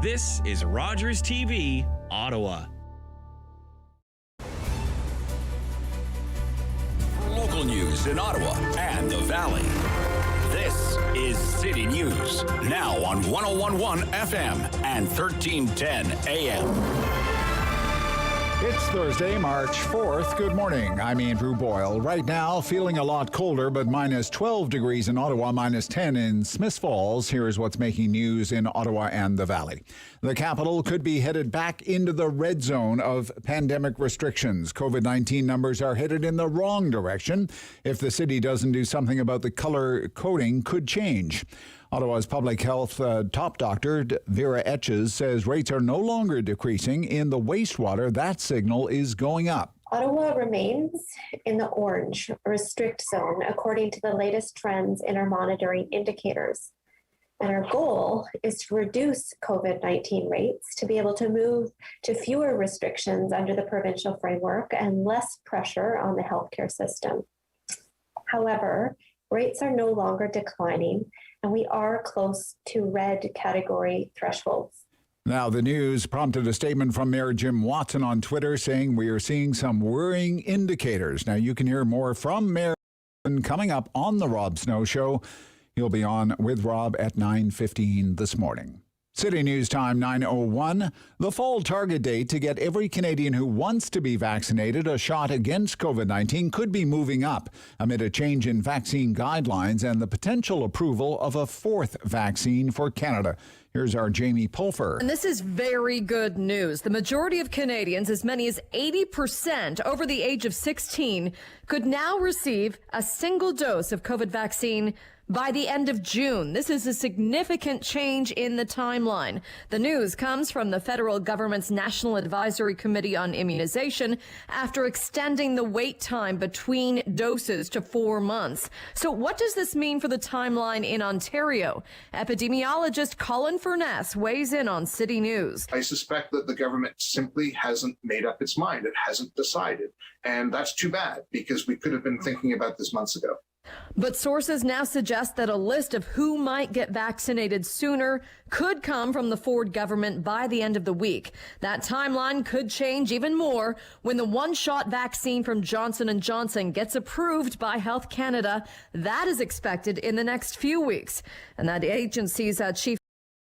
This is Rogers TV, Ottawa. For local news in Ottawa and the Valley, this is City News, now on 101.1 FM and 1310 AM. It's Thursday, March 4th. Good morning. I'm Andrew Boyle. Right now, feeling a lot colder, but minus 12 degrees in Ottawa, minus 10 in Smiths Falls. Here's what's making news in Ottawa and the Valley. The capital could be headed back into the red zone of pandemic restrictions. COVID-19 numbers are headed in the wrong direction. If the city doesn't do something about the color coding, could change. Ottawa's public health top doctor, Vera Etches, says rates are no longer decreasing. In the wastewater, that signal is going up. Ottawa remains in the orange restrict zone according to the latest trends in our monitoring indicators. And our goal is to reduce COVID-19 rates to be able to move to fewer restrictions under the provincial framework and less pressure on the healthcare system. However, rates are no longer declining, and we are close to red category thresholds. Now, the news prompted a statement from Mayor Jim Watson on Twitter saying we are seeing some worrying indicators. Now, you can hear more from Mayor coming up on the Rob Snow Show. He'll be on with Rob at 9:15 this morning. City News Time 9:01. The fall target date to get every Canadian who wants to be vaccinated a shot against COVID-19 could be moving up amid a change in vaccine guidelines and the potential approval of a fourth vaccine for Canada. Here's our Jamie Pulfer. And this is very good news. The majority of Canadians, as many as 80% over the age of 16, could now receive a single dose of COVID vaccine by the end of June. This is a significant change in the timeline. The news comes from the federal government's National Advisory Committee on Immunization after extending the wait time between doses to 4 months. So what does this mean for the timeline in Ontario? Epidemiologist Colin Furness weighs in on City News. I suspect that the government simply hasn't made up its mind. It hasn't decided. And that's too bad because we could have been thinking about this months ago. But sources now suggest that a list of who might get vaccinated sooner could come from the Ford government by the end of the week. That timeline could change even more when the one-shot vaccine from Johnson & Johnson gets approved by Health Canada. That is expected in the next few weeks. And that agency's chief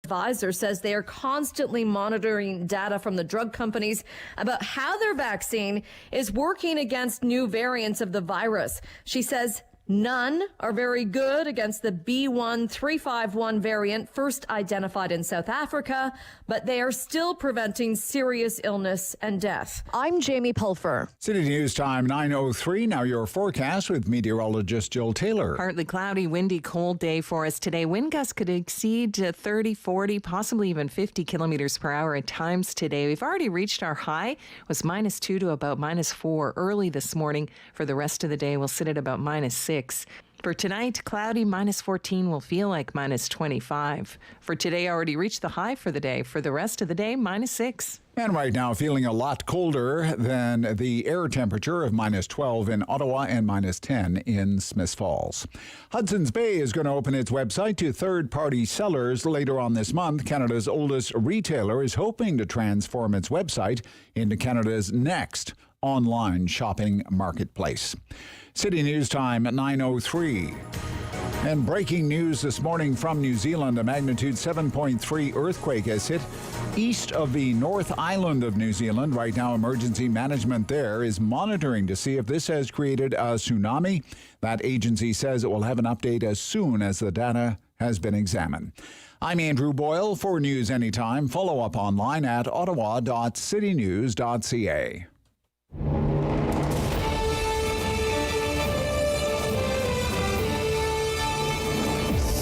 advisor says they are constantly monitoring data from the drug companies about how their vaccine is working against new variants of the virus. She says none are very good against the B.1.351 variant first identified in South Africa, but they are still preventing serious illness and death. I'm Jamie Pulfer. City News Time 9:03. Now your forecast with meteorologist Jill Taylor. Partly cloudy, windy, cold day for us today. Wind gusts could exceed 30, 40, possibly even 50 kilometers per hour at times today. We've already reached our high. It was -2 to about -4 early this morning. For the rest of the day, we'll sit at about -6. For tonight, cloudy, -14 will feel like -25. For today, already reached the high for the day. For the rest of the day, -6. And right now, feeling a lot colder than the air temperature of -12 in Ottawa and -10 in Smiths Falls. Hudson's Bay is going to open its website to third-party sellers later on this month. Canada's oldest retailer is hoping to transform its website into Canada's next online shopping marketplace. City News Time at 9:03. And breaking news this morning from New Zealand, a magnitude 7.3 earthquake has hit east of the North Island of New Zealand. Right now, emergency management there is monitoring to see if this has created a tsunami. That agency says it will have an update as soon as the data has been examined. I'm Andrew Boyle. For News Anytime, follow up online at ottawa.citynews.ca.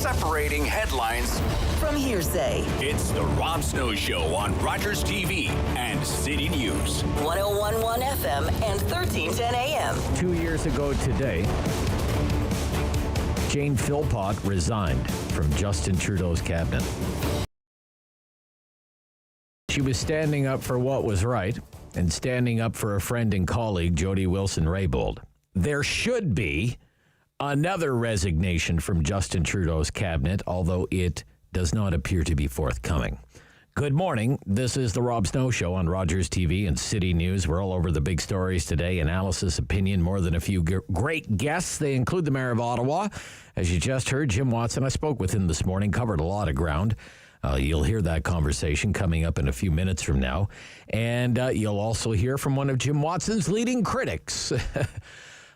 Separating headlines from hearsay. It's the Rob Snow Show on Rogers TV and City News. 101.1 FM and 1310 AM. 2 years ago today, Jane Philpott resigned from Justin Trudeau's cabinet. She was standing up for what was right and standing up for a friend and colleague, Jody Wilson-Raybould. There should be another resignation from Justin Trudeau's cabinet, although it does not appear to be forthcoming. Good morning. This is the Rob Snow Show on Rogers TV and City News. We're all over the big stories today. Analysis, opinion, more than a few great guests. They include the mayor of Ottawa. As you just heard, Jim Watson. I spoke with him this morning, covered a lot of ground. You'll hear that conversation coming up in a few minutes from now. And you'll also hear from one of Jim Watson's leading critics,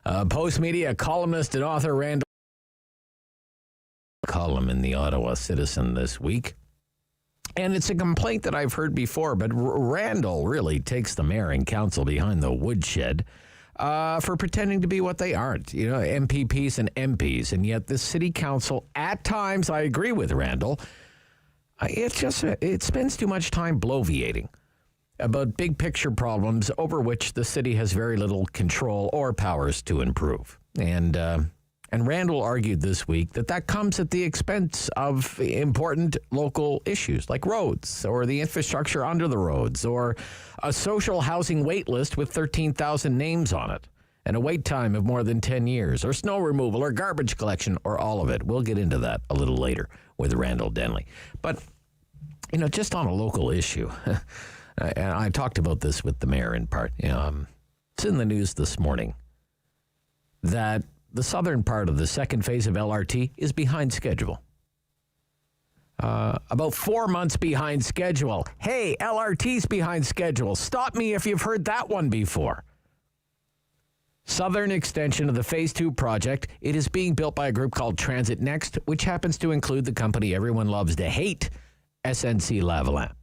Post-media columnist and author Randall Cullen in the Ottawa Citizen this week. And it's a complaint that I've heard before, but Randall really takes the mayor and council behind the woodshed for pretending to be what they aren't, MPPs and MPs. And yet the city council, at times, I agree with Randall, it spends too much time bloviating about big picture problems over which the city has very little control or powers to improve. And Randall argued this week that comes at the expense of important local issues like roads or the infrastructure under the roads or a social housing wait list with 13,000 names on it and a wait time of more than 10 years or snow removal or garbage collection or all of it. We'll get into that a little later with Randall Denley. But, just on a local issue, and I talked about this with the mayor in part. It's in the news this morning that the southern part of the second phase of LRT is behind schedule. About 4 months behind schedule. Hey, LRT's behind schedule. Stop me if you've heard that one before. Southern extension of the Phase 2 project. It is being built by a group called Transit Next, which happens to include the company everyone loves to hate, SNC-Lavalin.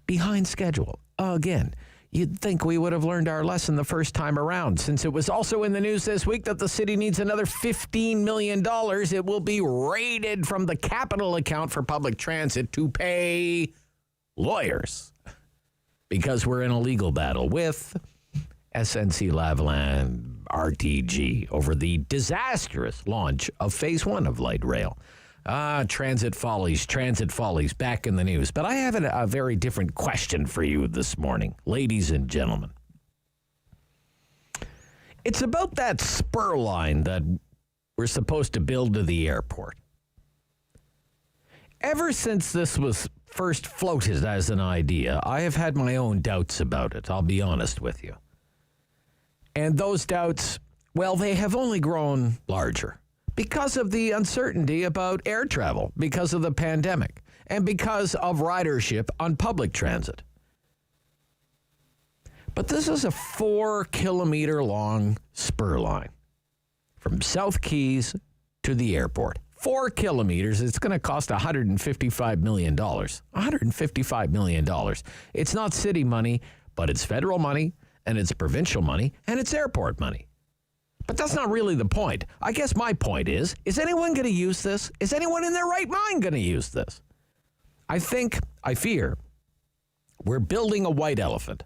Behind schedule. Again. You'd think we would have learned our lesson the first time around, since it was also in the news this week that the city needs another $15 million. It will be raided from the capital account for public transit to pay lawyers because we're in a legal battle with SNC-Lavalin RTG over the disastrous launch of Phase 1 of light rail. Transit follies, back in the news. But I have a very different question for you this morning, ladies and gentlemen. It's about that spur line that we're supposed to build to the airport. Ever since this was first floated as an idea, I have had my own doubts about it, I'll be honest with you. And those doubts, well, they have only grown larger. Because of the uncertainty about air travel, because of the pandemic, and because of ridership on public transit. But this is a 4-kilometer long spur line from South Keys to the airport. 4 kilometers, it's going to cost $155 million. $155 million. It's not city money, but it's federal money, and it's provincial money, and it's airport money. But that's not really the point. I guess my point is anyone going to use this? Is anyone in their right mind going to use this? I fear, we're building a white elephant.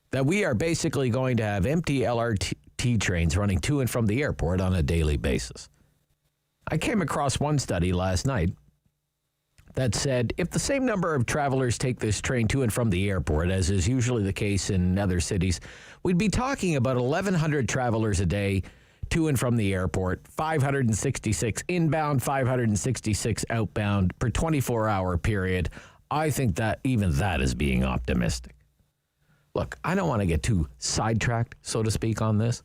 That we are basically going to have empty LRT trains running to and from the airport on a daily basis. I came across one study last night that said if the same number of travelers take this train to and from the airport, as is usually the case in other cities, we'd be talking about 1,100 travelers a day to and from the airport, 566 inbound, 566 outbound per 24-hour period. I think that even that is being optimistic. Look, I don't want to get too sidetracked, so to speak, on this.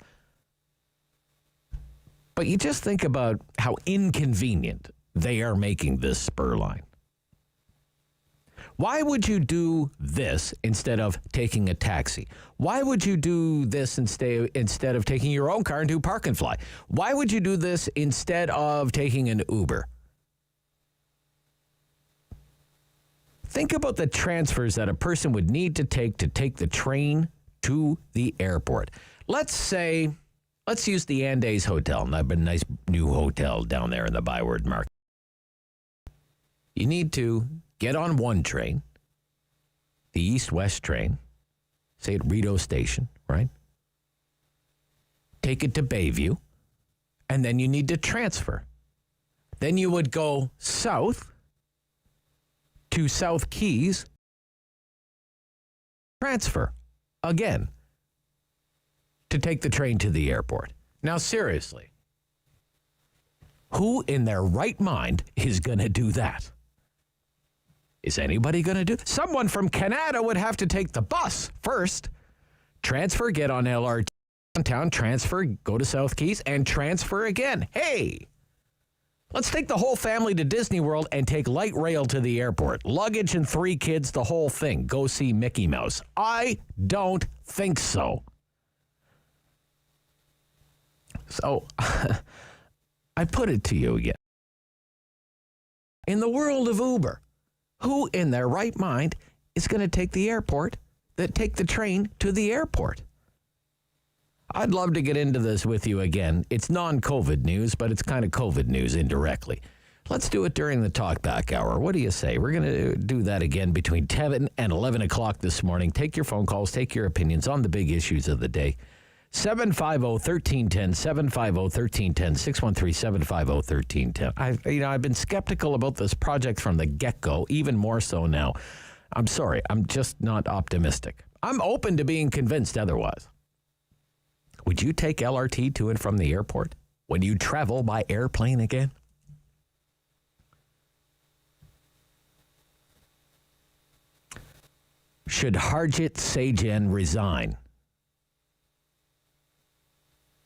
But you just think about how inconvenient they are making this spur line. Why would you do this instead of taking a taxi? Why would you do this instead of taking your own car and do park and fly? Why would you do this instead of taking an Uber? Think about the transfers that a person would need to take the train to the airport. Let's use the Andes Hotel, a nice new hotel down there in the Byward Market. You need to get on one train, the east-west train, say at Rideau Station, right? Take it to Bayview, and then you need to transfer. Then you would go south to South Keys, transfer again to take the train to the airport. Now, seriously, who in their right mind is going to do that? Is anybody going to do? Someone from Canada would have to take the bus first, transfer, get on LRT downtown, transfer, go to South Keys, and transfer again. Hey, let's take the whole family to Disney World and take light rail to the airport. Luggage and 3 kids, the whole thing. Go see Mickey Mouse. I don't think so. So, I put it to you again. In the world of Uber, who in their right mind is going to take the train to the airport? I'd love to get into this with you again. It's non-COVID news, but it's kind of COVID news indirectly. Let's do it during the talkback hour. What do you say? We're going to do that again between 10 and 11 o'clock this morning. Take your phone calls, take your opinions on the big issues of the day. 750-1310, 750-1310, 613-750-1310. I've been skeptical about this project from the get-go, even more so now. I'm sorry, I'm just not optimistic. I'm open to being convinced otherwise. Would you take LRT to and from the airport when you travel by airplane again? Should Harjit Sajjan resign?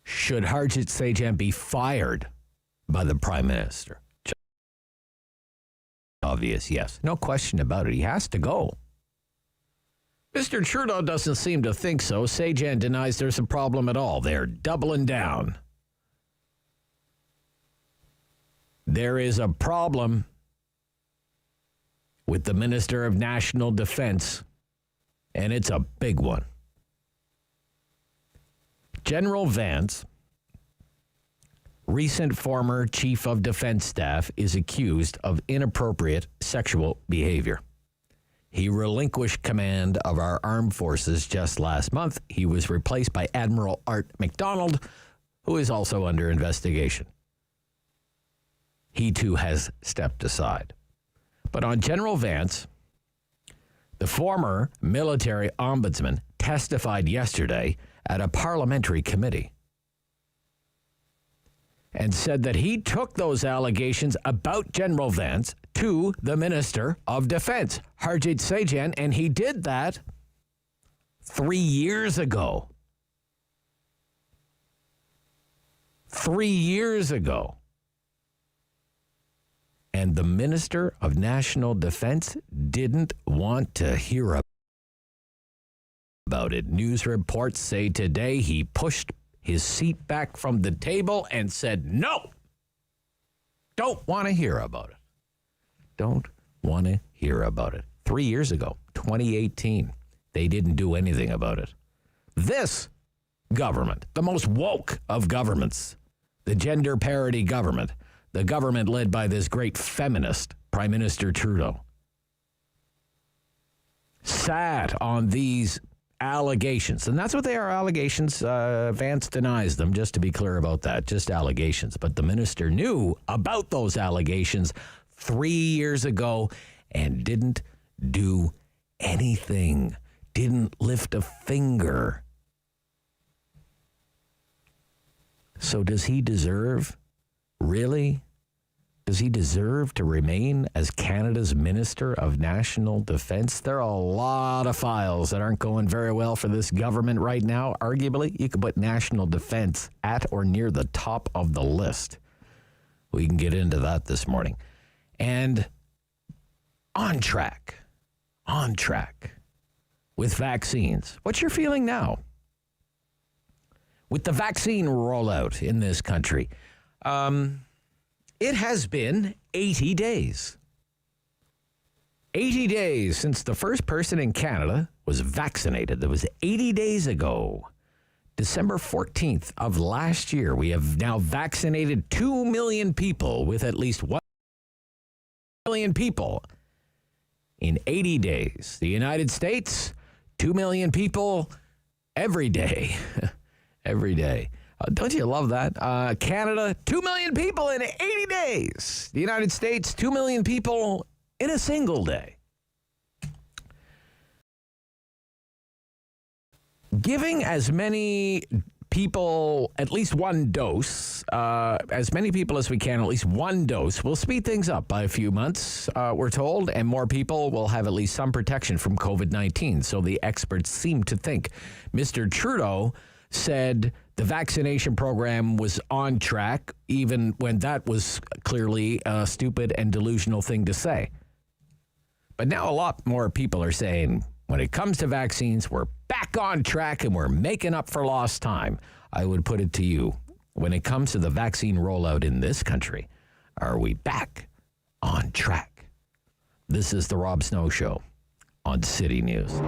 Should Harjit Sajjan be fired by the Prime Minister? Obvious, yes. No question about it. He has to go. Mr. Trudeau doesn't seem to think so. Sajjan denies there's a problem at all. They're doubling down. There is a problem with the Minister of National Defense, and it's a big one. General Vance, recent former Chief of Defense Staff, is accused of inappropriate sexual behavior. He relinquished command of our armed forces just last month. He was replaced by Admiral Art MacDonald, who is also under investigation. He too has stepped aside. But on General Vance, the former military ombudsman testified yesterday at a parliamentary committee and said that he took those allegations about General Vance to the Minister of Defense, Harjit Sajjan, and he did that 3 years ago. 3 years ago. And the Minister of National Defense didn't want to hear about it. News reports say today he pushed his seat back from the table and said, no, don't want to hear about it. Don't want to hear about it. 3 years ago, 2018, they didn't do anything about it. This government, the most woke of governments, the gender parity government, the government led by this great feminist, Prime Minister Trudeau, sat on these allegations. And that's what they are, allegations. Vance denies them, just to be clear about that, just allegations. But the minister knew about those allegations 3 years ago and didn't do anything, didn't lift a finger. So does he deserve, really? Does he deserve to remain as Canada's Minister of National Defense? There are a lot of files that aren't going very well for this government right now. Arguably, you could put national defense at or near the top of the list. We can get into that this morning. And on track with vaccines. What's your feeling now with the vaccine rollout in this country? It has been 80 days. 80 days since the first person in Canada was vaccinated. That was 80 days ago. December 14th of last year, we have now vaccinated 2 million people with at least 1 million people in 80 days. The United States, 2 million people every day. Every day. Don't you love that? Canada, 2 million people in 80 days. The United States, 2 million people in a single day. Giving as many people at least one dose, as many people as we can, at least one dose, will speed things up by a few months, we're told, and more people will have at least some protection from COVID-19. So the experts seem to think. Mr. Trudeau said the vaccination program was on track, even when that was clearly a stupid and delusional thing to say. But now a lot more people are saying, when it comes to vaccines, we're back on track and we're making up for lost time. I would put it to you, when it comes to the vaccine rollout in this country, are we back on track? This is the Rob Snow Show on City News.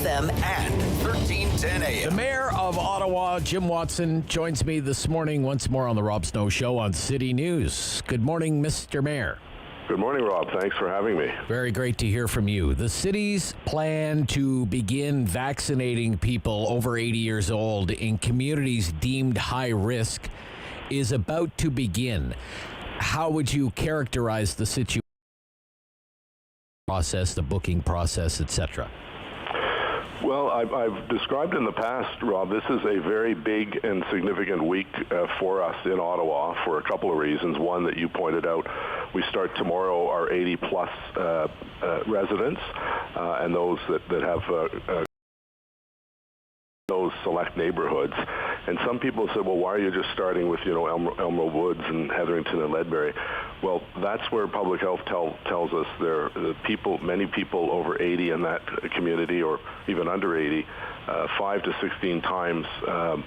FM and 1310 AM. The Mayor of Ottawa, Jim Watson, joins me this morning once more on the Rob Snow Show on City News. Good morning, Mr. Mayor. Good morning, Rob. Thanks for having me. Very great to hear from you. The city's plan to begin vaccinating people over 80 years old in communities deemed high risk is about to begin. How would you characterize the situation, process, the booking process, etc.? Well, I've described in the past, Rob, this is a very big and significant week for us in Ottawa for a couple of reasons. One, that you pointed out, we start tomorrow our 80-plus residents and those that have those select neighborhoods. And some people said, well, why are you just starting with, Elmer Woods and Hetherington and Ledbury? Well, that's where public health tells us many people over 80 in that community, or even under 80, 5 to 16 times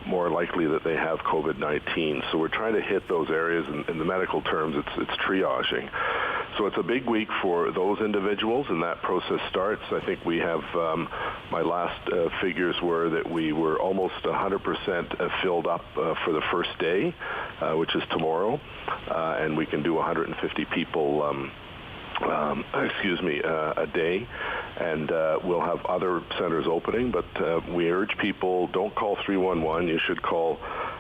more likely that they have COVID-19. So we're trying to hit those areas. In the medical terms, it's triaging. So it's a big week for those individuals, and that process starts. I think we have, my last figures were that we were almost 100% filled up for the first day, which is tomorrow, and we can do 150 people a day, and we'll have other centers opening, but we urge people, don't call 311. You should call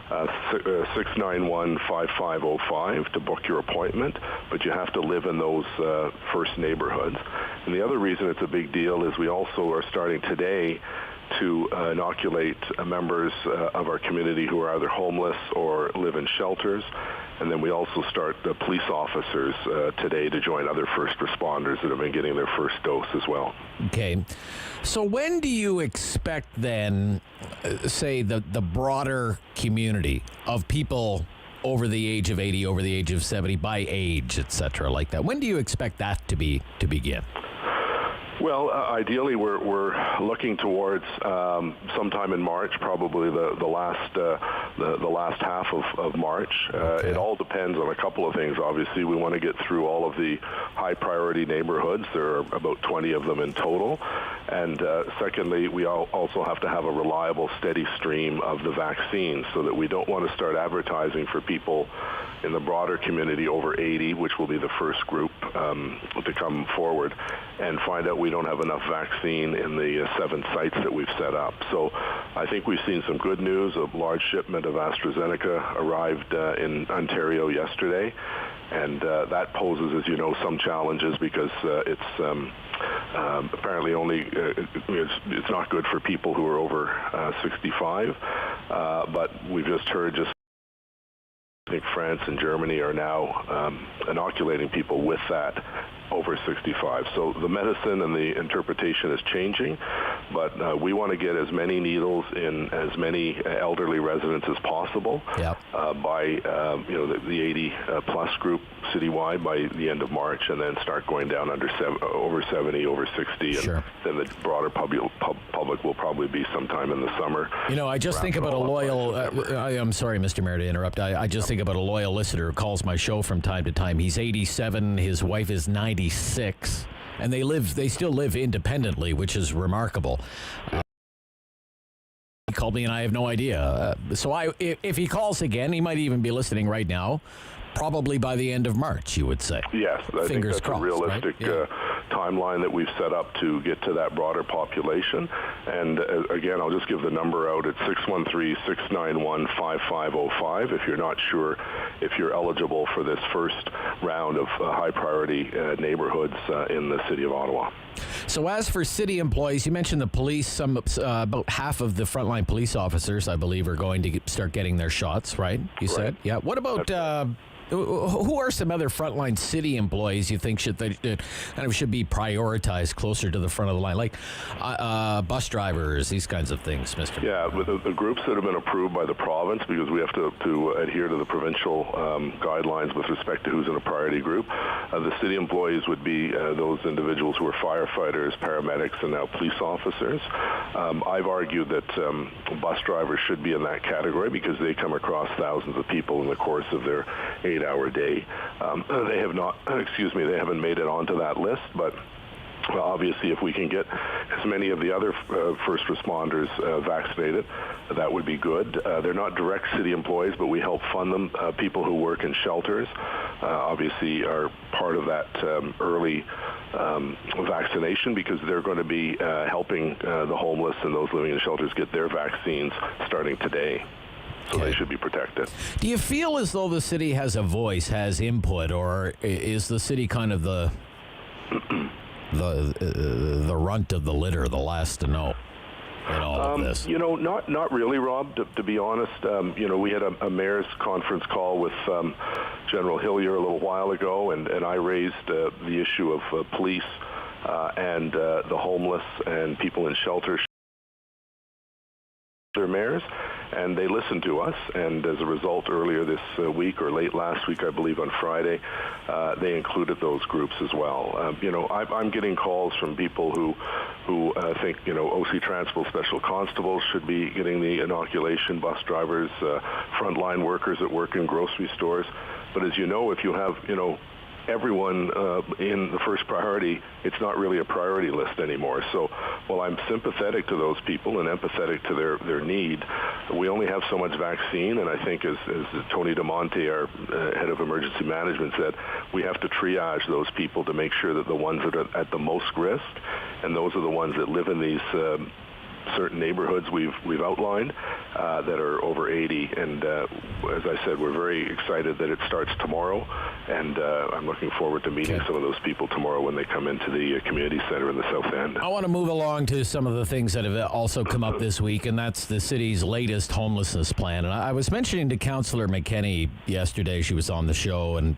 691-5505 to book your appointment, but you have to live in those first neighborhoods. And the other reason it's a big deal is we also are starting today to inoculate members of our community who are either homeless or live in shelters. And then we also start the police officers today to join other first responders that have been getting their first dose as well. Okay. So when do you expect then, say, the broader community of people over the age of 80, over the age of 70, by age, et cetera, like that, when do you expect that to begin? Well, ideally, we're looking towards sometime in March, probably the last half of March. Okay. It all depends on a couple of things. Obviously, we want to get through all of the high priority neighborhoods. There are about 20 of them in total. And secondly, we also have to have a reliable, steady stream of the vaccines, so that we don't want to start advertising for people in the broader community over 80, which will be the first group to come forward, and find out we don't have enough vaccine in the 7 sites that we've set up. So I think we've seen some good news. A large shipment of AstraZeneca arrived in Ontario yesterday, and that poses, as you know, some challenges because it's apparently only it's not good for people who are over 65, but we've just heard I think France and Germany are now inoculating people with that over 65. So the medicine and the interpretation is changing, but we want to get as many needles in as many elderly residents as possible. Yep. By the 80 plus group citywide by the end of March, and then start going down over 70, over 60, and sure. Then the broader public will probably be sometime in the summer. You know, I just think about a loyal. I'm sorry, Mr. Mayor, to interrupt. I just think about a loyal listener who calls my show from time to time. He's 87. His wife is 96, and they still live independently, which is remarkable. He called me, and I have no idea. If he calls again, he might even be listening right now. Probably by the end of March, you would say. Yes, I think that's crossed, a realistic right? timeline that we've set up to get to that broader population. And again, I'll just give the number out. It's 613-691-5505 if you're not sure if you're eligible for this first round of high-priority neighborhoods in the city of Ottawa. So as for city employees, you mentioned the police. About half of the frontline police officers, I believe, are going to start getting their shots, right? You said? Yeah. What about... who are some other frontline city employees you think should be prioritized closer to the front of the line, like bus drivers, these kinds of things, Mr. Yeah, the groups that have been approved by the province, because we have to adhere to the provincial guidelines with respect to who's in a priority group. The city employees would be those individuals who are firefighters, paramedics, and now police officers. I've argued that bus drivers should be in that category because they come across thousands of people in the course of their 8-hour day. They have not, they haven't made it onto that list, but obviously if we can get as many of the other first responders vaccinated, that would be good. They're not direct city employees, but we help fund them. People who work in shelters obviously are part of that early vaccination because they're going to be helping the homeless and those living in shelters get their vaccines starting today. So they should be protected. Do you feel as though the city has a voice, has input, or is the city kind of the runt of the litter, the last to know in all of this? Not really, Rob, to be honest. We had a mayor's conference call with General Hillier a little while ago, and I raised the issue of police and the homeless and people in shelters. Their mayors, and they listen to us. And as a result, earlier this week or late last week, I believe on Friday, they included those groups as well. I'm getting calls from people who think, OC Transport Special Constables should be getting the inoculation, bus drivers, frontline workers that work in grocery stores. But as you know, if you have, everyone in the first priority, it's not really a priority list anymore. So while I'm sympathetic to those people and empathetic to their need, we only have so much vaccine, and I think as Tony DeMonte, our head of emergency management, said, we have to triage those people to make sure that the ones that are at the most risk, and those are the ones that live in these certain neighborhoods we've outlined that are over 80, and as I said, we're very excited that it starts tomorrow, and I'm looking forward to meeting some of those people tomorrow when they come into the community center in the South End. I want to move along to some of the things that have also come up this week, and that's the city's latest homelessness plan. And I was mentioning to Councillor McKenney yesterday, she was on the show, and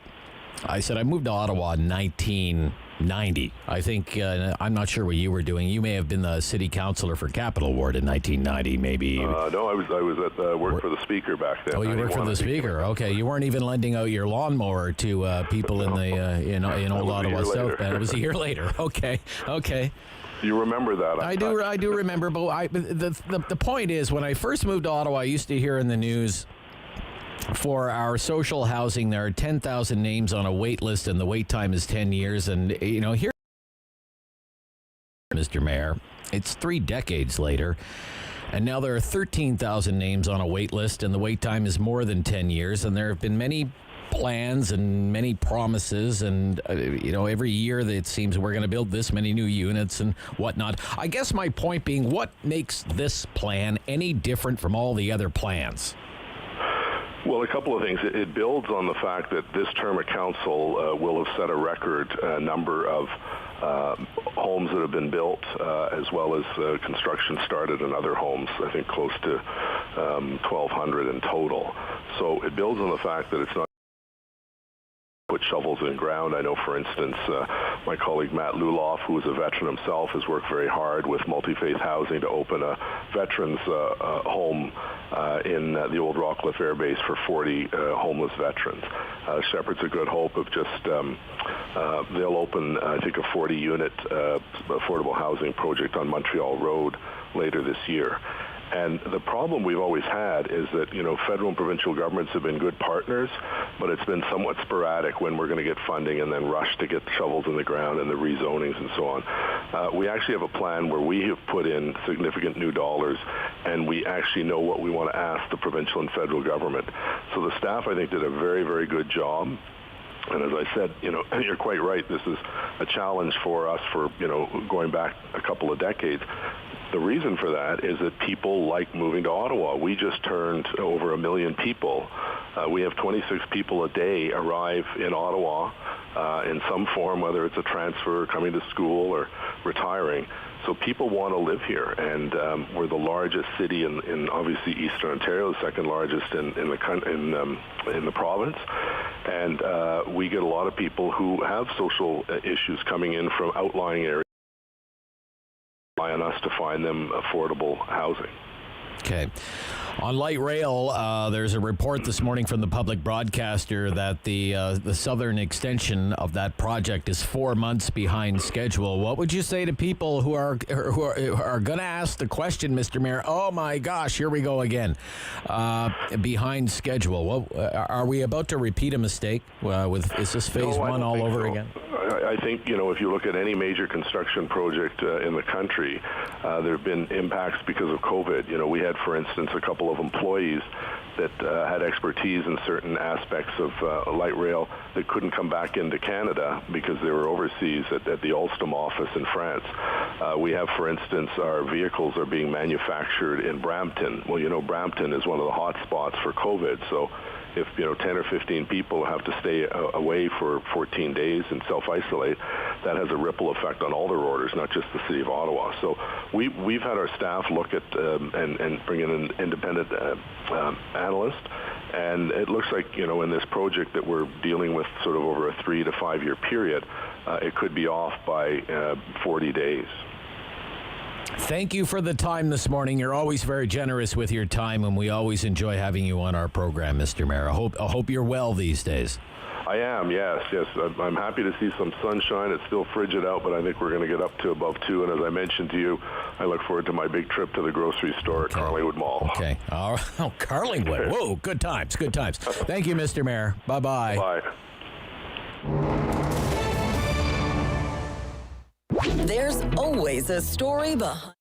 I said I moved to Ottawa in 1990. I think, I'm not sure what you were doing. You may have been the city councillor for Capital Ward in 1990, maybe. No, I was at work for the speaker back then. Oh, you worked for the speaker. Okay, you weren't even lending out your lawnmower to people in the in Old Ottawa South Bend. It was a year later. Okay. You remember that? I do remember. But the point is, when I first moved to Ottawa, I used to hear in the news, for our social housing, there are 10,000 names on a wait list, and the wait time is 10 years. And, here, Mr. Mayor, it's 3 decades later, and now there are 13,000 names on a wait list, and the wait time is more than 10 years. And there have been many plans and many promises, and, every year that it seems we're going to build this many new units and whatnot. I guess my point being, what makes this plan any different from all the other plans? Well, a couple of things. It builds on the fact that this term of council will have set a record number of homes that have been built, as well as construction started in other homes, I think close to 1,200 in total. So it builds on the fact that it's not put shovels in ground. I know, for instance, my colleague Matt Luloff, who is a veteran himself, has worked very hard with multi-faith housing to open a veterans home in the old Rockcliffe Air Base for 40 homeless veterans. Shepherds of Good Hope have just, they'll open, I think, a 40-unit affordable housing project on Montreal Road later this year. And the problem we've always had is that, federal and provincial governments have been good partners, but it's been somewhat sporadic when we're going to get funding and then rush to get shovels in the ground and the rezonings and so on. We actually have a plan where we have put in significant new dollars, and we actually know what we want to ask the provincial and federal government. So the staff, I think, did a very, very good job. And as I said, you're quite right. This is a challenge for us for, going back a couple of decades. The reason for that is that people like moving to Ottawa. We just turned over 1 million people. We have 26 people a day arrive in Ottawa in some form, whether it's a transfer, coming to school, or retiring. So people want to live here, and we're the largest city in obviously Eastern Ontario, the second largest in the province, and we get a lot of people who have social issues coming in from outlying areas, rely on us to find them affordable housing. Okay. On light rail, there's a report this morning from the public broadcaster that the southern extension of that project is 4 months behind schedule. What would you say to people who are going to ask the question, Mr. Mayor? Oh my gosh, here we go again, behind schedule. Are we about to repeat a mistake? Is this phase one all over again? I think, if you look at any major construction project in the country, there have been impacts because of COVID. We had, for instance, a couple of employees that had expertise in certain aspects of light rail that couldn't come back into Canada because they were overseas at the Alstom office in France. We have, for instance, our vehicles are being manufactured in Brampton. Well, Brampton is one of the hot spots for COVID, so if 10 or 15 people have to stay away for 14 days and self-isolate, that has a ripple effect on all their orders, not just the City of Ottawa. So we've had our staff look at and bring in an independent analyst, and it looks like, in this project that we're dealing with sort of over a 3 to 5 year period, it could be off by 40 days. Thank you for the time this morning. You're always very generous with your time, and we always enjoy having you on our program, Mr. Mayor. I hope you're well these days. I am, yes. I'm happy to see some sunshine. It's still frigid out, but I think we're going to get up to above 2. And as I mentioned to you, I look forward to my big trip to the grocery store at Carlingwood Mall. Okay. Oh, Carlingwood. Whoa, good times, good times. Thank you, Mr. Mayor. Bye-bye. Bye. There's always a story behind.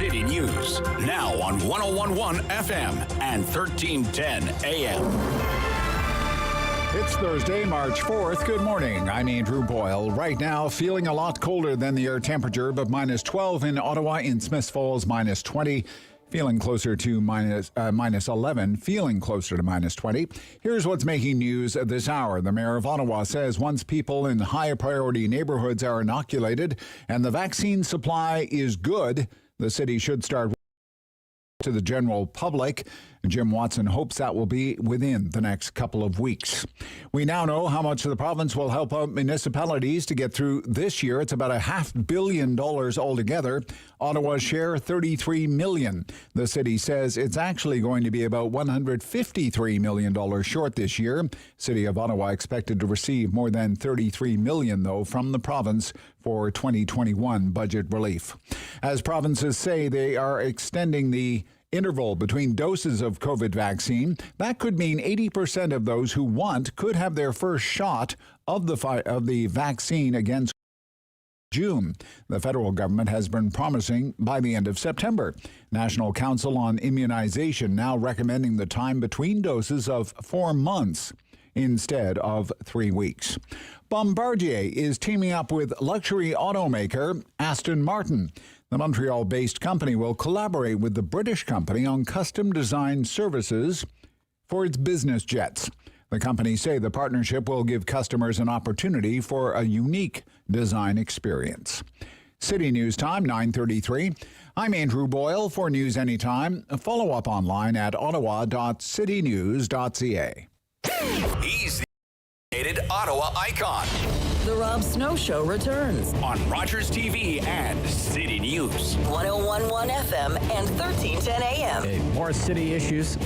News, now on 101.1 FM and 1310 AM. It's Thursday, March 4th. Good morning. I'm Andrew Boyle. Right now, feeling a lot colder than the air temperature, but minus 12 in Ottawa, in Smith Falls, minus 20. Feeling closer to minus 11, feeling closer to minus 20. Here's what's making news this hour. The mayor of Ottawa says once people in high priority neighborhoods are inoculated and the vaccine supply is good, the city should start to the general public. Jim Watson hopes that will be within the next couple of weeks. We now know how much the province will help out municipalities to get through this year. It's about $500 million altogether. Ottawa's share, $33 million. The city says it's actually going to be about $153 million short this year. City of Ottawa expected to receive more than $33 million, though, from the province for 2021 budget relief. As provinces say, they are extending the interval between doses of COVID vaccine. That could mean 80% of those who want could have their first shot of the vaccine against June. The federal government has been promising by the end of September. National Council on Immunization now recommending the time between doses of 4 months instead of 3 weeks. Bombardier is teaming up with luxury automaker Aston Martin. The Montreal-based company will collaborate with the British company on custom-designed services for its business jets. The companies say the partnership will give customers an opportunity for a unique design experience. City News Time, 9:33. I'm Andrew Boyle for News Anytime. Follow up online at ottawa.citynews.ca. He's the Ottawa icon. The Rob Snow Show returns on Rogers TV and City News. 101.1 FM and 1310 AM. Okay, more city issues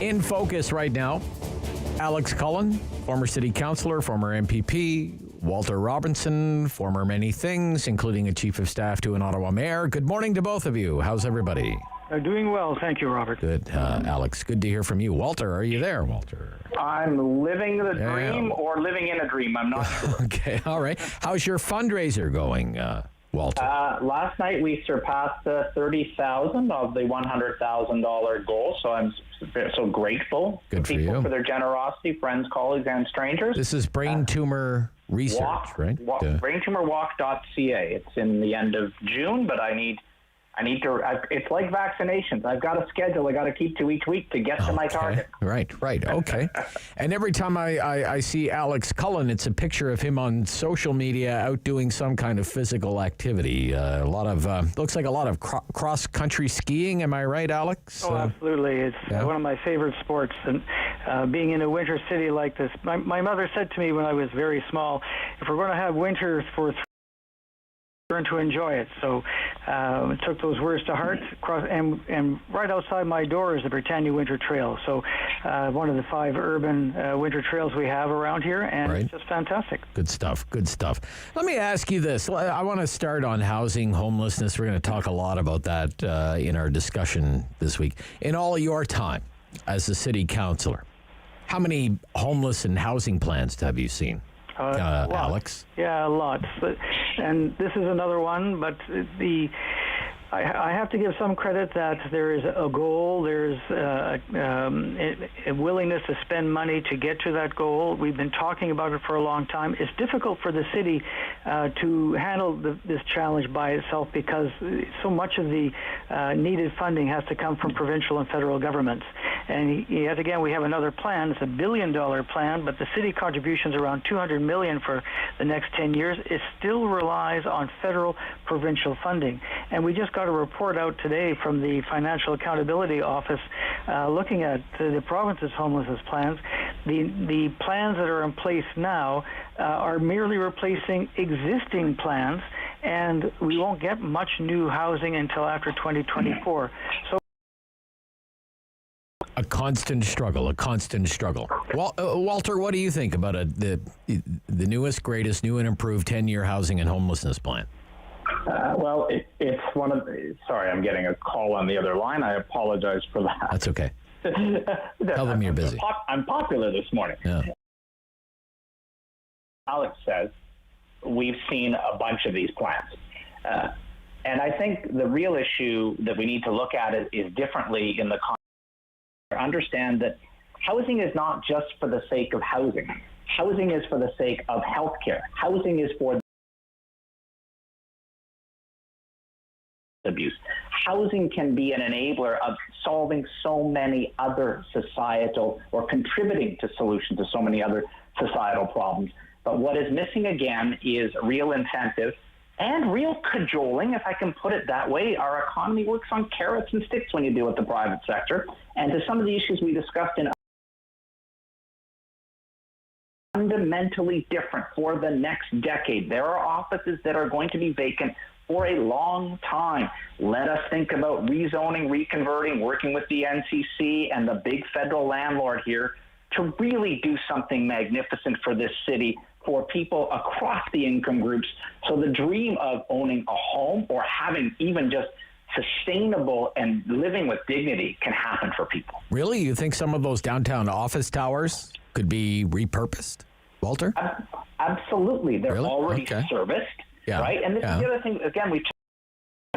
in focus right now. Alex Cullen, former city councillor, former MPP. Walter Robinson, former many things, including a chief of staff to an Ottawa mayor. Good morning to both of you. How's everybody? Doing well, thank you, Robert. Good, Alex. Good to hear from you. Walter, are you there, Walter? I'm living the dream or living in a dream. I'm not sure. Okay, all right. How's your fundraiser going, Walter? Last night we surpassed $30,000 of the $100,000 goal, so I'm so grateful Good to for people you. for their generosity, friends, colleagues, and strangers. This is brain tumor research, right? Braintumorwalk.ca. It's in the end of June, but I need to. It's like vaccinations. I've got a schedule. I got to keep to each week to get to my target. Right. Okay. And every time I see Alex Cullen, it's a picture of him on social media out doing some kind of physical activity. A lot of looks like a lot of cross country skiing. Am I right, Alex? Oh, absolutely. It's one of my favorite sports. And being in a winter city like this, my mother said to me when I was very small, if we're going to have winter for learn to enjoy it. So took those words to heart. And right outside my door is the Britannia Winter Trail. So one of the 5 urban winter trails we have around here, and It's just fantastic. Good stuff. Let me ask you this. I want to start on housing, homelessness. We're going to talk a lot about that in our discussion this week. In all your time as a city councillor, how many homeless and housing plans have you seen? Alex? Yeah, lots. And this is another one, but I have to give some credit that there is a goal, there's a willingness to spend money to get to that goal. We've been talking about it for a long time. It's difficult for the city to handle this challenge by itself because so much of the needed funding has to come from provincial and federal governments. And yet again, we have another plan. It's $1 billion plan, but the city contributions around $200 million for the next 10 years. It still relies on federal provincial funding. And we just got a report out today from the Financial Accountability Office looking at the province's homelessness plans. The plans that are in place now are merely replacing existing plans, and we won't get much new housing until after 2024. So A constant struggle. Walter, what do you think about the newest, greatest, new and improved 10-year housing and homelessness plan? Well, it's one of. Sorry, I'm getting a call on the other line. I apologize for that. That's okay. Tell them you're busy. I'm popular this morning. Yeah. Alex says we've seen a bunch of these plans. And I think the real issue that we need to look at is differently in the context. Understand that housing is not just for the sake of housing. Housing is for the sake of healthcare. Housing is for abuse. Housing can be an enabler of solving so many other societal or contributing to solutions to so many other societal problems. But what is missing again is real incentive and real cajoling, if I can put it that way. Our economy works on carrots and sticks when you deal with the private sector. And to some of the issues we discussed in fundamentally different for the next decade. There are offices that are going to be vacant for a long time. Let us think about rezoning, reconverting, working with the NCC and the big federal landlord here to really do something magnificent for this city, for people across the income groups. So the dream of owning a home or having even just sustainable and living with dignity can happen for people. Really? You think some of those downtown office towers could be repurposed, Walter? Absolutely. They're already serviced, right? And this is the other thing, again, we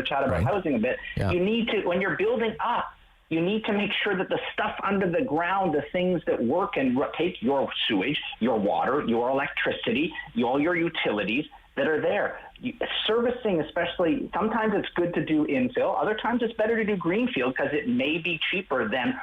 chat about housing a bit. Yeah. You need to, when you're building up, you need to make sure that the stuff under the ground, the things that work and take your sewage, your water, your electricity, all your utilities that are there. Servicing, especially, sometimes it's good to do infill. Other times it's better to do greenfield because it may be cheaper than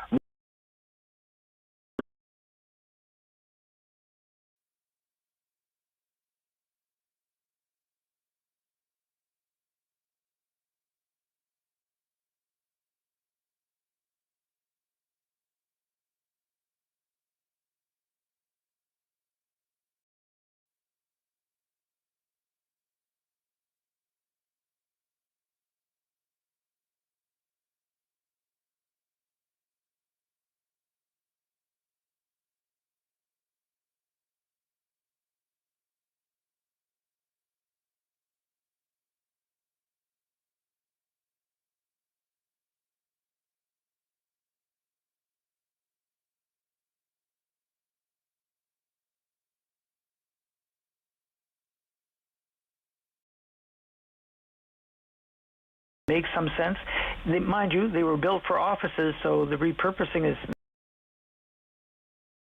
makes some sense. Mind you, they were built for offices, so the repurposing is,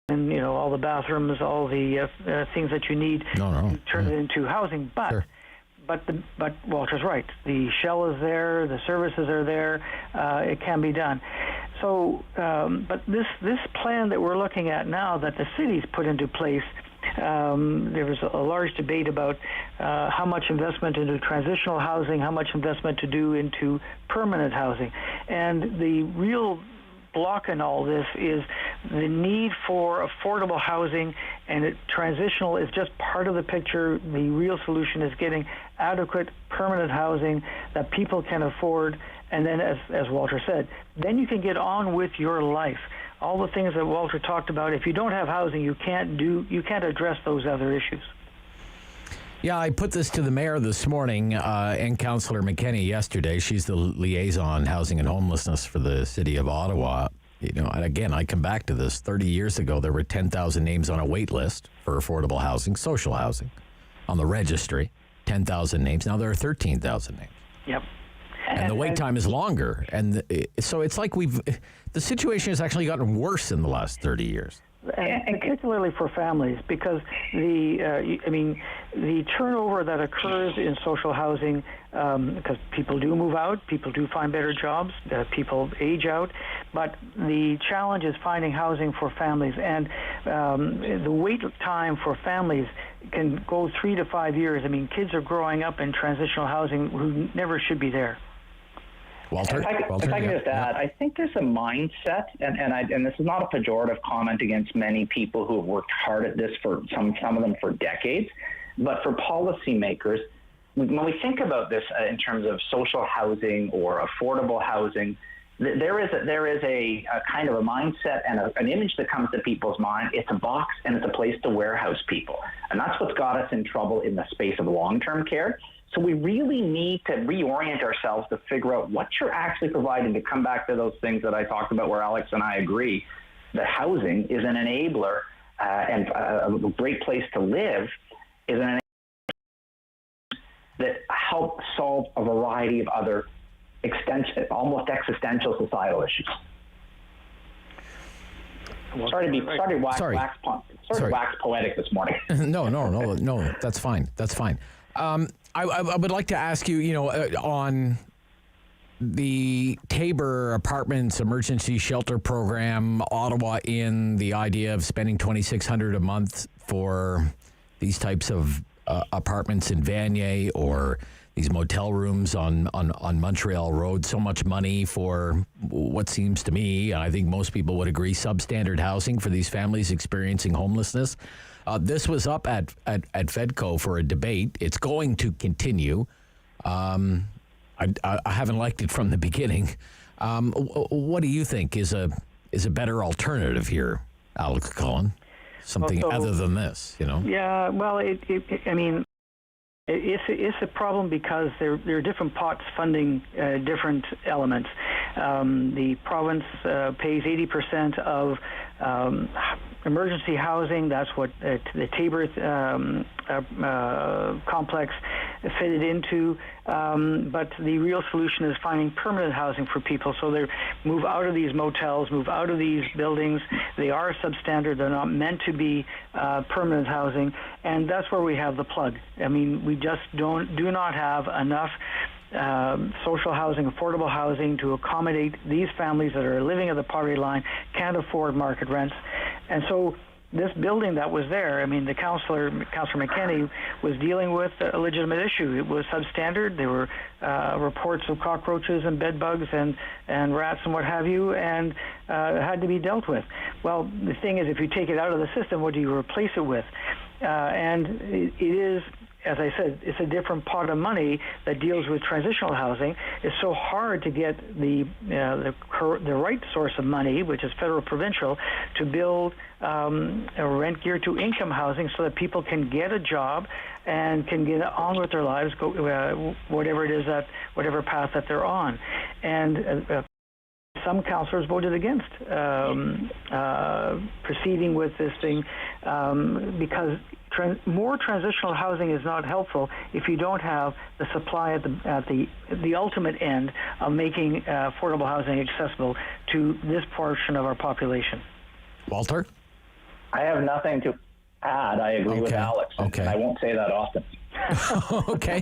and all the bathrooms, all the things that you need to turn it into housing. But but Walter's right. The shell is there, the services are there. It can be done. So, but this plan that we're looking at now that the city's put into place. There was a large debate about how much investment into transitional housing, how much investment to do into permanent housing. And the real block in all this is the need for affordable housing, and transitional is just part of the picture. The real solution is getting adequate permanent housing that people can afford, and then, as Walter said, then you can get on with your life. All the things that Walter talked about, if you don't have housing, you can't address those other issues. Yeah, I put this to the mayor this morning and Councillor McKenney yesterday. She's the liaison housing and homelessness for the city of Ottawa. And again, I come back to this. 30 years ago, there were 10,000 names on a wait list for affordable housing, social housing, on the registry. 10,000 names. Now there are 13,000 names. Yep. And the wait time is longer. And so it's like the situation has actually gotten worse in the last 30 years. And particularly for families, because the turnover that occurs in social housing, because people do move out, people do find better jobs, people age out, but the challenge is finding housing for families. And the wait time for families can go 3 to 5 years. I mean, kids are growing up in transitional housing who never should be there. Walter? If I can just add, I think there's a mindset, and this is not a pejorative comment against many people who have worked hard at this for some of them for decades, but for policymakers, when we think about this in terms of social housing or affordable housing, there is a kind of a mindset and an image that comes to people's mind. It's a box and it's a place to warehouse people, and that's what's got us in trouble in the space of long-term care. So we really need to reorient ourselves to figure out what you're actually providing, to come back to those things that I talked about where Alex and I agree that housing is an enabler and a great place to live is an enabler that help solve a variety of other almost existential societal issues. Sorry to wax poetic this morning. No, that's fine. That's fine. I would like to ask you, on the Tabor Apartments Emergency Shelter Program, Ottawa in the idea of spending $2,600 a month for these types of apartments in Vanier or these motel rooms on Montreal Road. So much money for what seems to me, and I think most people would agree, substandard housing for these families experiencing homelessness. This was up at Fedco for a debate. It's going to continue. I haven't liked it from the beginning. What do you think is a better alternative here, Alex Cullen? Something other than this, Yeah, well, it's a problem because there are different pots funding different elements. The province pays 80% of emergency housing. That's what the Tabor complex fitted into. But the real solution is finding permanent housing for people. So they move out of these motels, move out of these buildings. They are substandard. They're not meant to be permanent housing. And that's where we have the plug. I mean, we just do not have enough social housing, affordable housing to accommodate these families that are living at the poverty line, can't afford market rents. And so this building that was there, I mean, the Councillor McKenney was dealing with a legitimate issue. It was substandard. There were reports of cockroaches and bed bugs and rats and what have you, and it had to be dealt with. Well, the thing is, if you take it out of the system, what do you replace it with? And it is, as I said, it's a different pot of money that deals with transitional housing. It's so hard to get the right source of money, which is federal provincial, to build a rent geared to income housing so that people can get a job and can get on with their lives, go whatever it is whatever path that they're on. And some councillors voted against proceeding with this thing because more transitional housing is not helpful if you don't have the supply at the ultimate end of making affordable housing accessible to this portion of our population. Walter? I have nothing to add. I agree with Alex. Okay. I won't say that often. Okay.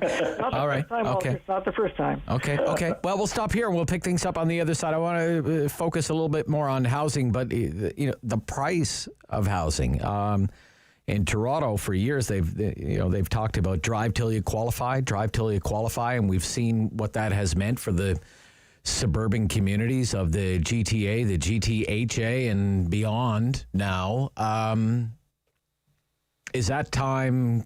All right. Okay. It's not the first time. Okay. Well, we'll stop here and we'll pick things up on the other side. I want to focus a little bit more on housing, but the price of housing. In Toronto, for years, they've talked about drive till you qualify, and we've seen what that has meant for the suburban communities of the GTA, the GTHA, and beyond. Now, is that time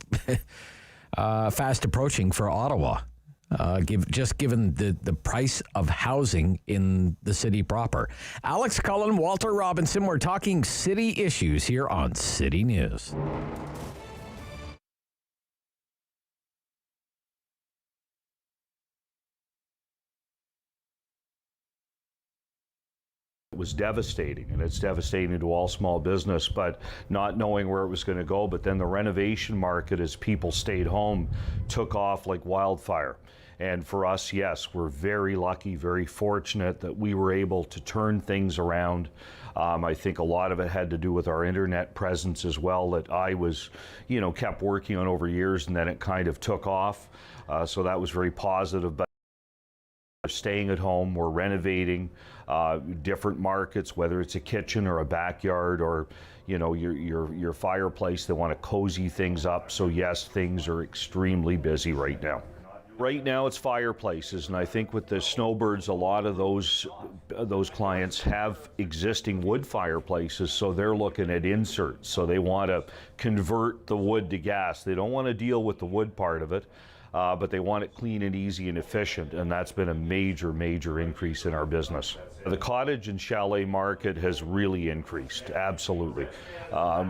fast approaching for Ottawa? Given the price of housing in the city proper. Alex Cullen, Walter Robinson, we're talking city issues here on City News. It was devastating, and it's devastating to all small business, but not knowing where it was going to go. But then the renovation market, as people stayed home, took off like wildfire. And for us, yes, we're very lucky, very fortunate that we were able to turn things around. I think a lot of it had to do with our internet presence as well, that I was, kept working on over years, and then it kind of took off. So that was very positive. But we're staying at home, we're renovating different markets, whether it's a kitchen or a backyard or your fireplace. They want to cozy things up. So yes, things are extremely busy right now. Right now it's fireplaces, and I think with the snowbirds, a lot of those clients have existing wood fireplaces, so they're looking at inserts. So they want to convert the wood to gas. They don't want to deal with the wood part of it, but they want it clean and easy and efficient, and that's been a major increase in our business. The cottage and chalet market has really increased, absolutely.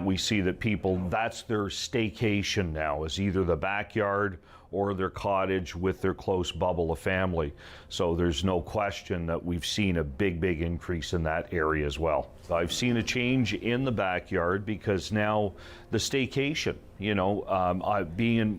We see that people, that's their staycation now, is either the backyard or their cottage with their close bubble of family. So there's no question that we've seen a big increase in that area as well. I've seen a change in the backyard because now the staycation,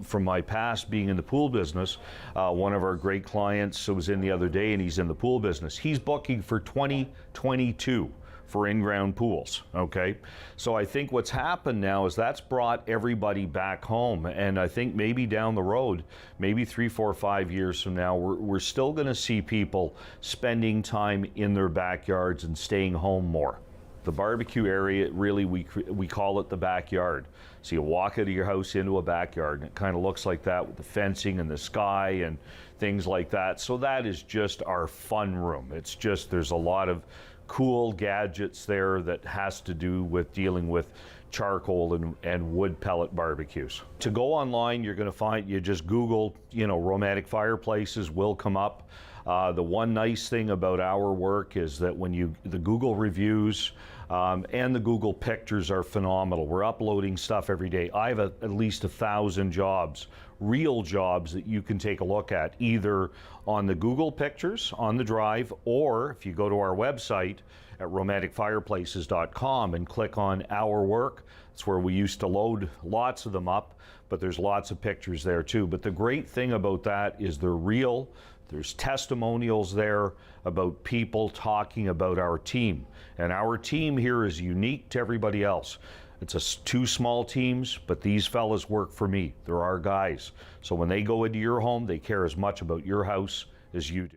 from my past being in the pool business, one of our great clients was in the other day, and he's in the pool business. He's booking for 2022. For in-ground pools, okay? So I think what's happened now is that's brought everybody back home, and I think maybe down the road, maybe 3, 4, 5 years from now, we're still gonna see people spending time in their backyards and staying home more. The barbecue area, really, we call it the backyard. So you walk out of your house into a backyard, and it kind of looks like that with the fencing and the sky and things like that. So that is just our fun room. It's just, there's a lot of cool gadgets there that has to do with dealing with charcoal and wood pellet barbecues. To go online, you're going to find, you just Google, romantic fireplaces will come up. The one nice thing about our work is that when the Google reviews and the Google pictures are phenomenal. We're uploading stuff every day. I have at least 1,000 jobs, real jobs that you can take a look at, either on the Google pictures on the drive, or if you go to our website at romanticfireplaces.com and click on our work. It's where we used to load lots of them up, but there's lots of pictures there too. But the great thing about that is they're real. There's testimonials there about people talking about our team. And our team here is unique to everybody else. It's two small teams, but these fellas work for me. They're our guys. So when they go into your home, they care as much about your house as you do.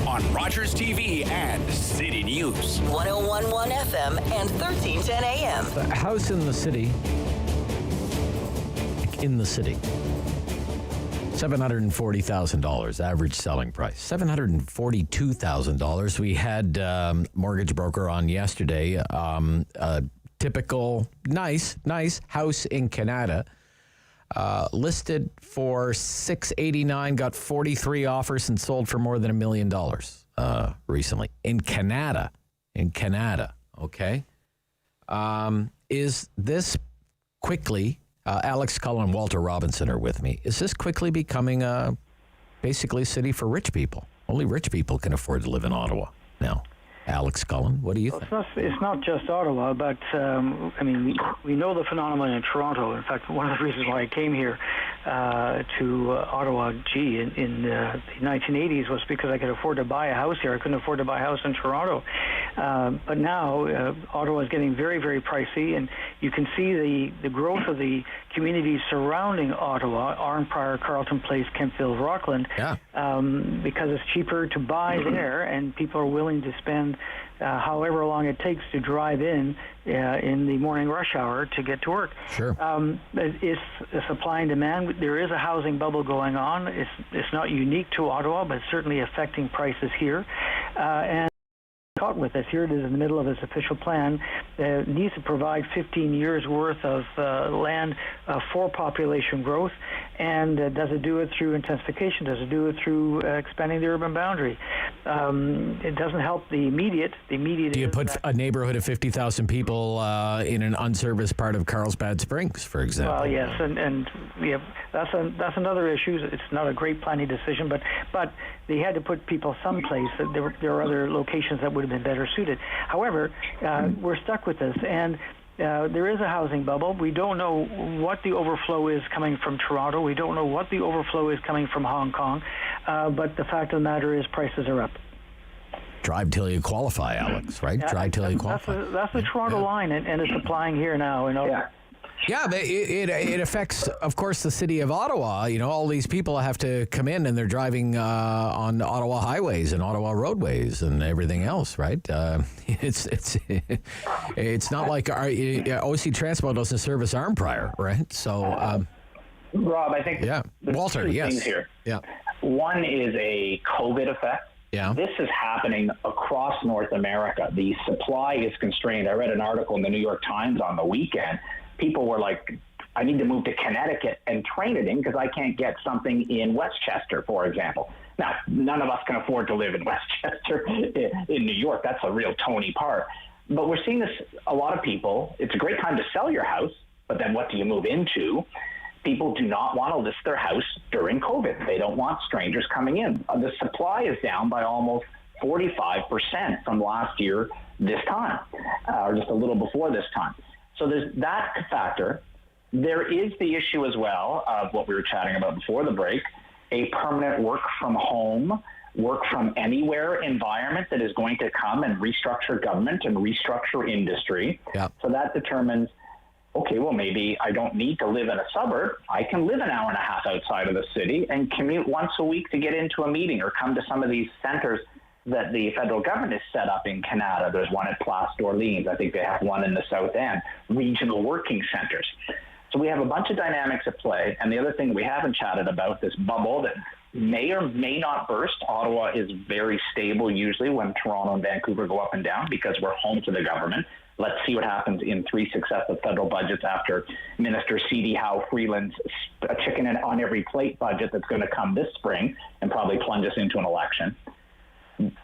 On Rogers TV and City News. 101.1 FM and 1310 AM. The house in the city. $740,000 average selling price. $742,000. We had mortgage broker on yesterday. A typical nice house in Canada. Listed for $689,000, got 43 offers and sold for more than $1 million recently in Canada. Okay. Is this quickly? Alex Cullen and Walter Robinson are with me. Is this quickly becoming basically a city for rich people? Only rich people can afford to live in Ottawa now. Alex Cullen, what do you think? It's not just Ottawa, but we know the phenomenon in Toronto. In fact, one of the reasons why I came here to Ottawa, in the 1980s was because I could afford to buy a house here. I couldn't afford to buy a house in Toronto. But now Ottawa is getting very, very pricey, and you can see the growth of the communities surrounding Ottawa, Arnprior, Carleton Place, Kemptville, Rockland, because it's cheaper to buy there, and people are willing to spend however long it takes to drive in the morning rush hour to get to work. Sure. It's a supply and demand. There is a housing bubble going on. It's not unique to Ottawa, but it's certainly affecting prices here. And caught with this. Here it is in the middle of its official plan. It needs to provide 15 years worth of land for population growth. And does it do it through intensification? Does it do it through expanding the urban boundary? It doesn't help the immediate. The immediate. Do you put a neighborhood of 50,000 people in an unserviced part of Carlsbad Springs, for example? Well, yes, and yeah, that's another issue. It's not a great planning decision, but they had to put people someplace. There are other locations that would have been better suited. However, we're stuck with this, and there is a housing bubble. We don't know what the overflow is coming from Toronto. We don't know what the overflow is coming from Hong Kong. But the fact of the matter is prices are up. Drive till you qualify, Alex, right? Drive till you qualify. That's the Toronto line, and it's applying here now. Yeah, but it affects, of course, the city of Ottawa. You know, all these people have to come in, and they're driving on Ottawa highways and Ottawa roadways and everything else, right? It's not like our OC Transport doesn't service Arnprior, right? So, Rob, I think Walter, two yes, things here. Yeah, one is a COVID effect. Yeah. This is happening across North America. The supply is constrained. I read an article in the New York Times on the weekend. People were like, I need to move to Connecticut and train it in because I can't get something in Westchester, for example. Now, none of us can afford to live in Westchester in New York. That's a real Tony part. But we're seeing this, a lot of people, it's a great time to sell your house, but then what do you move into? People do not want to list their house during COVID. They don't want strangers coming in. The supply is down by almost 45% from last year this time, or just a little before this time. So there's that factor. There is the issue as well of what we were chatting about before the break, a permanent work from home, work from anywhere environment that is going to come and restructure government and restructure industry. Yeah. So that determines, okay, well, maybe I don't need to live in a suburb. I can live an hour and a half outside of the city and commute once a week to get into a meeting or come to some of these centers that the federal government has set up in Canada. There's one at Place d'Orleans. I think they have one in the South End, regional working centers. So we have a bunch of dynamics at play. And the other thing we haven't chatted about, this bubble that may or may not burst. Ottawa is very stable usually when Toronto and Vancouver go up and down because we're home to the government. Let's see what happens in 3 successive federal budgets after Minister C.D. Howe Freeland's a chicken on every plate budget that's going to come this spring and probably plunge us into an election.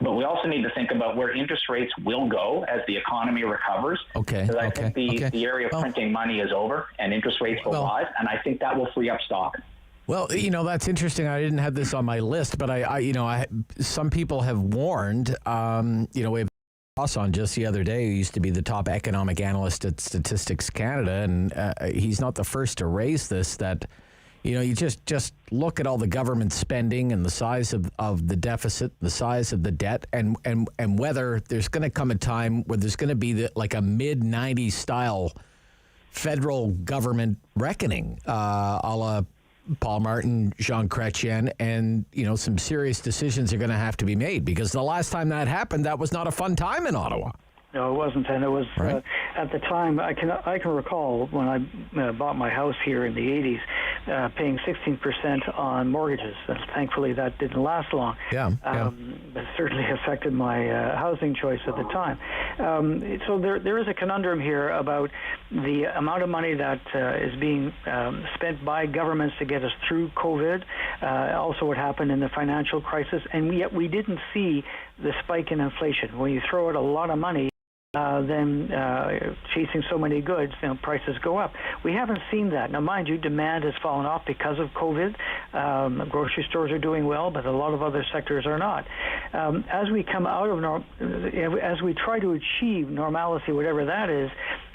But we also need to think about where interest rates will go as the economy recovers. Okay. Because I think the area of printing money is over and interest rates will rise, and I think that will free up stock. Well, you know, that's interesting. I didn't have this on my list, but some people have warned, we have Ross on just the other day, who used to be the top economic analyst at Statistics Canada, and he's not the first to raise this, that you just look at all the government spending and the size of the deficit, the size of the debt, and whether there's going to come a time where there's going to be like a mid-90s style federal government reckoning, a la Paul Martin, Jean Chrétien, and some serious decisions are going to have to be made, because the last time that happened, that was not a fun time in Ottawa. No, it wasn't, and it was right. At the time. I can recall when I bought my house here in the 80s, paying 16% on mortgages. Thankfully, that didn't last long. Yeah. But it certainly affected my housing choice at the time. So there is a conundrum here about the amount of money that is being spent by governments to get us through COVID. Also, what happened in the financial crisis, and yet we didn't see the spike in inflation. When you throw out a lot of money, then chasing so many goods, prices go up. We haven't seen that. Now, mind you, demand has fallen off because of COVID, Grocery stores are doing well, but a lot of other sectors are not. As we come out of as we try to achieve normalcy, whatever that is,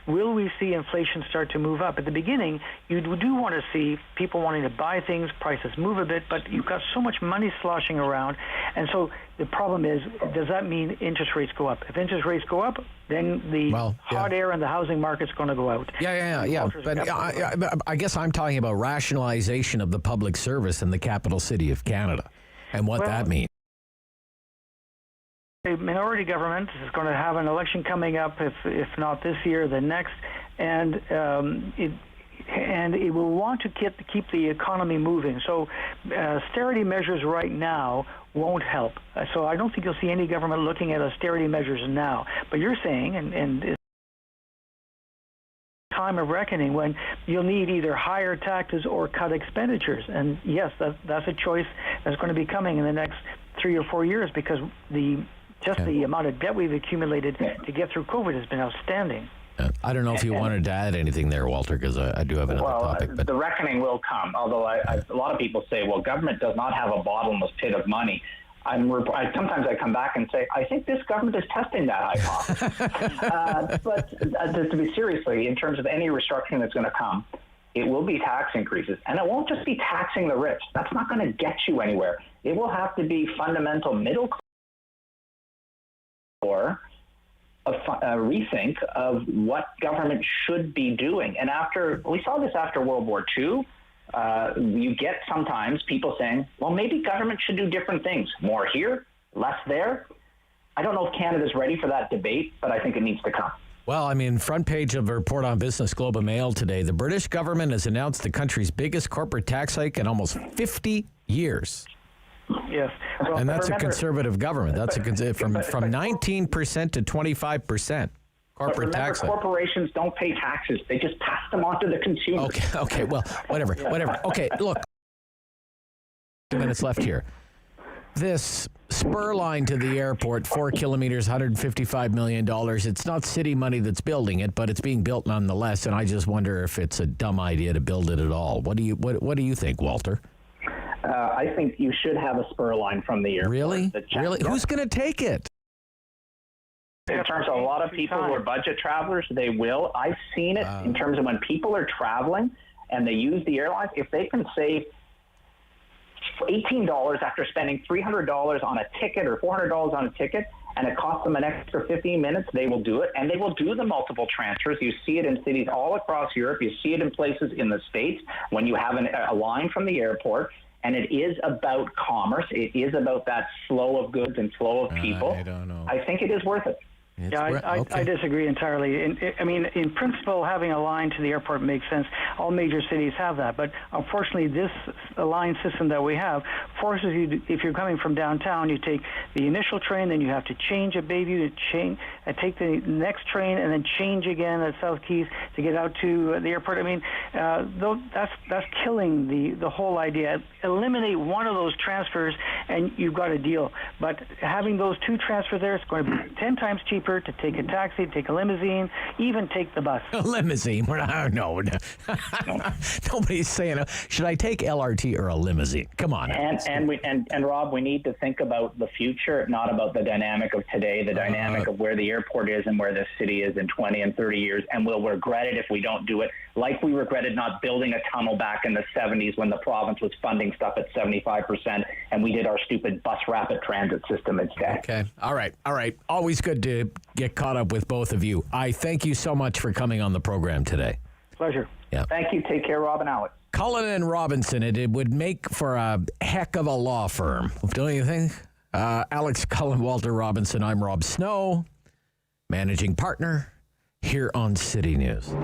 will we see inflation start to move up? At the beginning, you do want to see people wanting to buy things, prices move a bit, but you've got so much money sloshing around. And so the problem is, does that mean interest rates go up? If interest rates go up, then the hot air in the housing market's going to go out. Yeah. But I guess I'm talking about rationalization of the public service in the capital city of Canada and what that means. A minority government is going to have an election coming up, if not this year, then next, and it will want to keep the economy moving. So austerity measures right now won't help. So I don't think you'll see any government looking at austerity measures now. But you're saying, and it's time of reckoning when you'll need either higher taxes or cut expenditures. And yes, that's a choice that's going to be coming in the next 3 or 4 years, because the amount of debt we've accumulated to get through COVID has been outstanding. I don't know if you wanted to add anything there, Walter, because I do have another topic. But the reckoning will come, although a lot of people say, well, government does not have a bottomless pit of money. Sometimes I come back and say, I think this government is testing that hypothesis. But to be seriously, in terms of any restructuring that's going to come, it will be tax increases. And it won't just be taxing the rich. That's not going to get you anywhere. It will have to be fundamental middle class or a rethink of what government should be doing. And we saw this after World War II, you get sometimes people saying, well, maybe government should do different things, more here, less there. I don't know if Canada's ready for that debate, but I think it needs to come. Well, I mean, front page of a report on Business Globe and Mail today, the British government has announced the country's biggest corporate tax hike in almost 50 years. Yes. Well, and that's a conservative government. That's from 19% to 25% corporate tax hike. Corporations don't pay taxes. They just pass them on to the consumer. Okay, well, whatever. Okay, look. 2 minutes left here. This spur line to the airport, 4 kilometers, $155 million. It's not city money that's building it, but it's being built nonetheless. And I just wonder if it's a dumb idea to build it at all. What do you think, Walter? I think you should have a spur line from the airport. Really? Really? Who's going to take it? In terms of a lot of people who are budget travelers, they will. I've seen it in terms of when people are traveling and they use the airlines, if they can save $18 after spending $300 on a ticket or $400 on a ticket, and it costs them an extra 15 minutes, they will do it. And they will do the multiple transfers. You see it in cities all across Europe. You see it in places in the States when you have a line from the airport. And it is about commerce. It is about that flow of goods and flow of people. I don't know. I think it is worth it. I disagree entirely. In principle, having a line to the airport makes sense. All major cities have that. But unfortunately, this line system that we have forces you to, if you're coming from downtown, you take the initial train, then you have to change at Bayview, take the next train, and then change again at South Keys to get out to the airport. I mean, that's killing the whole idea. Eliminate one of those transfers, and you've got a deal. But having those two transfers there, it's going to be 10 times cheaper to take a taxi, take a limousine, even take the bus. A limousine? No. Nobody's saying, should I take LRT or a limousine? Come on. And Rob, we need to think about the future, not about the dynamic of today, the dynamic of where the airport is and where this city is in 20 and 30 years. And we'll regret it if we don't do it, like we regretted not building a tunnel back in the 70s when the province was funding stuff at 75% and we did our stupid bus rapid transit system instead. Okay. All right. Always good to get caught up with both of you. I thank you so much for coming on the program today. Pleasure. Yeah. Thank you. Take care, Rob and Alex. Cullen and Robinson, it would make for a heck of a law firm, don't you think? Alex Cullen, Walter Robinson, I'm Rob Snow, managing partner here on City News.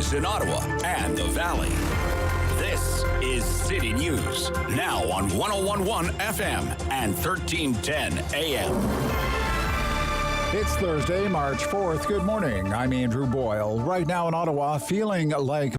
news in Ottawa and the Valley. This is City News, now on 101.1 FM and 1310 AM. It's Thursday, March 4th. Good morning. I'm Andrew Boyle. Right now in Ottawa, feeling like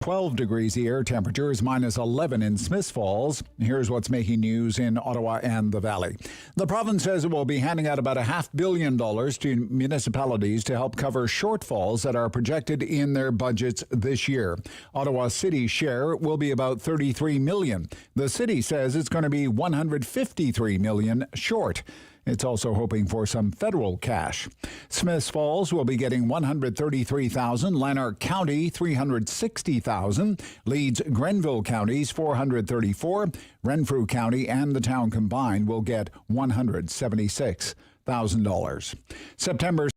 12 degrees. The air temperature is minus 11 in Smiths Falls. Here's what's making news in Ottawa and the Valley. The province says it will be handing out about $500 million to municipalities to help cover shortfalls that are projected in their budgets this year. Ottawa City's share will be about $33 million. The city says it's going to be $153 million short. It's also hoping for some federal cash. Smiths Falls will be getting $133,000, Lanark County $360,000, Leeds Grenville counties $434,000, Renfrew County and the town combined will get $176,000. September's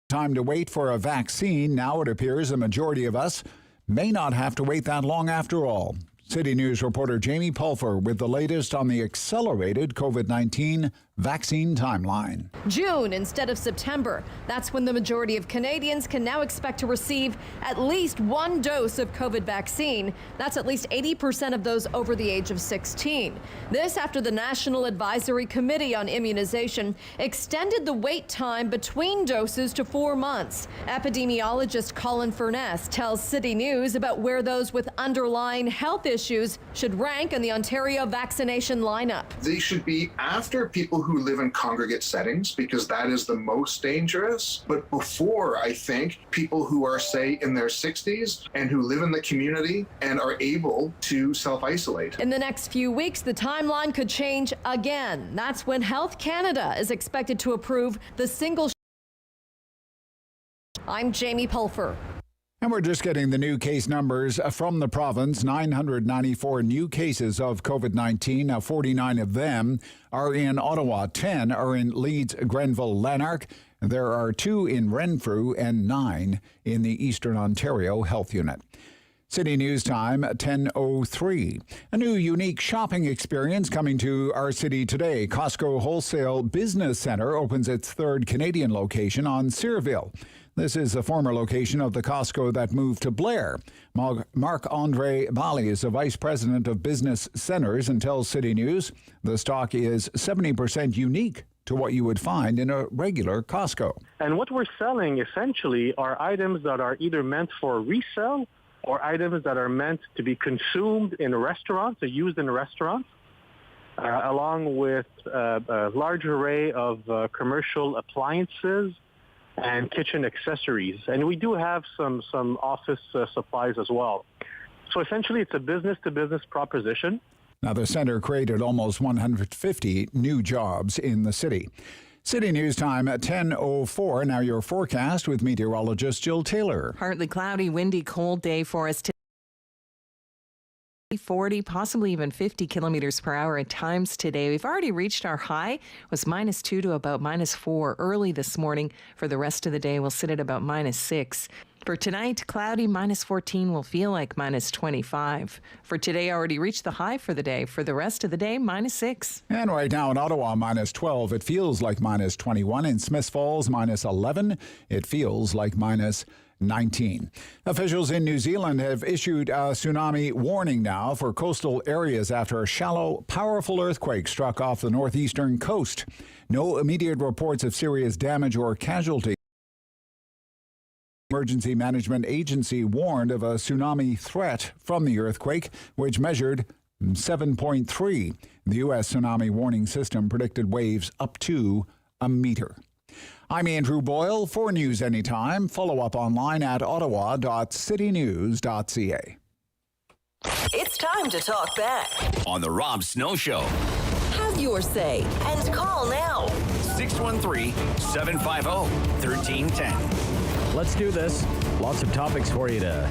time to wait for a vaccine. Now it appears a majority of us may not have to wait that long after all. City News reporter Jamie Pulfer with the latest on the accelerated COVID-19 vaccine timeline. June instead of September. That's when the majority of Canadians can now expect to receive at least one dose of COVID vaccine. That's at least 80% of those over the age of 16. This after the National Advisory Committee on Immunization extended the wait time between doses to 4 months. Epidemiologist Colin tells City News about where those with underlying health issues should rank in the Ontario vaccination lineup. They should be after people who live in congregate settings, because that is the most dangerous. But before, I think, people who are, say, in their 60s and who live in the community and are able to self-isolate. In the next few weeks, the timeline could change again. That's when Health Canada is expected to approve the single. I'm Jamie Pulfer. And we're just getting the new case numbers from the province. 994 new cases of COVID-19. Now, 49 of them are in Ottawa. 10 are in Leeds, Grenville, Lanark. There are 2 in Renfrew and 9 in the Eastern Ontario Health Unit. City News Time, 10:03. A new unique shopping experience coming to our city today. Costco Wholesale Business Centre opens its 3rd Canadian location on Searville. This is the former location of the Costco that moved to Blair. Marc-Andre Bali is the Vice President of Business Centres and tells City News the stock is 70% unique to what you would find in a regular Costco. And what we're selling essentially are items that are either meant for resale or items that are meant to be consumed in restaurants or used in restaurants, along with a large array of commercial appliances and kitchen accessories. And we do have some office supplies as well. So essentially, it's a business-to-business proposition. Now, the centre created almost 150 new jobs in the city. City News Time at 10:04. Now your forecast with meteorologist Jill Taylor. Partly cloudy, windy, cold day for us today. 40, possibly even 50 kilometers per hour at times today. We've already reached our high. It was -2 to about -4 early this morning. For the rest of the day, we'll sit at about -6. For tonight, cloudy, -14 will feel like -25. For today, already reached the high for the day. For the rest of the day, -6. And right now in Ottawa, -12. It feels like -21. In Smiths Falls, -11. It feels like -19. Officials in New Zealand have issued a tsunami warning now for coastal areas after a shallow, powerful earthquake struck off the northeastern coast. No immediate reports of serious damage or casualty. Emergency Management Agency warned of a tsunami threat from the earthquake, which measured 7.3. The U.S. tsunami warning system predicted waves up to a meter. I'm Andrew Boyle. For News Anytime, follow up online at ottawa.citynews.ca. It's time to talk back on The Rob Snow Show. Have your say and call now. 613-750-1310. Let's do this. Lots of topics for you to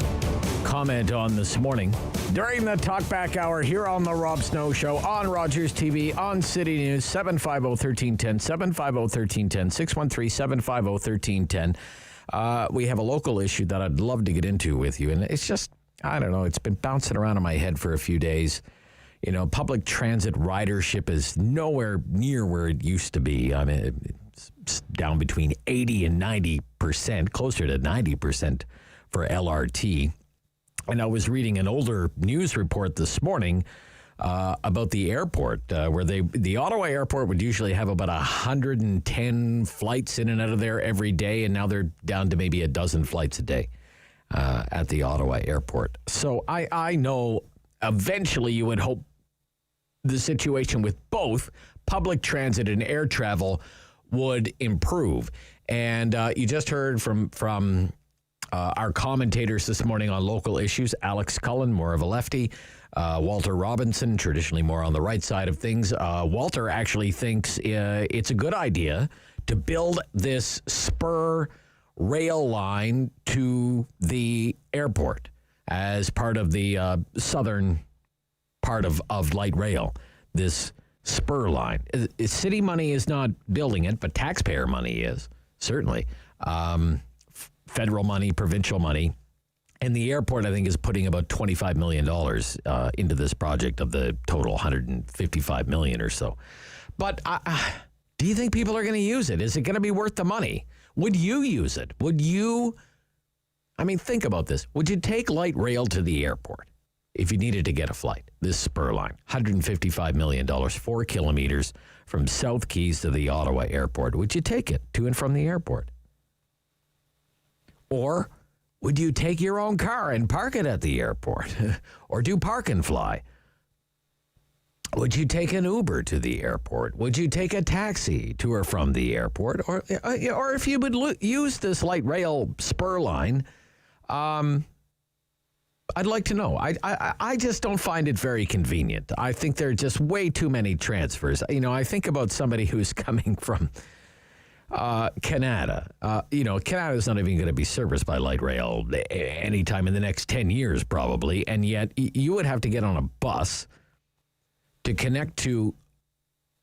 comment on this morning. During the Talkback Hour here on The Rob Snow Show, on Rogers TV, on City News, 750-1310, 750-1310, 613-750-1310. We have a local issue that I'd love to get into with you, and it's just, I don't know, it's been bouncing around in my head for a few days. You know, public transit ridership is nowhere near where it used to be. I mean, it's down between 80 and 90%, closer to 90% for LRT. And I was reading an older news report this morning about the airport, where the Ottawa airport would usually have about 110 flights in and out of there every day, and now they're down to maybe a dozen flights a day at the Ottawa airport. So I know eventually you would hope the situation with both public transit and air travel would improve. And you just heard from our commentators this morning on local issues, Alex Cullen, more of a lefty, Walter Robinson, traditionally more on the right side of things. Walter actually thinks it's a good idea to build this spur rail line to the airport as part of the southern part of light rail, this spur line. City money is not building it, but taxpayer money is, certainly. Federal money, provincial money. And the airport, I think, is putting about $25 million into this project of the total $155 million or so. But do you think people are going to use it? Is it going to be worth the money? Would you use it? Would you? I mean, think about this. Would you take light rail to the airport if you needed to get a flight? This spur line, $155 million, 4 kilometers from South Keys to the Ottawa airport. Would you take it to and from the airport? Or would you take your own car and park it at the airport or do park and fly? Would you take an Uber to the airport? Would you take a taxi to or from the airport? Or if you would use this light rail spur line, I'd like to know. I just don't find it very convenient. I think there are just way too many transfers. I think about somebody who's coming from Canada. Canada's not even going to be serviced by light rail anytime in the next 10 years, probably. And yet you would have to get on a bus to connect to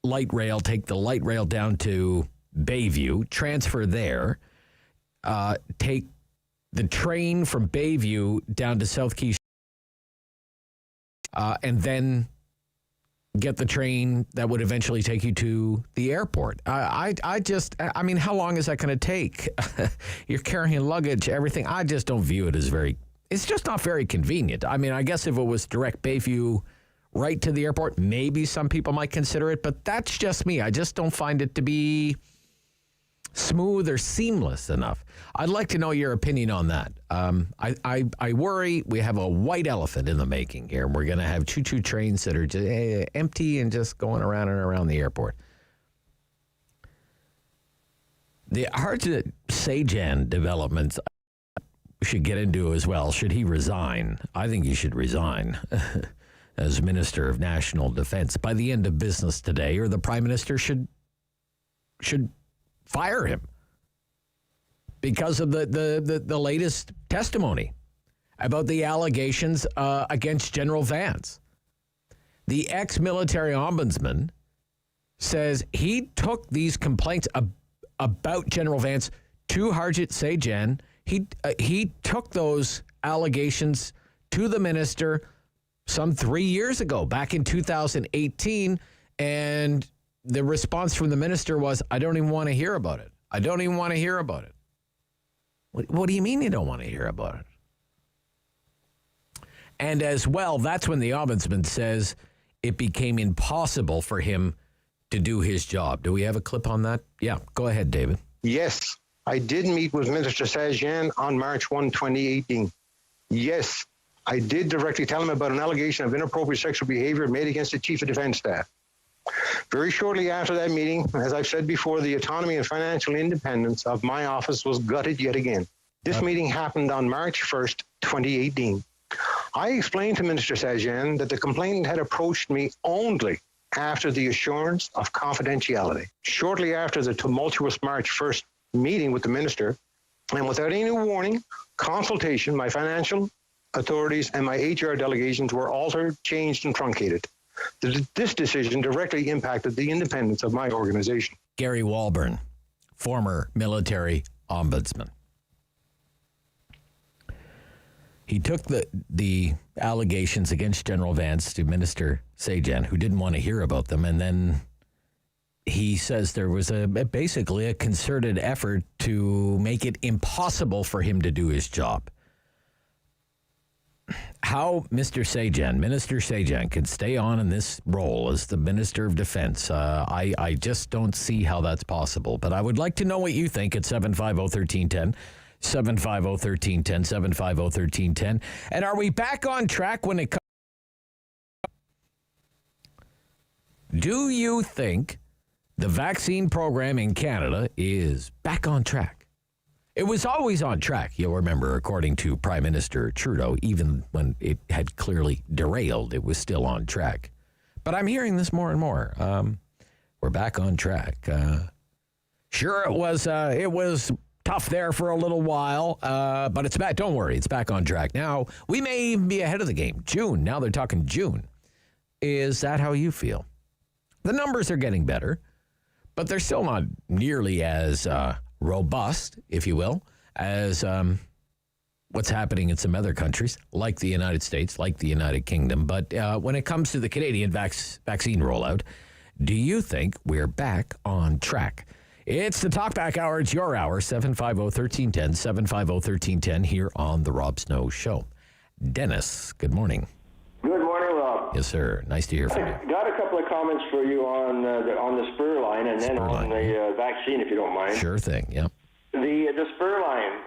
light rail, take the light rail down to Bayview, transfer there, take the train from Bayview down to South Keys, and then get the train that would eventually take you to the airport. I mean, how long is that going to take? You're carrying luggage, everything. I just don't view it as it's just not very convenient. I mean, I guess if it was direct Bayview right to the airport, maybe some people might consider it, but that's just me. I just don't find it to be smooth or seamless enough. I'd like to know your opinion on that. I worry we have a white elephant in the making here. We're going to have choo-choo trains that are just empty and just going around and around the airport. The Harjit Sajjan developments we should get into as well. Should he resign? I think he should resign as Minister of National Defense by the end of business today, or the Prime Minister should fire him because of the latest testimony about the allegations against General Vance. The ex-military ombudsman says he took these complaints about General Vance to Harjit Sajjan. He took those allegations to the minister some 3 years ago, back in 2018, and the response from the minister was, I don't even want to hear about it. I don't even want to hear about it. What do you mean you don't want to hear about it? And as well, that's when the ombudsman says it became impossible for him to do his job. Do we have a clip on that? Yeah, go ahead, David. Yes, I did meet with Minister Sajjan on March 1, 2018. Yes, I did directly tell him about an allegation of inappropriate sexual behavior made against the Chief of Defence Staff. Very shortly after that meeting, as I've said before, the autonomy and financial independence of my office was gutted yet again. This meeting happened on March 1st, 2018. I explained to Minister Sajjan that the complainant had approached me only after the assurance of confidentiality. Shortly after the tumultuous March 1st meeting with the minister, and without any warning, consultation, my financial authorities and my HR delegations were altered, changed, and truncated. This decision directly impacted the independence of my organization. Gary Walburn, former military ombudsman. He took the allegations against General Vance to Minister Sajjan, who didn't want to hear about them, and then he says there was basically a concerted effort to make it impossible for him to do his job. how Minister Sajjan can stay on in this role as the Minister of Defense. I just don't see how that's possible. But I would like to know what you think at 750-1310. 750-1310, 750-1310. And are we back on track when it comes? Do you think the vaccine program in Canada is back on track? It was always on track, you'll remember, according to Prime Minister Trudeau. Even when it had clearly derailed, it was still on track. But I'm hearing this more and more. We're back on track. Sure, it was tough there for a little while, but it's back. Don't worry, it's back on track. Now, we may even be ahead of the game. June, now they're talking June. Is that how you feel? The numbers are getting better, but they're still not nearly as robust, if you will, as what's happening in some other countries, like the United States, like the United Kingdom. But when it comes to the Canadian vaccine rollout, do you think we're back on track? It's the Talkback Hour. It's your hour, 750-1310, 750-1310 here on The Rob Snow Show. Dennis, good morning. Good morning, Rob. Yes, sir. Nice to hear from you. Got a couple of comments for you on the spur line and then on the vaccine, if you don't mind. Sure thing, yeah. The spur line,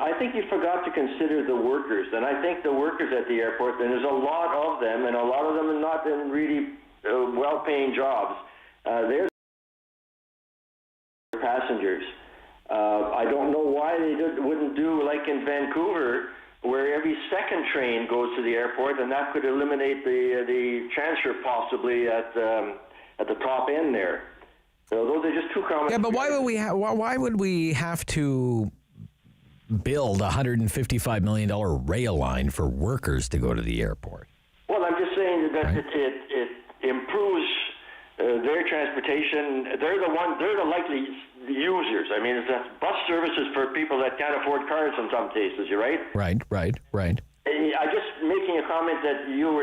I think you forgot to consider the workers. And I think the workers at the airport, and there's a lot of them, and a lot of them are not in really well-paying jobs. They're passengers. I don't know why they wouldn't do like in Vancouver, where every second train goes to the airport, and that could eliminate the transfer possibly at the top end there. So those are just two comments. Yeah, but why would we have to build a $155 million rail line for workers to go to the airport? Well, I'm just saying that it improves their transportation. They're the likely users. I mean, it's bus services for people that can't afford cars in some cases, you're right? Right. I'm just making a comment that you were...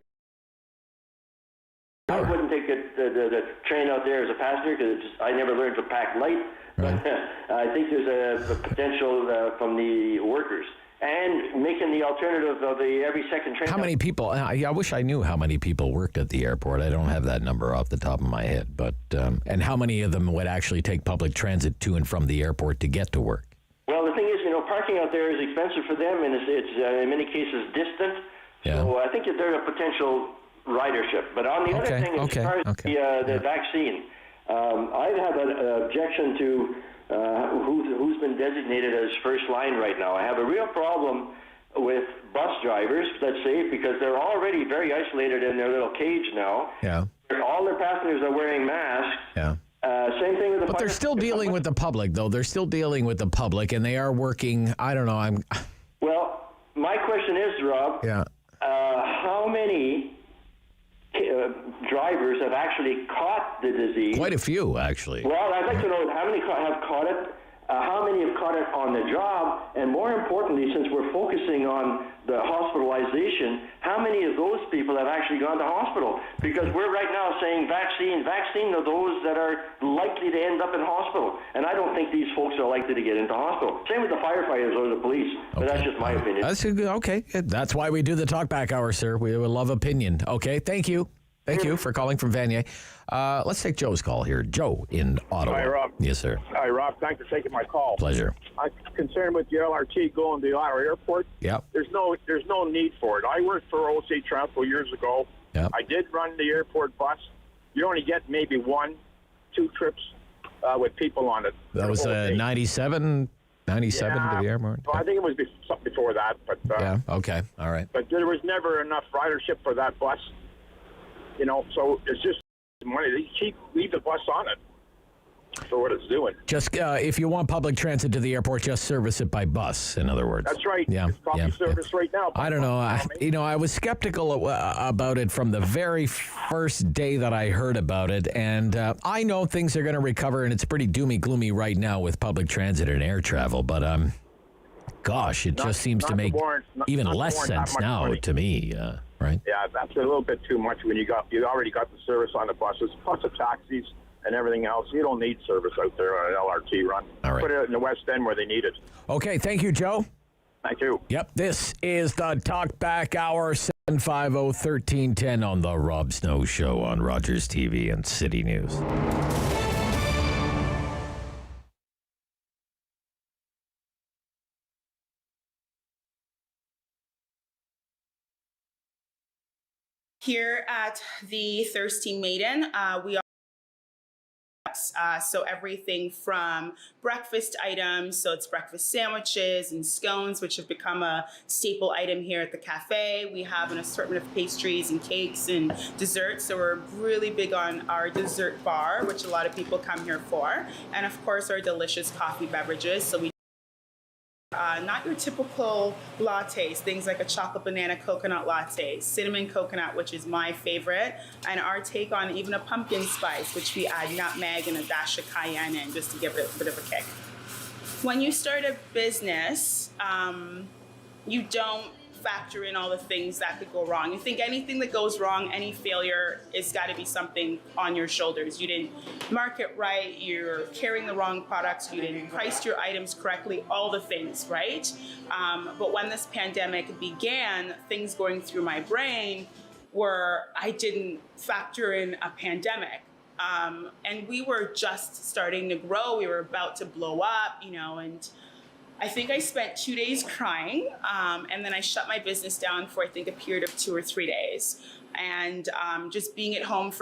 I wouldn't take the train out there as a passenger because I never learned to pack light. Right. But I think there's a potential from the workers. And making the alternative of every second train. How many people? I wish I knew how many people worked at the airport. I don't have that number off the top of my head. But and how many of them would actually take public transit to and from the airport to get to work? Well, the thing is, parking out there is expensive for them, and it's in many cases distant. Yeah. So I think that there's a potential ridership. But on the other thing, as far as the vaccine, I have an objection to who's been designated as first line right now. I have a real problem with bus drivers, let's say, because they're already very isolated in their little cage now. Yeah. All their passengers are wearing masks. Yeah. Same thing with the... But they're still dealing with the public, though. They're still dealing with the public, and they are working, I don't know, Well, my question is, Rob, how many drivers have actually caught the disease? Quite a few, actually. Well, I'd like to know how many have caught it, how many have caught it on the job, and more importantly, since we're focusing on the hospitalization, how many of those people have actually gone to hospital? Because we're right now saying vaccine are those that are likely to end up in hospital. And I don't think these folks are likely to get into hospital. Same with the firefighters or the police. But that's just my opinion. Okay. That's why we do the Talkback Hour, sir. We love opinion. Okay, thank you. Thank you for calling from Vanier. Let's take Joe's call here. Joe in Ottawa. Hi, Rob. Yes, sir. Hi, Rob. Thanks for taking my call. Pleasure. I'm concerned with the LRT going to the Ottawa Airport. Yep. There's no need for it. I worked for OC Transport years ago. Yep. I did run the airport bus. You only get maybe 1-2 trips with people on it. That was 97 to the airport? Well, I think it was something before that. But yeah, okay. All right. But there was never enough ridership for that bus. So it's just money. They leave the bus on it for what it's doing. Just if you want public transit to the airport, just service it by bus, in other words. That's right. Yeah. It's copy service right now. I don't know. I was skeptical about it from the very first day that I heard about it. And I know things are going to recover, and it's pretty doomy gloomy right now with public transit and air travel. But gosh, it just seems to make even less sense now to me. Right? Yeah, that's a little bit too much when you already got the service on the buses, plus the taxis and everything else. You don't need service out there on an LRT run. All right. Put it in the West End where they need it. Okay, thank you, Joe. Thank you. Yep, this is the Talk Back Hour, 750-1310 on the Rob Snow Show on Rogers TV and City News. Here at the Thirsty Maiden, we are so everything from breakfast items, so it's breakfast sandwiches and scones, which have become a staple item here at the cafe. We have an assortment of pastries and cakes and desserts, so we're really big on our dessert bar, which a lot of people come here for, and of course our delicious coffee beverages. So we not your typical lattes, things like a chocolate banana coconut latte, cinnamon coconut, which is my favorite, and our take on even a pumpkin spice, which we add nutmeg and a dash of cayenne in just to give it a bit of a kick. When you start a business, you don't factor in all the things that could go wrong. You think anything that goes wrong, any failure, it's got to be something on your shoulders. You didn't market right, you're carrying the wrong products, you didn't price your items correctly, all the things, right? But when this pandemic began, things going through my brain were I didn't factor in a pandemic. And we were just starting to grow. We were about to blow up, and I think I spent 2 days crying, and then I shut my business down for I think a period of 2 or 3 days. And just being at home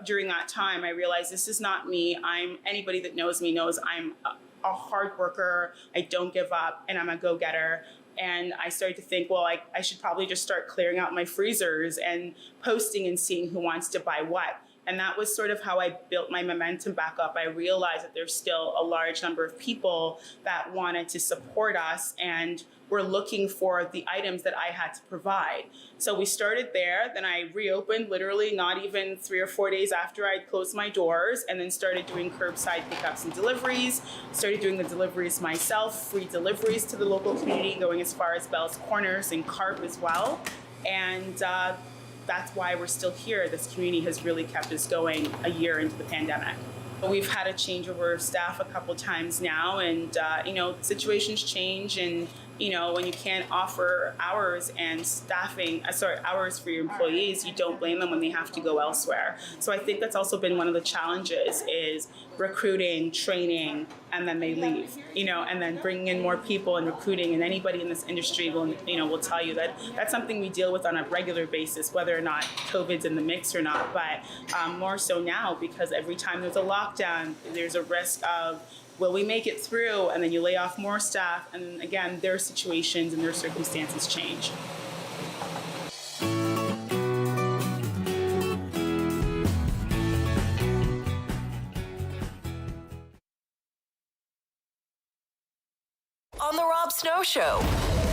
during that time, I realized this is not me. Anybody that knows me knows I'm a hard worker. I don't give up, and I'm a go-getter. And I started to think, well, I should probably just start clearing out my freezers and posting and seeing who wants to buy what. And that was sort of how I built my momentum back up. I realized that there's still a large number of people that wanted to support us and were looking for the items that I had to provide. So we started there. Then I reopened literally not even 3 or 4 days after I'd closed my doors, and then started doing curbside pickups and deliveries. Started doing the deliveries myself, free deliveries to the local community, going as far as Bell's Corners and Carp as well. And that's why we're still here. This community has really kept us going a year into the pandemic. We've had a changeover of staff a couple times now, and situations change, and when you can't offer hours and hours for your employees, you don't blame them when they have to go elsewhere. So I think that's also been one of the challenges is recruiting, training, and then they leave, and then bringing in more people and recruiting. And anybody in this industry will tell you that that's something we deal with on a regular basis, whether or not COVID's in the mix or not. But more so now, because every time there's a lockdown, there's a risk of, will we make it through? And then you lay off more staff. And again, their situations and their circumstances change. On the Rob Snow Show.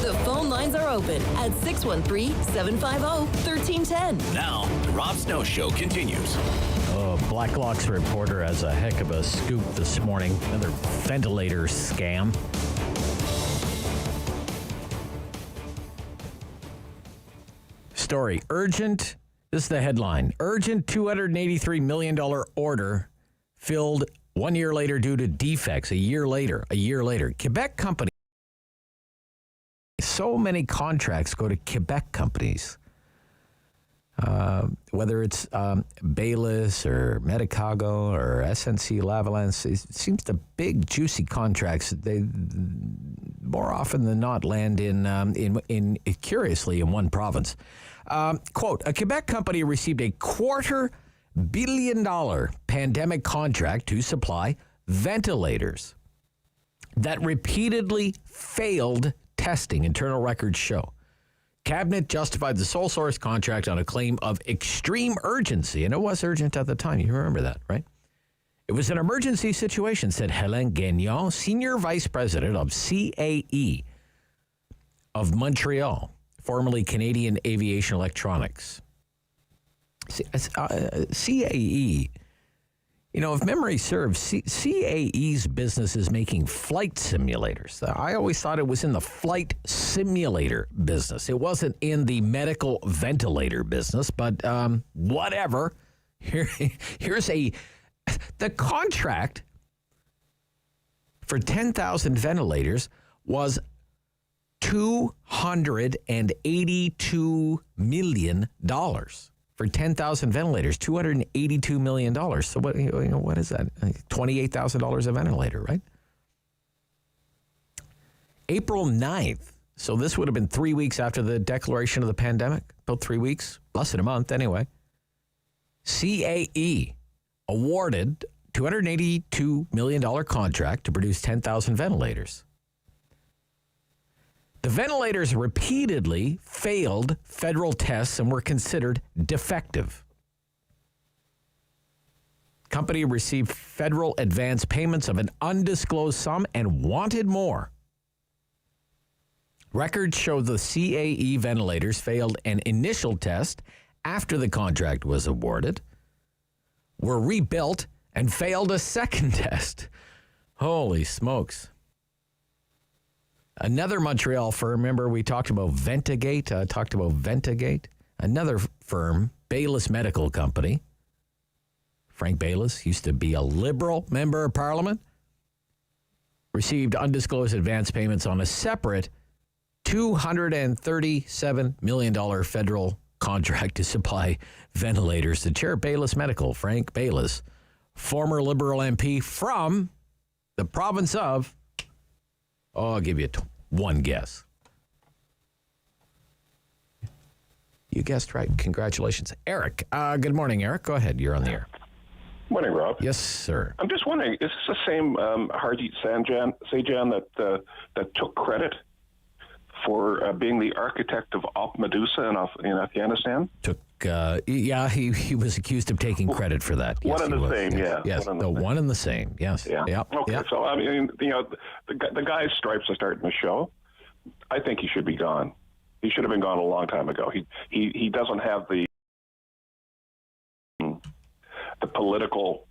The phone lines are open at 613-750-1310. Now, the Rob Snow Show continues. Blacklock's reporter has a heck of a scoop this morning. Another ventilator scam. Story. Urgent. This is the headline. Urgent $283 million order filled 1 year later due to defects. A year later. Quebec company. So many contracts go to Quebec companies. Whether it's Baylis or Medicago or SNC Lavalin, it seems the big juicy contracts, they more often than not land in curiously in one province. Quote, a Quebec company received a $250 million pandemic contract to supply ventilators that repeatedly failed testing, internal records show. Cabinet justified the sole source contract on a claim of extreme urgency, and it was urgent at the time. You remember that, right? It was an emergency situation, said Hélène Gagnon, Senior Vice President of CAE of Montreal, formerly Canadian Aviation Electronics. CAE, if memory serves, CAE's business is making flight simulators. I always thought it was in the flight simulator business. It wasn't in the medical ventilator business, but whatever. Here's the contract for 10,000 ventilators was $282 million for 10,000 ventilators. $282 million. So what is that? $28,000 a ventilator, right? April 9th. So this would have been 3 weeks after the declaration of the pandemic. About 3 weeks, less than a month anyway. CAE awarded $282 million contract to produce 10,000 ventilators. The ventilators repeatedly failed federal tests and were considered defective. Company received federal advance payments of an undisclosed sum and wanted more. Records show the CAE ventilators failed an initial test after the contract was awarded, were rebuilt, and failed a second test. Holy smokes. Another Montreal firm, remember we talked about Ventigate? Another firm, Baylis Medical Company. Frank Baylis used to be a Liberal member of Parliament. Received undisclosed advance payments on a separate $237 million federal contract to supply ventilators to Chair Baylis Medical, Frank Baylis, former Liberal MP from the province of, I'll give you one guess. You guessed right. Congratulations. Eric. Good morning, Eric. Go ahead. You're on the air. Morning, Rob. Yes, sir. I'm just wondering, is this the same Harjit Sajjan that took credit for being the architect of Op Medusa in Afghanistan? He was accused of taking credit for that. One and the same, yeah. Yes, one and the same, yes. Yeah. Yep. Okay, yep. so, I mean, the guy's stripes are starting to show. I think he should be gone. He should have been gone a long time ago. He doesn't have the political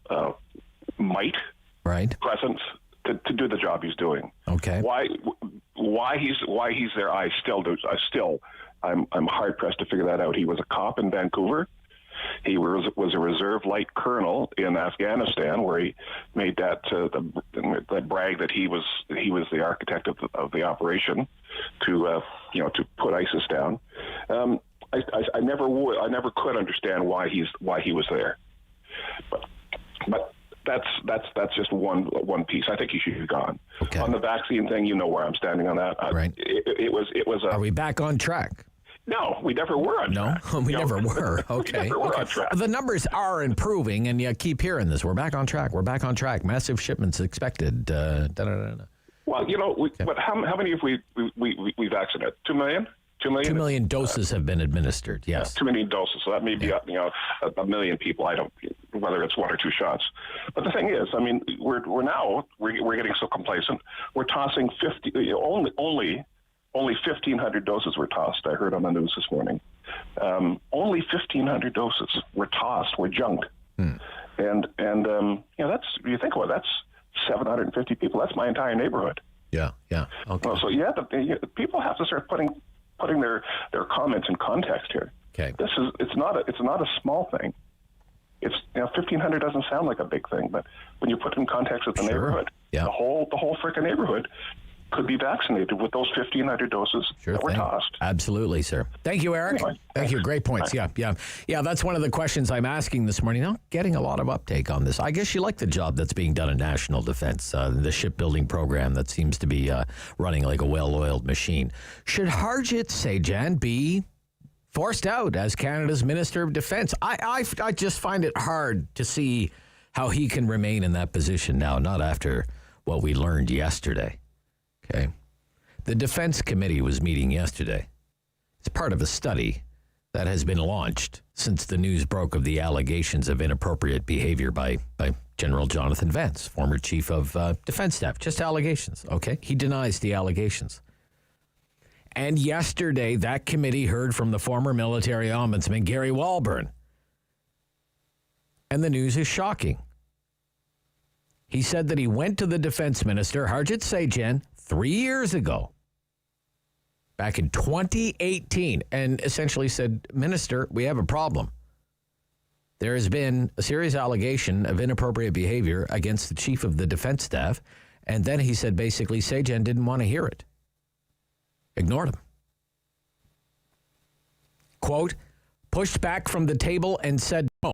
might, presence to do the job he's doing. Okay. Why he's there? I'm hard pressed to figure that out. He was a cop in Vancouver. He was a reserve light colonel in Afghanistan, where he made that brag that he was the architect of the operation to put ISIS down. I never could understand why he was there, but that's just one piece. I think he should be gone. Okay. On the vaccine thing, you know where I'm standing on that. Right. It was. Are we back on track? No, we never were on track. No, we never were. Okay. We never were on track. The numbers are improving, and you keep hearing this. We're back on track. We're back on track. Massive shipments expected. Well, but how many have we vaccinated? 2 million? 2 million? 2 million doses have been administered, yes. 2 million doses. So that may be, a million people. I don't, whether it's one or two shots. But the thing is, I mean, we're getting so complacent. We're tossing only 1,500 doses were tossed. I heard on the news this morning. Only 1,500 doses were tossed, were junked. And that's, you think about it, that's 750 people. That's my entire neighborhood. Yeah. Okay. So people have to start putting their comments in context here. Okay. It's not a small thing. It's 1,500 doesn't sound like a big thing, but when you put it in context with the neighborhood, the whole frickin' neighborhood could be vaccinated with those 1,500 doses that were tossed. Absolutely, sir. Thank you, Eric. Anyway, Thank you. Great points. Bye. Yeah. That's one of the questions I'm asking this morning. Not getting a lot of uptake on this. I guess you like the job that's being done in national defense, the shipbuilding program that seems to be running like a well-oiled machine. Should Harjit Sajjan be forced out as Canada's Minister of Defense? I just find it hard to see how he can remain in that position now, not after what we learned yesterday. Okay. The Defense Committee was meeting yesterday. It's part of a study that has been launched since the news broke of the allegations of inappropriate behavior by General Jonathan Vance, former Chief of Defense Staff. Just allegations, okay? He denies the allegations. And yesterday, that committee heard from the former military ombudsman, Gary Walburn. And the news is shocking. He said that he went to the defense minister, Harjit Sajjan, 3 years ago, back in 2018, and essentially said, Minister, we have a problem. There has been a serious allegation of inappropriate behavior against the chief of the defense staff, and then he said basically Sajjan didn't want to hear it. Ignored him. Quote, pushed back from the table and said no.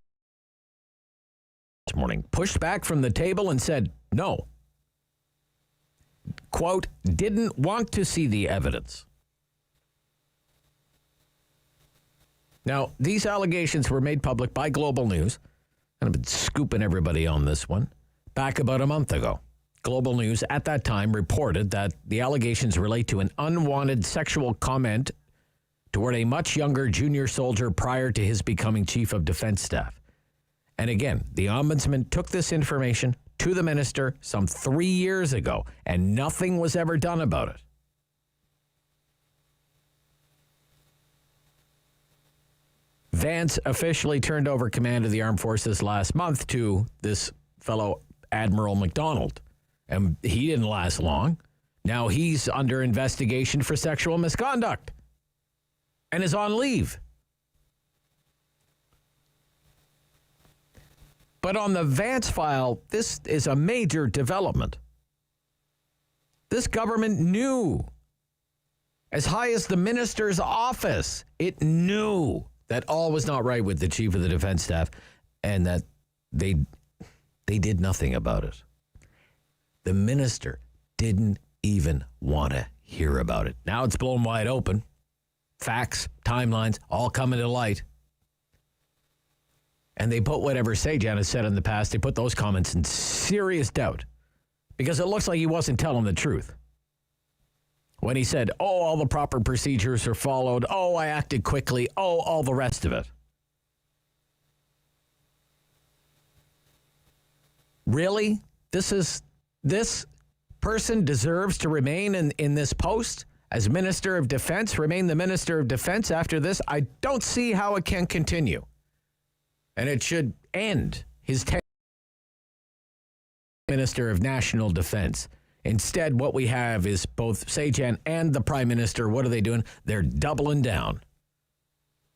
This morning, pushed back from the table and said no. Quote, didn't want to see the evidence. Now, these allegations were made public by Global News, and I've been scooping everybody on this one, back about a month ago. Global News at that time reported that the allegations relate to an unwanted sexual comment toward a much younger junior soldier prior to his becoming chief of defense staff. And again, the ombudsman took this information to the minister some 3 years ago, and nothing was ever done about it. Vance officially turned over command of the armed forces last month to this fellow Admiral McDonald, and he didn't last long. Now he's under investigation for sexual misconduct and is on leave. But on the Vance file, this is a major development. This government knew, as high as the minister's office, it knew that all was not right with the chief of the defense staff and that they did nothing about it. The minister didn't even want to hear about it. Now it's blown wide open. Facts, timelines, all coming to light. And they put whatever Sajjan has said in the past, they put those comments in serious doubt because it looks like he wasn't telling the truth. When he said, oh, all the proper procedures are followed, oh, I acted quickly, oh, all the rest of it. Really? This person deserves to remain in this post as Minister of Defense, remain the Minister of Defense after this? I don't see how it can continue. And it should end his tenure as Minister of National Defense. Instead, what we have is both Sajjan and the Prime Minister. What are they doing? They're doubling down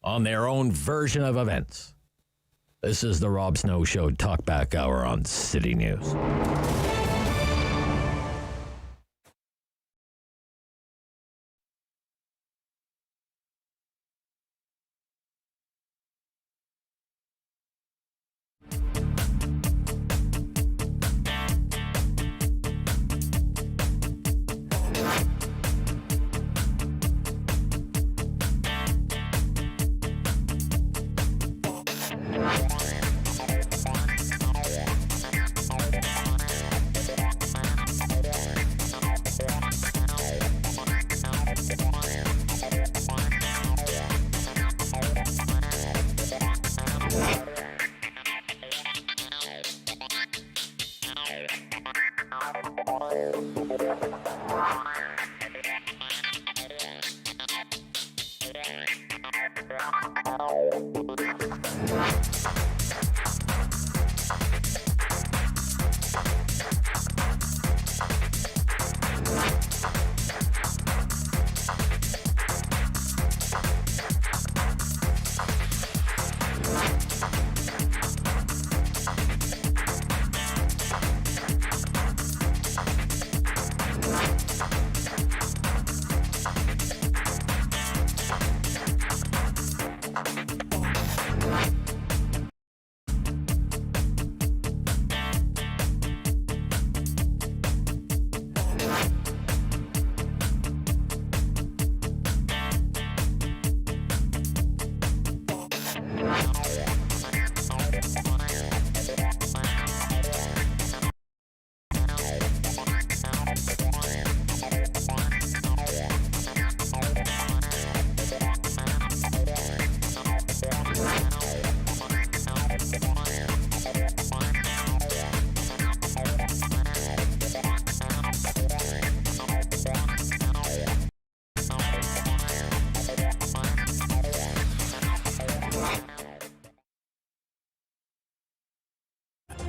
on their own version of events. This is the Rob Snow Show Talkback Hour on City News.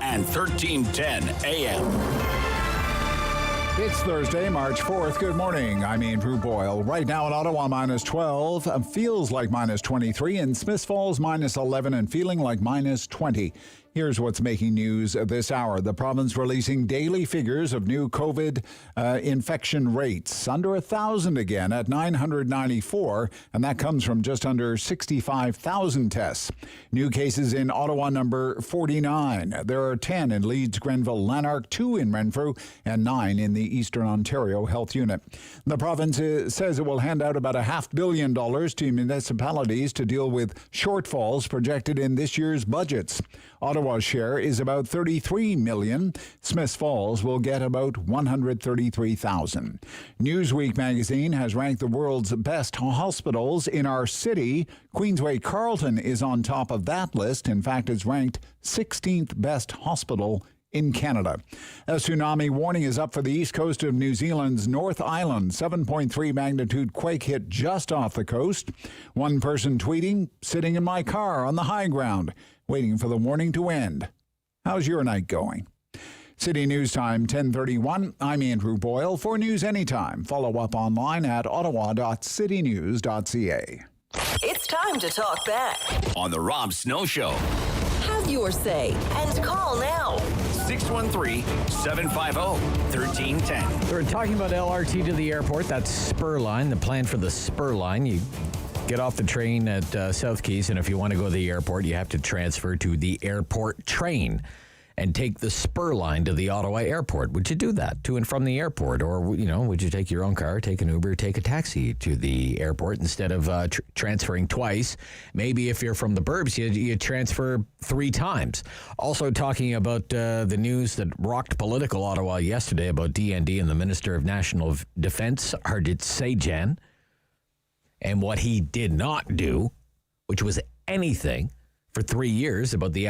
And 1310 AM. It's Thursday, March 4th. Good morning. I'm Andrew Boyle. Right now in Ottawa, minus 12. Feels like minus 23. In Smiths Falls, minus 11 and feeling like minus 20. Here's what's making news this hour. The province releasing daily figures of new COVID infection rates. Under 1,000 again at 994, and that comes from just under 65,000 tests. New cases in Ottawa, number 49. There are 10 in Leeds, Grenville, Lanark, 2 in Renfrew, and 9 in the Eastern Ontario Health Unit. The province says it will hand out about $500 million to municipalities to deal with shortfalls projected in this year's budgets. Ottawa's share is about $33 million. Smiths Falls will get about $133,000. Newsweek magazine has ranked the world's best hospitals in our city. Queensway Carleton is on top of that list. In fact, it's ranked 16th best hospital in Canada. A tsunami warning is up for the east coast of New Zealand's North Island. 7.3 magnitude quake hit just off the coast. One person tweeting, "Sitting in my car on the high ground, waiting for the warning to end." How's your night going? City News Time, 10:31. I'm Andrew Boyle. For news anytime, follow up online at ottawa.citynews.ca. It's time to talk back. On the Rob Snow Show. Have your say and call now. 613-750-1310. We're talking about LRT to the airport. That's Spur Line, the plan for the Spur Line. You get off the train at South Keys, and if you want to go to the airport, you have to transfer to the airport train and take the Spur Line to the Ottawa airport. Would you do that to and from the airport? Or, would you take your own car, take an Uber, take a taxi to the airport instead of transferring twice? Maybe if you're from the burbs, you transfer 3 times. Also talking about the news that rocked political Ottawa yesterday about DND and the Minister of National Defence, Harjit Sajjan, and what he did not do, which was anything for 3 years about the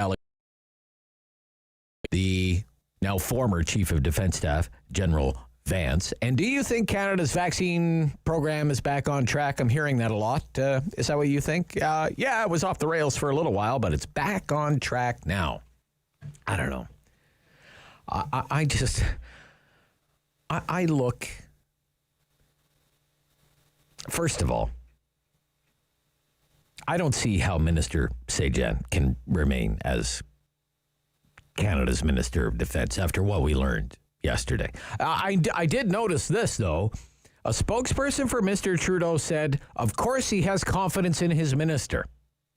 now former Chief of Defence Staff, General Vance. And do you think Canada's vaccine program is back on track? I'm hearing that a lot. Is that what you think? Yeah, it was off the rails for a little while, but it's back on track now. I don't know. I look... First of all, I don't see how Minister Sajjan can remain as Canada's Minister of Defence after what we learned yesterday. I did notice this, though. A spokesperson for Mr. Trudeau said, of course he has confidence in his minister.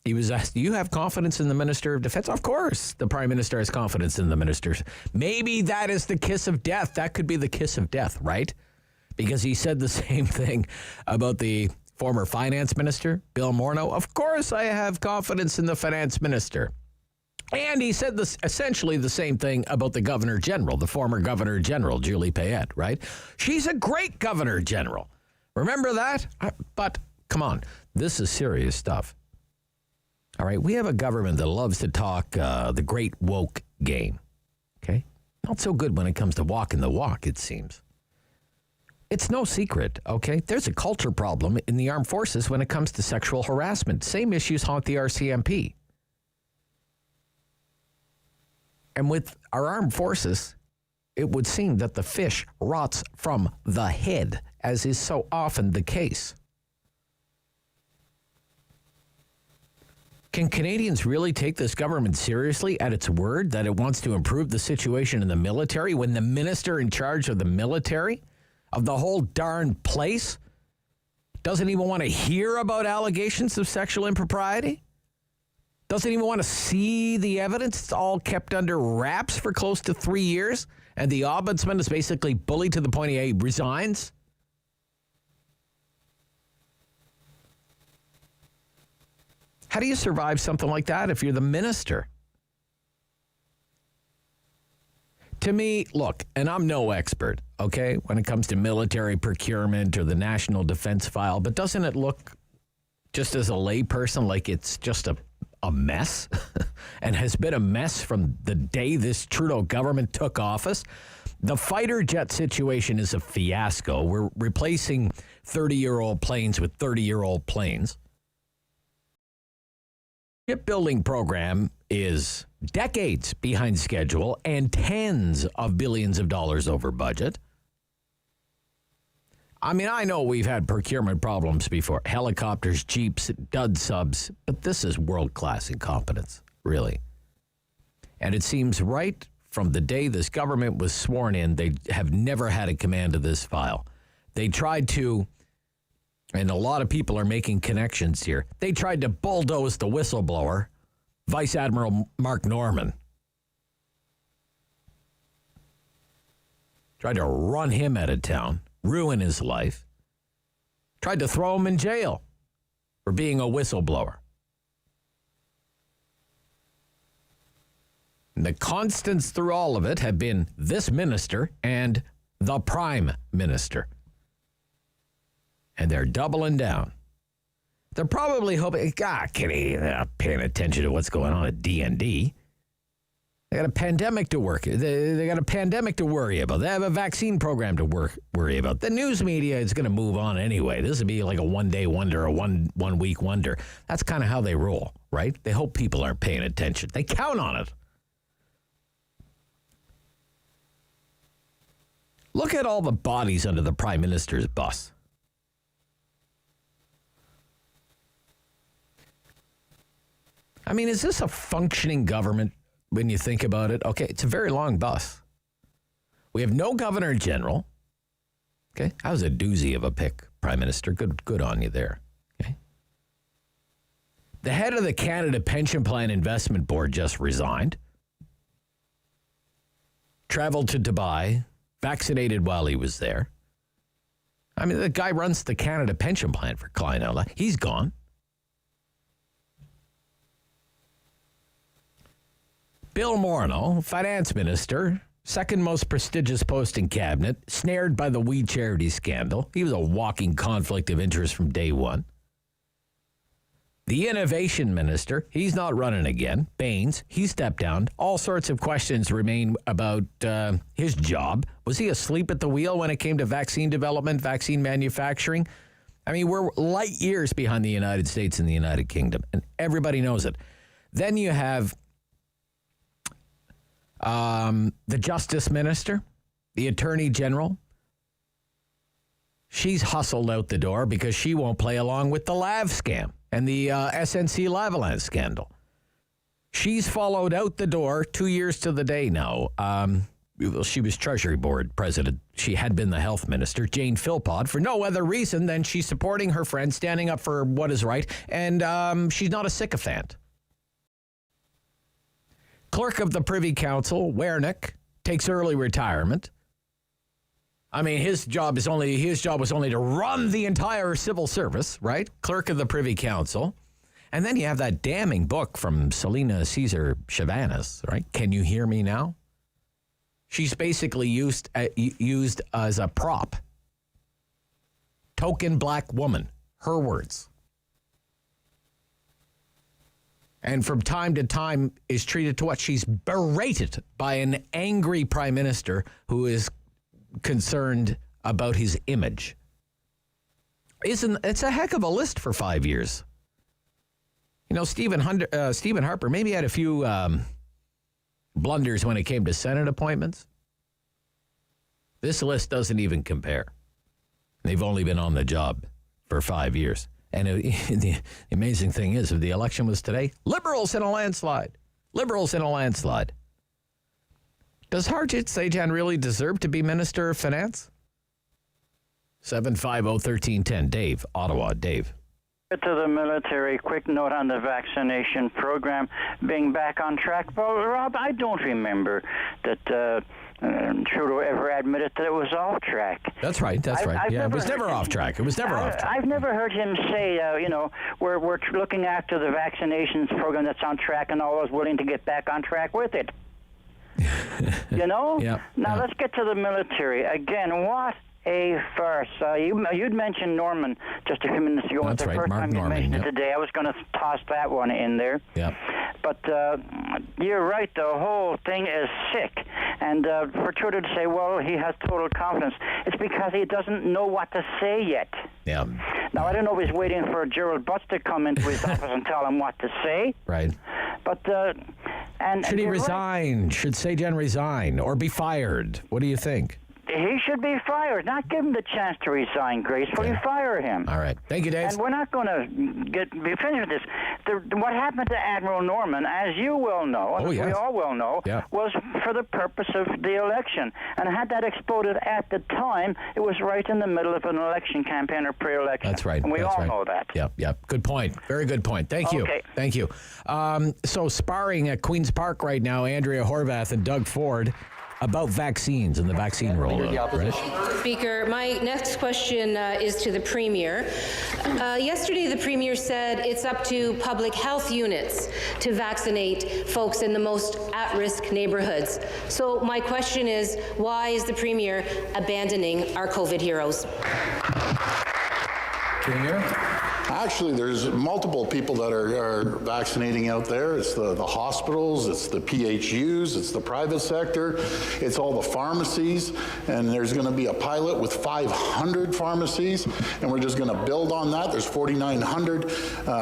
He was asked, do you have confidence in the Minister of Defence? Of course the Prime Minister has confidence in the ministers. Maybe that is the kiss of death. That could be the kiss of death, right? Because he said the same thing about the former Finance Minister, Bill Morneau. Of course I have confidence in the Finance Minister. And he said essentially the same thing about the Governor General, the former Governor General, Julie Payette, right? She's a great Governor General. Remember that? But come on, this is serious stuff. All right, we have a government that loves to talk the great woke game, okay? Not so good when it comes to walking the walk, it seems. It's no secret, okay? There's a culture problem in the armed forces when it comes to sexual harassment. Same issues haunt the RCMP. And with our armed forces, it would seem that the fish rots from the head, as is so often the case. Can Canadians really take this government seriously at its word that it wants to improve the situation in the military when the minister in charge of the military, of the whole darn place, doesn't even want to hear about allegations of sexual impropriety? Doesn't even want to see the evidence? It's all kept under wraps for close to 3 years, and the ombudsman is basically bullied to the point he resigns? How do you survive something like that if you're the minister? To me, look, and I'm no expert, okay, when it comes to military procurement or the national defense file, but doesn't it look, just as a layperson, like it's just a mess and has been a mess from the day this Trudeau government took office? The fighter jet situation is a fiasco. We're replacing 30-year-old planes with 30-year-old planes. Shipbuilding program is decades behind schedule and tens of billions of dollars over budget. I mean, I know we've had procurement problems before. Helicopters, jeeps, dud subs, but this is world-class incompetence, really. And it seems right from the day this government was sworn in, they have never had a command of this file. They tried to, and a lot of people are making connections here, they tried to bulldoze the whistleblower, Vice Admiral Mark Norman. Tried to run him out of town, ruin his life. Tried to throw him in jail for being a whistleblower. And the constants through all of it have been this minister and the Prime Minister. And they're doubling down. They're probably hoping, Kitty, they're not paying attention to what's going on at DND. They got a pandemic to work. They got a pandemic to worry about. They have a vaccine program to worry about. The news media is going to move on anyway. This would be like a one-day wonder, a one-week wonder. That's kind of how they roll, right? They hope people aren't paying attention. They count on it. Look at all the bodies under the Prime Minister's bus. I mean, is this a functioning government when you think about it? Okay, it's a very long bus. We have no Governor General. Okay, that was a doozy of a pick, Prime Minister. Good on you there. Okay. The head of the Canada Pension Plan Investment Board just resigned. Traveled to Dubai. Vaccinated while he was there. I mean, the guy runs the Canada Pension Plan, for crying out loud. He's gone. Bill Morneau, finance minister, second most prestigious post in cabinet, snared by the We Charity scandal. He was a walking conflict of interest from day one. The innovation minister, he's not running again. Baines, he stepped down. All sorts of questions remain about his job. Was he asleep at the wheel when it came to vaccine development, vaccine manufacturing? I mean, we're light years behind the United States and the United Kingdom, and everybody knows it. Then you have the justice minister, the attorney general. She's hustled out the door because she won't play along with the LAV scam and the SNC Lavalin scandal. She's followed out the door 2 years to the day now. She was Treasury Board president. She had been the health minister, Jane Philpott, for no other reason than she's supporting her friend, standing up for what is right, and she's not a sycophant. Clerk of the Privy Council, Wernick, takes early retirement. I mean, his job was only to run the entire civil service, right? Clerk of the Privy Council. And then you have that damning book from Selena Caesar Chavanis, right? Can You Hear Me Now? She's basically used as a prop. Token black woman, her words. And from time to time is treated to what? She's berated by an angry prime minister who is concerned about his image. It's a heck of a list for 5 years. You know, Stephen Harper maybe had a few blunders when it came to Senate appointments. This list doesn't even compare. They've only been on the job for 5 years. And the amazing thing is, if the election was today, Liberals in a landslide. Liberals in a landslide. Does Harjit Sajjan really deserve to be Minister of Finance? 750-1310. Dave, Ottawa. Dave. To the military, quick note on the vaccination program being back on track. Well, Rob, I don't remember that Trudeau ever admitted that it was off track. That's right. Yeah, it was never off track. It was never off track. I've never heard him say, we're looking after the vaccinations program that's on track and all those willing to get back on track with it. You know? Yeah. Now let's get to the military. Again, what a farce. You'd mentioned Norman just a few minutes ago. That's right, first Mark time Norman. You mentioned it today. I was going to toss that one in there. Yeah. But you're right. The whole thing is sick. And for Trudeau to say, well, he has total confidence, it's because he doesn't know what to say yet. Yeah. Now, I don't know if he's waiting for Gerald Butts to come into his office and tell him what to say. Right. But, should he resign? Right. Should Sajjan resign or be fired? What do you think? he should be fired. Not give him the chance to resign gracefully. Fire him. All right. Thank you, Dave. And we're not going to be finished with this. What happened to Admiral Norman, as you well know, and we all well know, was for the purpose of the election. And had that exploded at the time, it was right in the middle of an election campaign or pre-election. That's right. And we all know that. Yep. Good point. Very good point. Thank you. Thank you. So sparring at Queen's Park right now, Andrea Horvath and Doug Ford, about vaccines and the vaccine rollout. Speaker, my next question is to the Premier. Yesterday, the Premier said it's up to public health units to vaccinate folks in the most at-risk neighborhoods. So my question is, why is the Premier abandoning our COVID heroes? Premier? Actually, there's multiple people that are vaccinating out there. It's the hospitals, it's the PHUs, it's the private sector, it's all the pharmacies, and there's going to be a pilot with 500 pharmacies, and we're just going to build on that. There's 4,900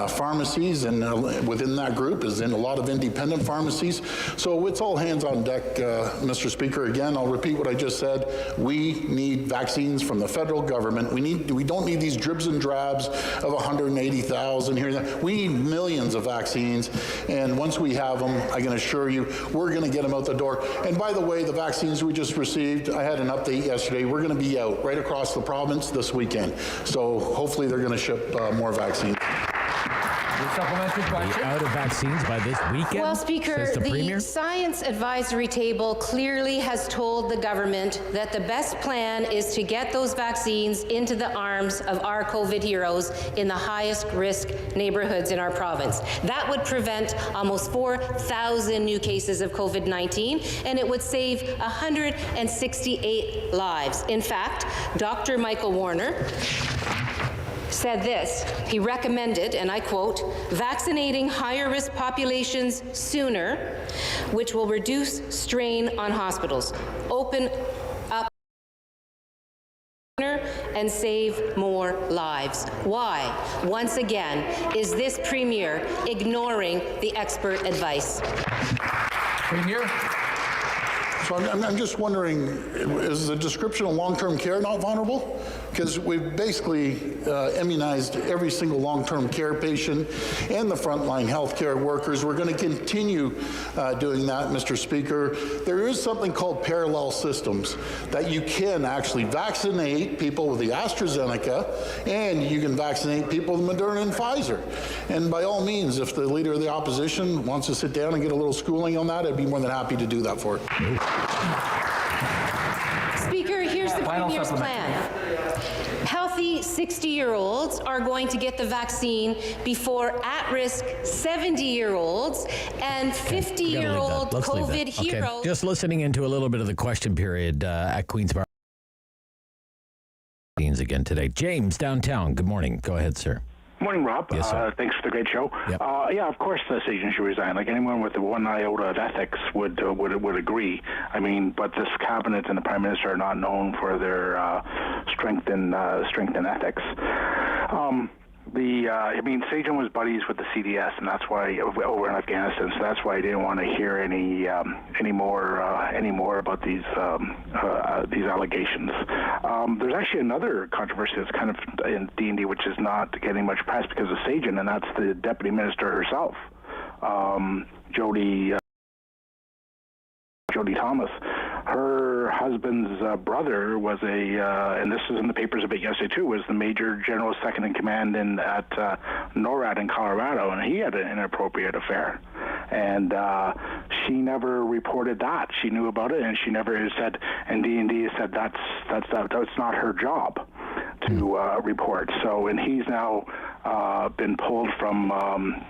pharmacies, and within that group is in a lot of independent pharmacies. So it's all hands on deck, Mr. Speaker. Again, I'll repeat what I just said. We need vaccines from the federal government. We don't need these dribs and drabs of 180,000 here and there. We need millions of vaccines, and once we have them, I can assure you, we're going to get them out the door. And by the way, the vaccines we just received, I had an update yesterday, we're going to be out right across the province this weekend. So hopefully they're going to ship more vaccines. Supplementary question. Out of vaccines by this weekend? Well, Speaker, the Science Advisory Table clearly has told the government that the best plan is to get those vaccines into the arms of our COVID heroes in the highest risk neighborhoods in our province. That would prevent almost 4,000 new cases of COVID-19, and it would save 168 lives. In fact, Dr. Michael Warner said this. He recommended, and I quote, vaccinating higher risk populations sooner, which will reduce strain on hospitals, open up and save more lives. Why, once again, is this Premier ignoring the expert advice? Premier? So I'm just wondering, is the description of long-term care not vulnerable? Because we've basically immunized every single long-term care patient and the frontline healthcare workers. We're going to continue doing that, Mr. Speaker. There is something called parallel systems that you can actually vaccinate people with the AstraZeneca, and you can vaccinate people with Moderna and Pfizer. And by all means, if the Leader of the Opposition wants to sit down and get a little schooling on that, I'd be more than happy to do that for it. Speaker, here's the Premier's plan. Healthy 60-year-olds are going to get the vaccine before at-risk 70-year-olds and 50-year-old COVID heroes. Okay. Just listening into a little bit of the question period at Queen's Park again today. James, downtown. Good morning. Go ahead, sir. Morning, Rob. Yes, sir. Thanks for the great show. Yep. Yeah, of course the Sagan should resign. Like anyone with the one iota of ethics would agree. I mean, but this cabinet and the Prime Minister are not known for their strength in ethics. I mean, Sagan was buddies with the CDS, and that's why over in Afghanistan. So that's why I didn't want to hear any more about these allegations. There's actually another controversy that's kind of in D&D, which is not getting much press because of Sagan, and that's the Deputy Minister herself, Jody Thomas. Her husband's brother was and this was in the papers a bit yesterday too, was the Major General Second in Command at NORAD in Colorado, and he had an inappropriate affair. And she never reported that. She knew about it, and she never said, and D&D said that's not her job to report. So, and he's now been pulled from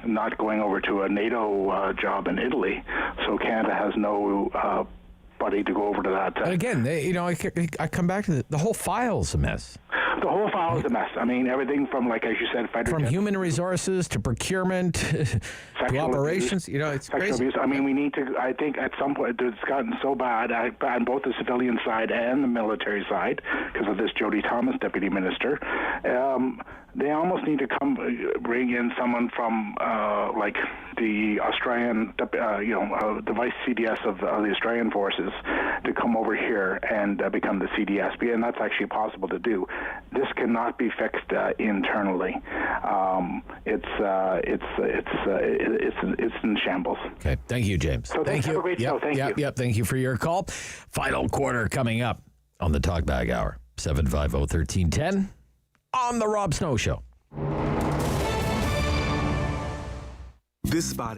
not going over to a NATO job in Italy. So Canada has no buddy to go over to that. But again, I come back to the whole file's a mess. The whole file is a mess. I mean, everything from, like, as you said, from human resources to procurement to operations. Abuse, it's sexual crazy. abuse. I mean, we need to. I think at some point it's gotten so bad on both the civilian side and the military side because of this Jody Thomas deputy minister. they almost need to bring in someone from like the Australian, the vice CDS of the Australian forces to come over here and become the CDSP, and that's actually possible to do. This cannot be fixed internally. It's in shambles. Okay, thank you, James. So thank you. Thank you. Yep. Thank you for your call. Final quarter coming up on the Talkback Hour. 750-1310 on the Rob Snow Show. This spot.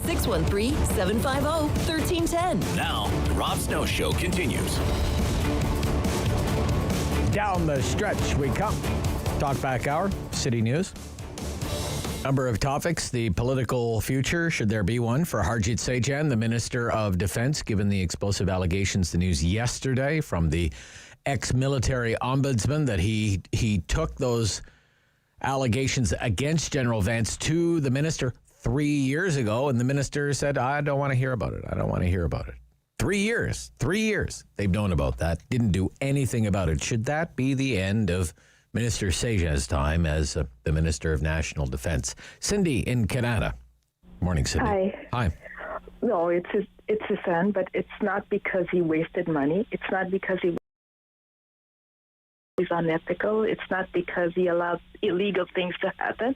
Six 613-750-1310. Now, the Rob Snow Show continues. Down the stretch we come. Talkback Hour, City News. Number of topics. The political future, should there be one, for Harjit Sajjan, the Minister of Defense, given the explosive allegations, the news yesterday from the ex-military ombudsman that he took those allegations against General Vance to the minister 3 years ago, and the minister said, I don't want to hear about it. I don't want to hear about it. 3 years. 3 years they've known about that. Didn't do anything about it. Should that be the end of Minister Sajjan's time as the Minister of National Defense? Cindy in Canada. Morning, Cindy. Hi. Hi. No, it's his son, but it's not because he wasted money. It's not because he's unethical. It's not because he allowed illegal things to happen.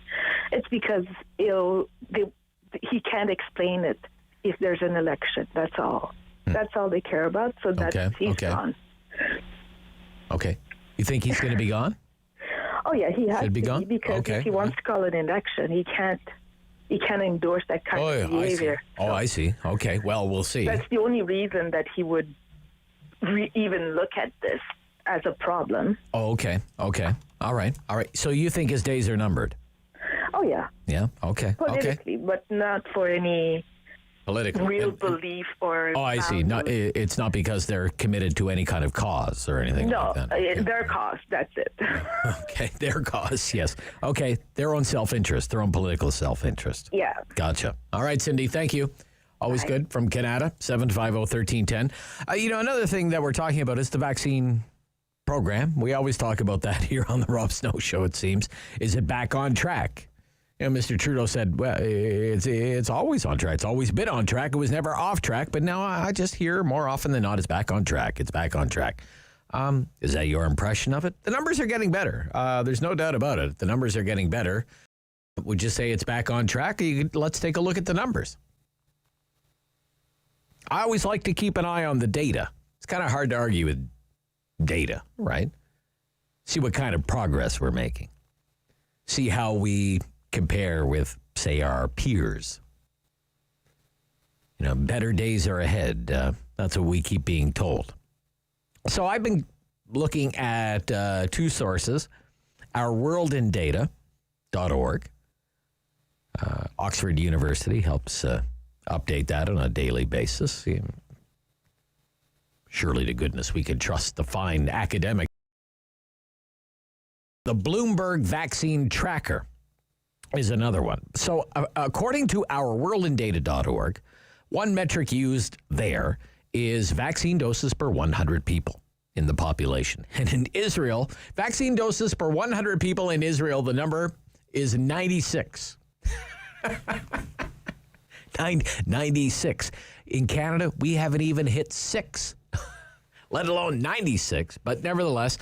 It's because he can't explain it if there's an election. That's all. That's all they care about. So he's gone. Okay. You think he's going to be gone? Oh yeah, he has to be gone because if he wants to call it an election, he can't endorse that kind of behavior. I see. Okay. Well, we'll see. That's the only reason that he would even look at this as a problem. Oh, okay. All right. So you think his days are numbered? Oh, yeah. Yeah, okay. Politically, but not for any real belief or... Oh, I see. No, it's not because they're committed to any kind of cause or anything like that. No, their cause, that's it. Okay, their cause, yes. Okay, their own self-interest, their own political self-interest. Yeah. Gotcha. All right, Cindy, thank you. Always good. From Canada, 750-1310. Another thing that we're talking about is the vaccine program. We always talk about that here on the Rob Snow Show, it seems. Is it back on track? Mr. Trudeau said, well, it's always on track. It's always been on track. It was never off track. But now I just hear more often than not, it's back on track. It's back on track. Is that your impression of it? The numbers are getting better. There's no doubt about it. The numbers are getting better. Would you say it's back on track? Let's take a look at the numbers. I always like to keep an eye on the data. It's kind of hard to argue with data, right? See what kind of progress we're making. See how we compare with, say, our peers. Better days are ahead. That's what we keep being told. So I've been looking at two sources, ourworldindata.org. Oxford University helps update that on a daily basis. Surely to goodness we could trust the fine academic. The Bloomberg Vaccine Tracker is another one. So according to ourworldindata.org, one metric used there is vaccine doses per 100 people in the population. And in Israel, vaccine doses per 100 people in Israel, the number is 96. 96. In Canada, we haven't even hit 6, let alone 96. But nevertheless,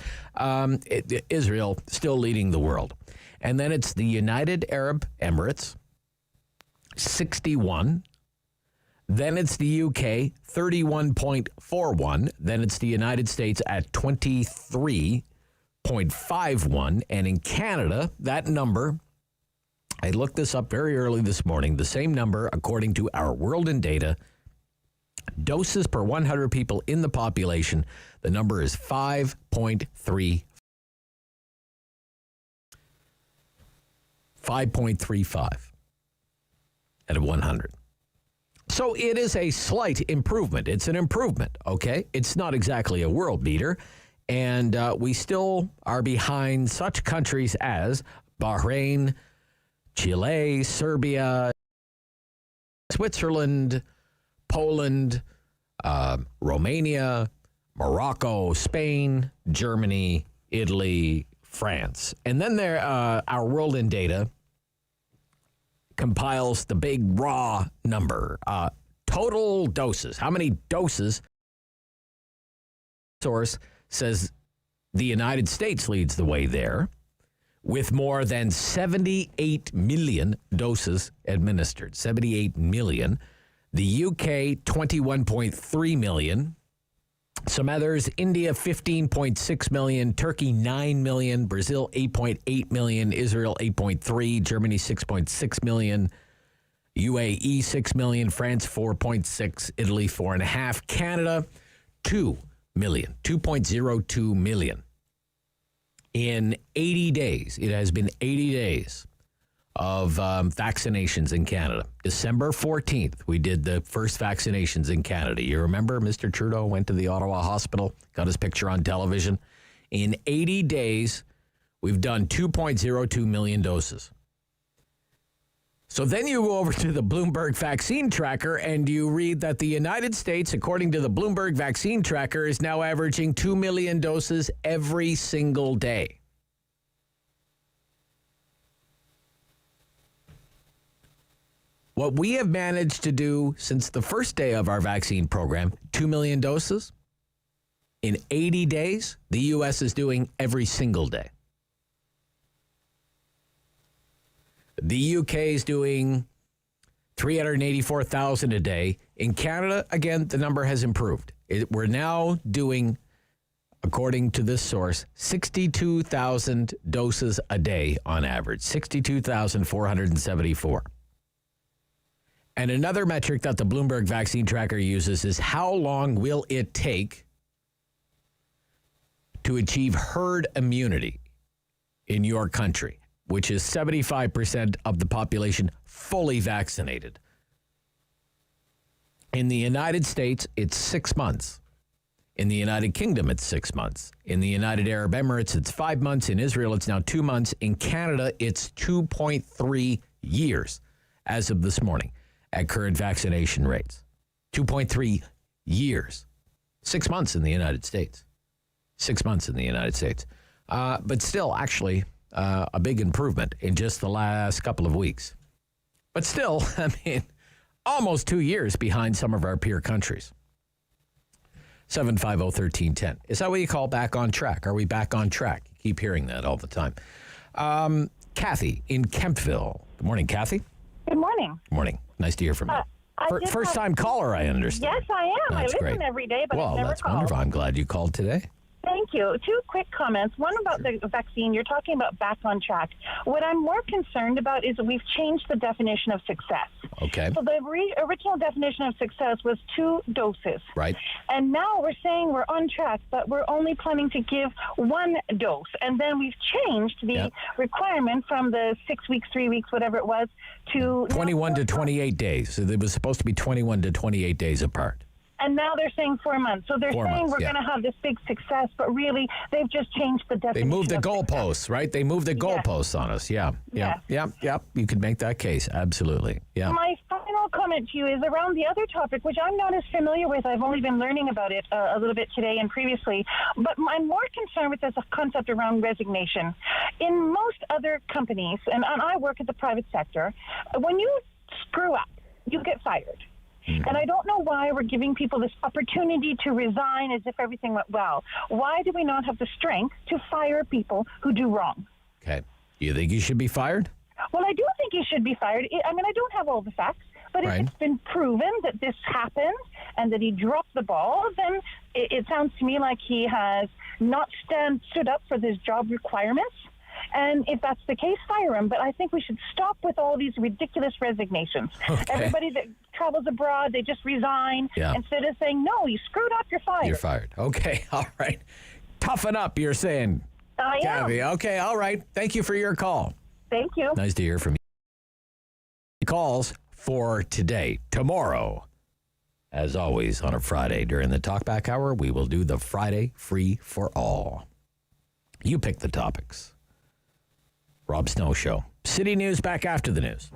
Israel still leading the world. And then it's the United Arab Emirates, 61. Then it's the UK, 31.41. Then it's the United States at 23.51. And in Canada, that number, I looked this up very early this morning, the same number, according to Our World in Data, doses per 100 people in the population, the number is 5.3. 5.35 out of 100. So it is a slight improvement. It's an improvement, okay? It's not exactly a world beater. And we still are behind such countries as Bahrain, Chile, Serbia, Switzerland, Poland, Romania, Morocco, Spain, Germany, Italy, France. And then there, Our World in Data compiles the big raw number, total doses. How many doses? Source says the United States leads the way there with more than 78 million doses administered. 78 million. The UK, 21.3 million. Some others, India, 15.6 million, Turkey, 9 million, Brazil, 8.8 million, Israel, 8.3, Germany, 6.6 million, UAE, 6 million, France, 4.6, Italy, 4.5, Canada, 2 million, 2.02 million. In 80 days, it has been 80 days of vaccinations in Canada. December 14th, we did the first vaccinations in Canada. You remember Mr. Trudeau went to the Ottawa hospital, got his picture on television. In 80 days, we've done 2.02 million doses. So then you go over to the Bloomberg Vaccine Tracker and you read that the United States, according to the Bloomberg Vaccine Tracker, is now averaging 2 million doses every single day. What we have managed to do since the first day of our vaccine program, 2 million doses, in 80 days, the U.S. is doing every single day. The U.K. is doing 384,000 a day. In Canada, again, the number has improved. We're now doing, according to this source, 62,000 doses a day on average, 62,474. And another metric that the Bloomberg Vaccine Tracker uses is how long will it take to achieve herd immunity in your country, which is 75% of the population fully vaccinated. In the United States, it's 6 months. In the United Kingdom, it's 6 months. In the United Arab Emirates, it's 5 months. In Israel, it's now 2 months. In Canada, it's 2.3 years as of this morning at current vaccination rates. 2.3 years. 6 months in the United States. 6 months in the United States. But still, actually, a big improvement in just the last couple of weeks. But still, I mean, almost 2 years behind some of our peer countries. 750-1310. Is that what you call back on track? Are we back on track? You keep hearing that all the time. Kathy in Kemptville. Good morning, Kathy. Good morning. Good morning. Nice to hear from you. First-time caller, I understand. Yes, I am. That's I listen great. every day, but I've never that's called. wonderful. I'm glad you called today. Thank you. Two quick comments. One about the vaccine. You're talking about back on track. What I'm more concerned about is that we've changed the definition of success. Okay. So the original definition of success was 2 doses. Right. And now we're saying we're on track, but we're only planning to give 1 dose. And then we've changed the requirement from the 6 weeks, 3 weeks, whatever it was, to 21 to 28 days. So it was supposed to be 21 to 28 days apart. And now they're saying 4 months. So they're 4 saying months, we're going to have this big success, but really they've just changed the They definition. moved the goalposts, right? They moved the goalposts on us. Yeah. You could make that case. Absolutely. Yeah. My final comment to you is around the other topic, which I'm not as familiar with. I've only been learning about it a little bit today and previously. But I'm more concerned with this concept around resignation. In most other companies, and I work at the private sector, when you screw up, you get fired. And I don't know why we're giving people this opportunity to resign as if everything went well. Why do we not have the strength to fire people who do wrong? Okay. You think you should be fired? Well, I do think he should be fired. I mean, I don't have all the facts, but if it's been proven that this happened and that he dropped the ball, then it sounds to me like he has not stood up for his job requirements. And if that's the case, fire him. But I think we should stop with all these ridiculous resignations. Okay. Everybody that travels abroad, they just resign instead of saying, no, you screwed up, you're fired. You're fired. Okay. All right. Toughen up, you're saying. I Kathy. am. Okay. All right. Thank you for your call. Thank you. Nice to hear from you. Calls for today. Tomorrow, as always, on a Friday during the Talkback Hour, we will do the Friday Free for All. You pick the topics. Rob Snow Show. City News back after the news.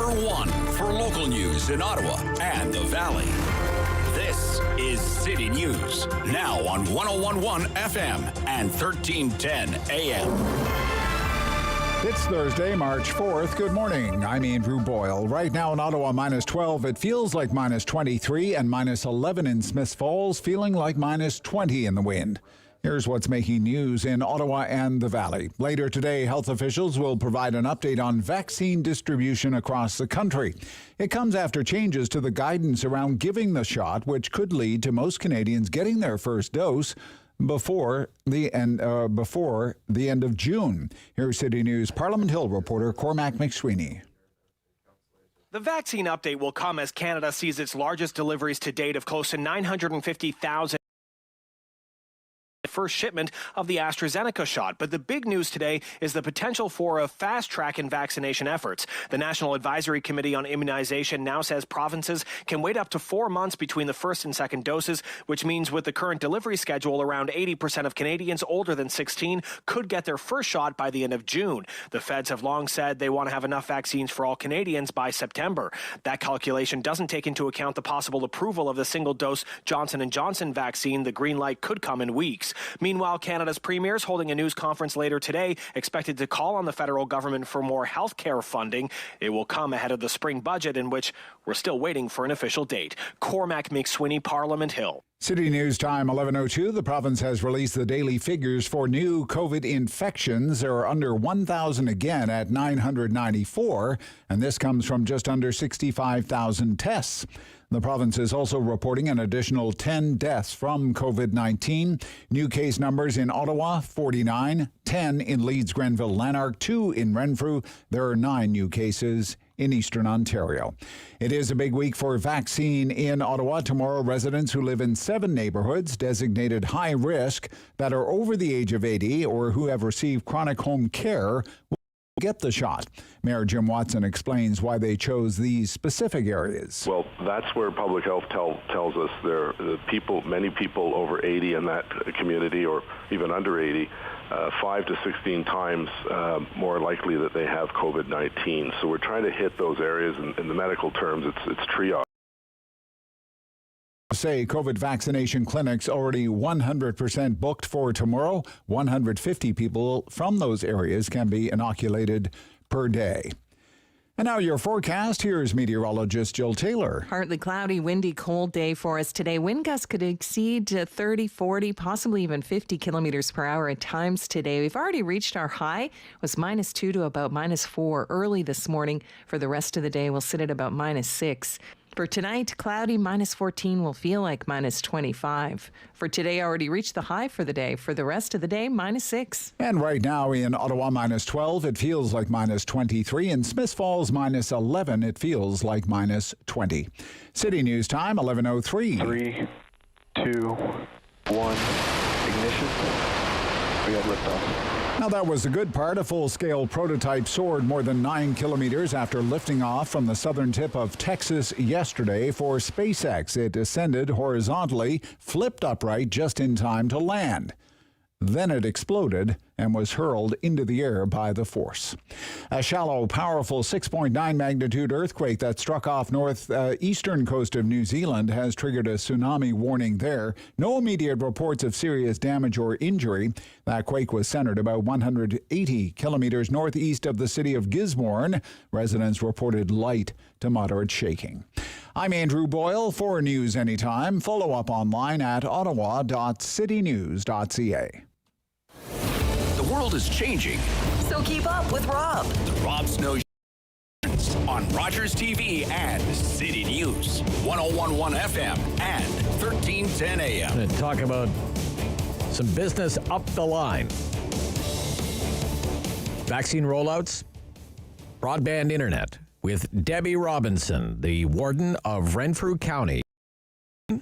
number one for local news in Ottawa and the Valley. This is City News, now on 101.1 FM and 1310 AM. It's Thursday, March 4th. Good morning. I'm Andrew Boyle. Right now in Ottawa, minus 12. It feels like minus 23 and minus 11 in Smith Falls, feeling like minus 20 in the wind. Here's what's making news in Ottawa and the Valley. Later today, health officials will provide an update on vaccine distribution across the country. It comes after changes to the guidance around giving the shot, which could lead to most Canadians getting their first dose before the end of June. Here's City News Parliament Hill reporter Cormac McSweeney. The vaccine update will come as Canada sees its largest deliveries to date of close to 950,000. First shipment of the AstraZeneca shot. But the big news today is the potential for a fast track in vaccination efforts. The National Advisory Committee on Immunization now says provinces can wait up to 4 months between the first and second doses, which means with the current delivery schedule, around 80% of Canadians older than 16 could get their first shot by the end of June. The feds have long said they want to have enough vaccines for all Canadians by September. That calculation doesn't take into account the possible approval of the single-dose Johnson & Johnson vaccine. The green light could come in weeks. Meanwhile, Canada's premier is holding a news conference later today, expected to call on the federal government for more health care funding. It will come ahead of the spring budget, in which we're still waiting for an official date. Cormac McSweeney, Parliament Hill. City News time 11:02. The province has released the daily figures for new COVID infections. There are under 1,000 again at 994, and this comes from just under 65,000 tests. The province is also reporting an additional 10 deaths from COVID-19. New case numbers in Ottawa, 49, 10 in Leeds, Grenville, Lanark, 2 in Renfrew. There are 9 new cases in Eastern Ontario. It is a big week for vaccine in Ottawa. Tomorrow, residents who live in 7 neighborhoods designated high risk that are over the age of 80 or who have received chronic home care will get the shot. Mayor Jim Watson explains why they chose these specific areas. Well, that's where public health tells us many people over 80 in that community, or even under 80, 5 to 16 times more likely that they have COVID-19. So we're trying to hit those areas. In the medical terms, it's triage. Say COVID vaccination clinics already 100% booked for tomorrow. 150 people from those areas can be inoculated per day. And now your forecast. Here's meteorologist Jill Taylor. Partly cloudy, windy, cold day for us today. Wind gusts could exceed 30, 40, possibly even 50 kilometers per hour at times today. We've already reached our high. It was -2 to about -4 early this morning. For the rest of the day, we'll sit at about -6. For tonight, cloudy, -14 will feel like -25. For today, already reached the high for the day. For the rest of the day, -6. And right now in Ottawa, -12, it feels like -23. In Smith Falls, -11, it feels like -20. City News time, 11:03. 3, 2, 1, ignition. We have liftoff. Now that was the good part. A full-scale prototype soared more than 9 kilometers after lifting off from the southern tip of Texas yesterday for SpaceX. It ascended horizontally, flipped upright just in time to land. Then it exploded and was hurled into the air by the force. A shallow, powerful 6.9 magnitude earthquake that struck off northeastern coast of New Zealand has triggered a tsunami warning there. No immediate reports of serious damage or injury. That quake was centered about 180 kilometers northeast of the city of Gisborne. Residents reported light to moderate shaking. I'm Andrew Boyle. For News Anytime, follow up online at ottawa.citynews.ca. The world is changing. So keep up with Rob. The Rob Snow on Rogers TV and City News, 101.1 FM and 1310 AM. Going to talk about some business up the line. Vaccine rollouts, broadband internet with Debbie Robinson, the warden of Renfrew County. Good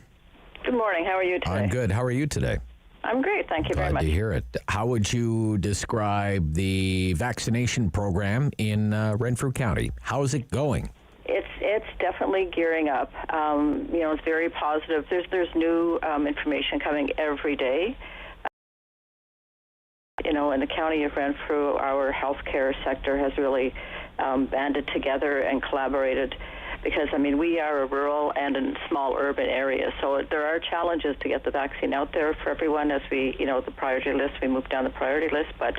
morning. How are you today? I'm good. How are you today? I'm great. Thank you very much. Glad to hear it. How would you describe the vaccination program in Renfrew County? How is it going? It's definitely gearing up. It's very positive. There's new information coming every day. In the county of Renfrew, our healthcare sector has really banded together and collaborated. Because, I mean, we are a rural and a small urban area, so there are challenges to get the vaccine out there for everyone as we, the priority list, we move down the priority list, but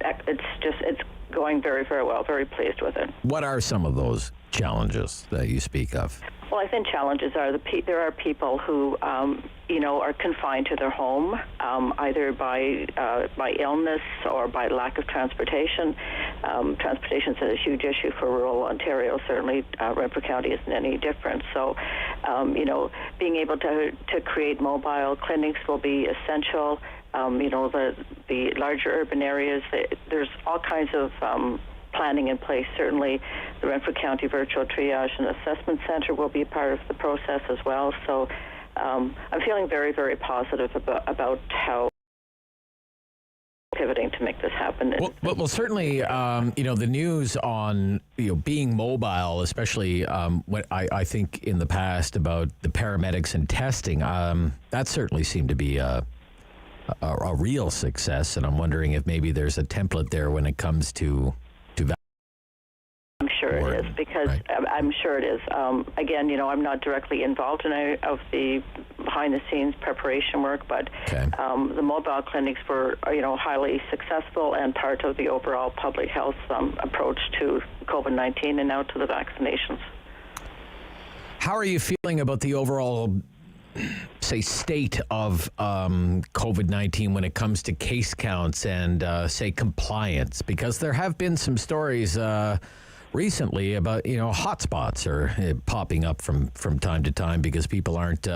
it's going very, very well. Very pleased with it. What are some of those challenges that you speak of? Well, I think challenges are there are people who, are confined to their home, either by illness or by lack of transportation. Transportation is a huge issue for rural Ontario. Certainly, Renfrew County isn't any different. So, being able to create mobile clinics will be essential. The larger urban areas, there's all kinds of planning in place. Certainly, the Renfrew County Virtual Triage and Assessment Center will be part of the process as well. So I'm feeling very, very positive about how pivoting to make this happen. Well, certainly, the news on being mobile, especially what I think in the past about the paramedics and testing, that certainly seemed to be a real success, and I'm wondering if maybe there's a template there when it comes to I'm sure it is, because I'm sure it is. Again, I'm not directly involved in any of the behind-the-scenes preparation work, but the mobile clinics were, highly successful and part of the overall public health approach to COVID-19 and now to the vaccinations. How are you feeling about the overall, say, state of COVID-19 when it comes to case counts and, say, compliance? Because there have been some stories recently about, hotspots are popping up from time to time because people aren't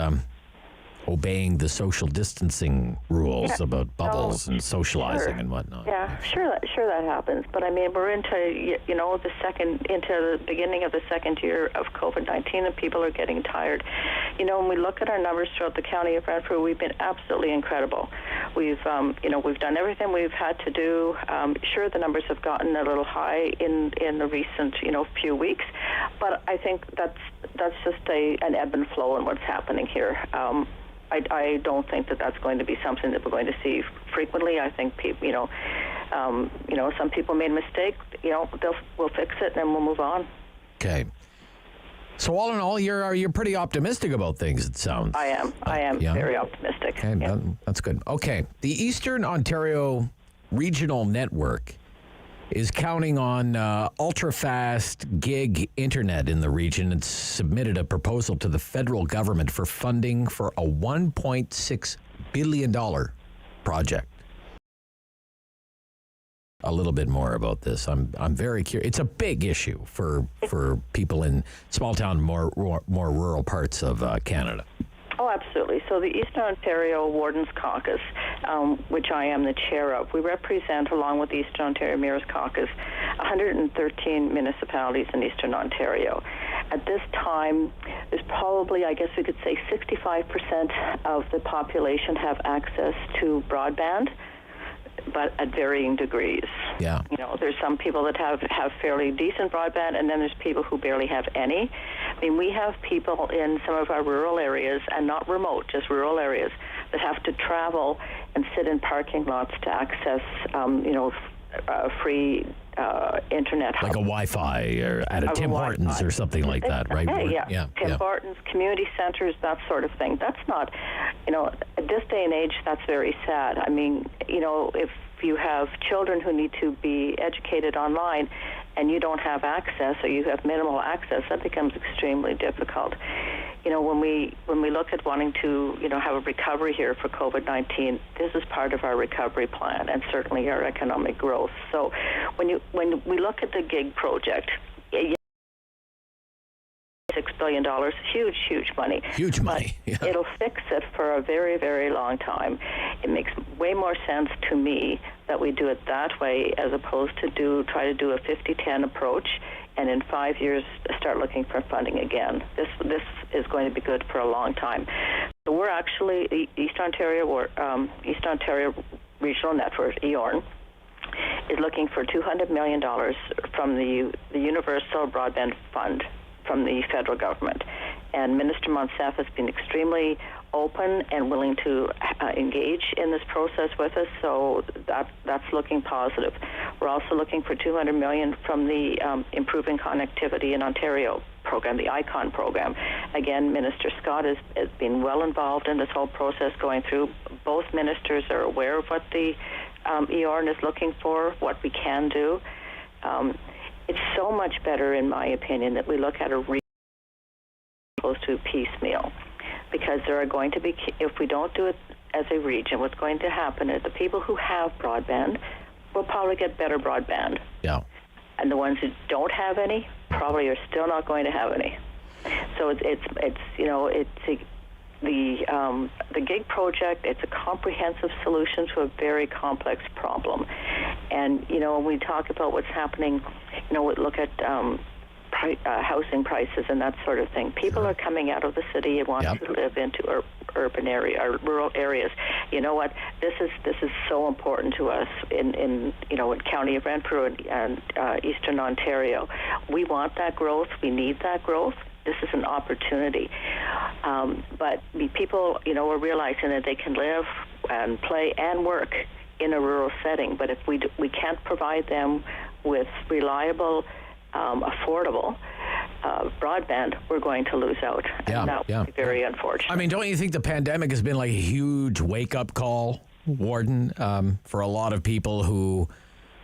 obeying the social distancing rules about bubbles and socializing and whatnot. Yeah, sure that happens. But I mean, we're into the beginning of the second year of COVID-19, and people are getting tired. When we look at our numbers throughout the county of Renfrew, we've been absolutely incredible. We've done everything we've had to do. Sure, the numbers have gotten a little high in the recent few weeks, but I think that's just an ebb and flow in what's happening here. I don't think that's going to be something that we're going to see frequently. I think people, some people made a mistake. We'll fix it and we'll move on. Okay. So all in all, you're pretty optimistic about things, it sounds. I am very optimistic. Okay, yeah. That's good. Okay, the Eastern Ontario Regional Network is counting on ultra-fast gig internet in the region. It's submitted a proposal to the federal government for funding for a $1.6 billion project. A little bit more about this. I'm very curious. It's a big issue for people in small town, more rural parts of Canada. Oh, absolutely. So the Eastern Ontario Wardens Caucus, which I am the chair of, we represent, along with the Eastern Ontario Mayor's Caucus, 113 municipalities in Eastern Ontario. At this time, there's probably, I guess we could say, 65% of the population have access to broadband, but at varying degrees. Yeah. There's some people that have fairly decent broadband, and then there's people who barely have any. I mean, we have people in some of our rural areas, and not remote, just rural areas, that have to travel and sit in parking lots to access, free internet. Like a Wi-Fi or at a Tim Hortons or something like that, right? Yeah. Tim Hortons, community centers, that sort of thing. That's not, at this day and age, that's very sad. I mean, if you have children who need to be educated online and you don't have access, or you have minimal access, that becomes extremely difficult. When we look at wanting to, have a recovery here for COVID-19, this is part of our recovery plan and certainly our economic growth. So when we look at the GIG project, $6 billion, huge money. Huge money. Yeah. It'll fix it for a very, very long time. It makes way more sense to me that we do it that way as opposed to try to do a 50-10 approach and in 5 years start looking for funding again. This is going to be good for a long time. So we're actually, the East Ontario Regional Network, EORN, is looking for $200 million from the Universal Broadband Fund from the federal government. And Minister Monsef has been extremely open and willing to engage in this process with us, so that's looking positive. We're also looking for $200 million from the Improving Connectivity in Ontario program, the ICON program. Again, Minister Scott has been well involved in this whole process going through. Both ministers are aware of what the EORN is looking for, what we can do. It's so much better, in my opinion, that we look at a opposed to piecemeal, because there are going to be, if we don't do it as a region, what's going to happen is the people who have broadband will probably get better broadband. Yeah. And the ones who don't have any probably are still not going to have any. So it's you know, it's the GIG project. It's a comprehensive solution to a very complex problem. And you know, when we talk about what's happening, you know, we look at housing prices and that sort of thing. People are coming out of the city and want to live into urban area or rural areas. You know what? This is so important to us in you know, in County of Renfrew and Eastern Ontario. We want that growth. We need that growth. This is an opportunity. But people, you know, are realizing that they can live and play and work in a rural setting. But if we can't provide them with reliable, affordable broadband, we're going to lose out. And that would be very unfortunate. I mean, don't you think the pandemic has been like a huge wake-up call, Warden, for a lot of people who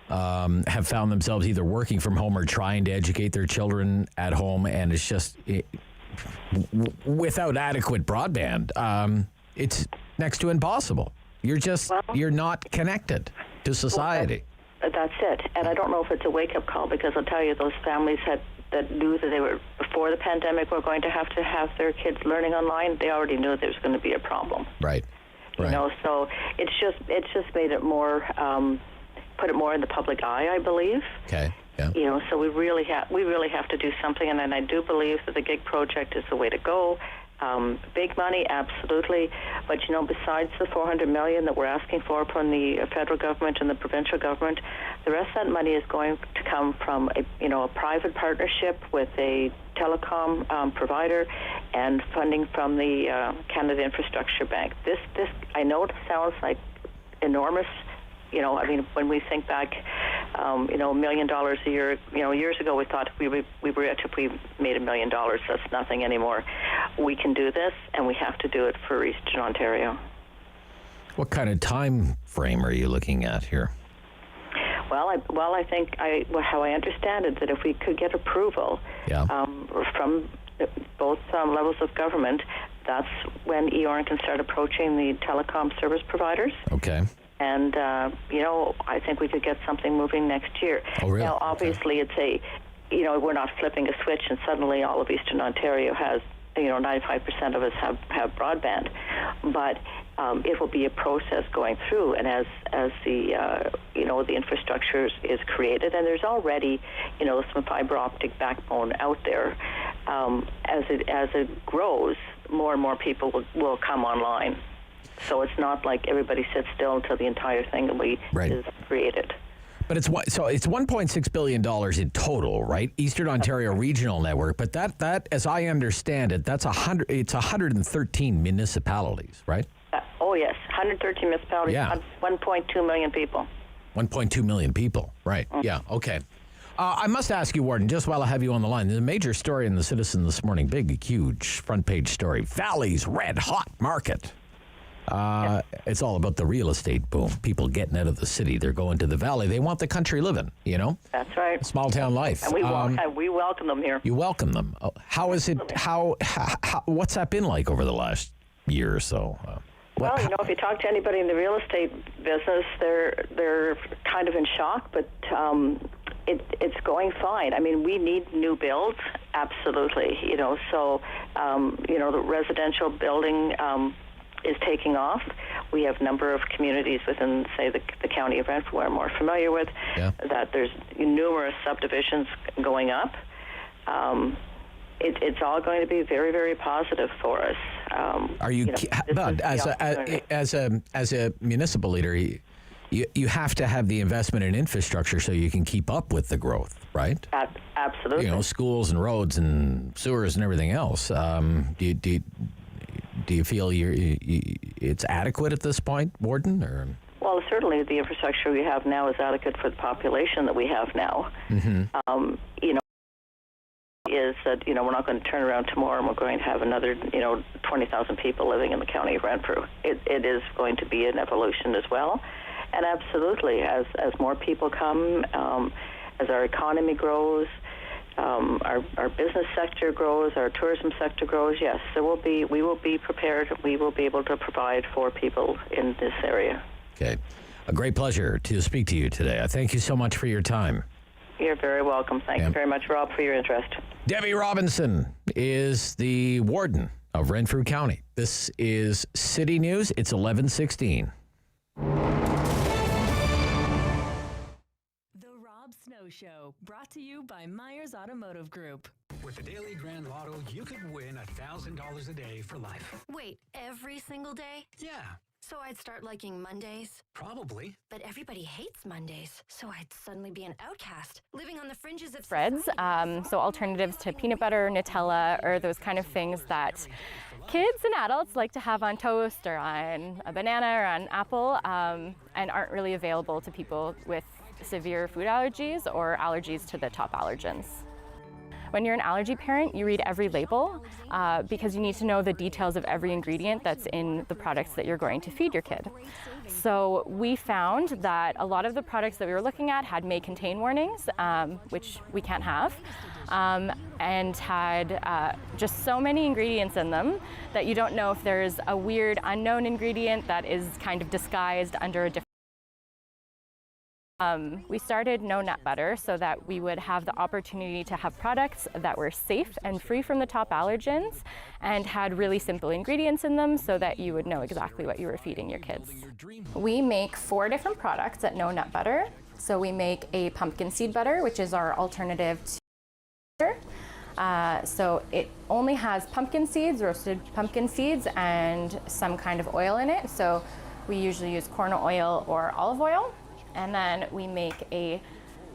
have found themselves either working from home or trying to educate their children at home, and it's just without adequate broadband, it's next to impossible. You're not connected to society. That's it. And I don't know if it's a wake-up call, because I'll tell you, those families that knew that they were, before the pandemic, were going to have their kids learning online, they already knew there was going to be a problem. Right. You know, so it's just made it more, put it more in the public eye, I believe. Okay. Yeah. You know, so we really have to do something, and then I do believe that the GIG project is the way to go. Big money, absolutely, but you know, besides the $400 million that we're asking for from the federal government and the provincial government, the rest of that money is going to come from a private partnership with a telecom provider and funding from the Canada Infrastructure Bank. This I know it sounds like enormous. You know, I mean, when we think back, $1 million a year, you know, years ago we thought we were rich if we made $1 million. That's nothing anymore. We can do this, and we have to do it for Eastern Ontario. What kind of time frame are you looking at here? Well, I think how I understand it, that if we could get approval from both levels of government, that's when EORN can start approaching the telecom service providers. Okay. And, I think we could get something moving next year. Oh, really? Now, obviously, it's we're not flipping a switch and suddenly all of Eastern Ontario has, 95% of us have broadband. But it will be a process going through. And as the, the infrastructure is created, and there's already, some fiber optic backbone out there, as it grows, more and more people will come online. So it's not like everybody sits still until the entire thing is created. But it's $1.6 billion in total, right? Eastern Ontario Regional Network. But that, as I understand it, it's 113 municipalities, right? Oh yes, 113 municipalities. Yeah. 1.2 million people. 1.2 million people, right? Mm-hmm. Yeah. Okay. I must ask you, Warden, just while I have you on the line, there's a major story in the Citizen this morning, big, huge front page story. Valley's red hot market. It's all about the real estate boom. People getting out of the city. They're going to the valley. They want the country living, That's right. Small town life. And we welcome them here. You welcome them. How is it, what's that been like over the last year or so? If you talk to anybody in the real estate business, they're kind of in shock, but it's going fine. I mean, we need new builds, absolutely, so, the residential building is taking off. We have a number of communities within, say, the county of Renfrew we're more familiar with, that there's numerous subdivisions going up. It's all going to be very, very positive for us. Are you, but as a municipal leader, you have to have the investment in infrastructure so you can keep up with the growth, right? Absolutely. Schools and roads and sewers and everything else. Do you feel it's adequate at this point, Warden? Or? Well, certainly the infrastructure we have now is adequate for the population that we have now. Is that, we're not going to turn around tomorrow and we're going to have another, 20,000 people living in the county of Renfrew. It is going to be an evolution as well. And absolutely, as more people come, as our economy grows, our business sector grows, our tourism sector grows, yes, we will be prepared. We will be able to provide for people in this area. Okay. A great pleasure to speak to you today. I thank you so much for your time. You're very welcome. Thank you very much, Rob, for your interest. Debbie Robinson is the warden of Renfrew County. This is City News. It's 11:16. The Rob Snow Show, brought to you by Myers Automotive Group. With the Daily Grand Lotto, you could win $1,000 a day for life. Wait, every single day? Yeah. So I'd start liking Mondays? Probably. But everybody hates Mondays, so I'd suddenly be an outcast, living on the fringes of spreads, so alternatives to peanut butter, Nutella, or those kind of things that kids and adults like to have on toast or on a banana or on an apple, and aren't really available to people with severe food allergies or allergies to the top allergens. When you're an allergy parent, you read every label because you need to know the details of every ingredient that's in the products that you're going to feed your kid. So we found that a lot of the products that we were looking at had may contain warnings, which we can't have, and had just so many ingredients in them that you don't know if there's a weird unknown ingredient that is kind of disguised under a different. We started No Nut Butter so that we would have the opportunity to have products that were safe and free from the top allergens and had really simple ingredients in them so that you would know exactly what you were feeding your kids. We make 4 different products at No Nut Butter. So we make a pumpkin seed butter, which is our alternative to butter. So it only has pumpkin seeds, roasted pumpkin seeds, and some kind of oil in it. So we usually use corn oil or olive oil. And then we make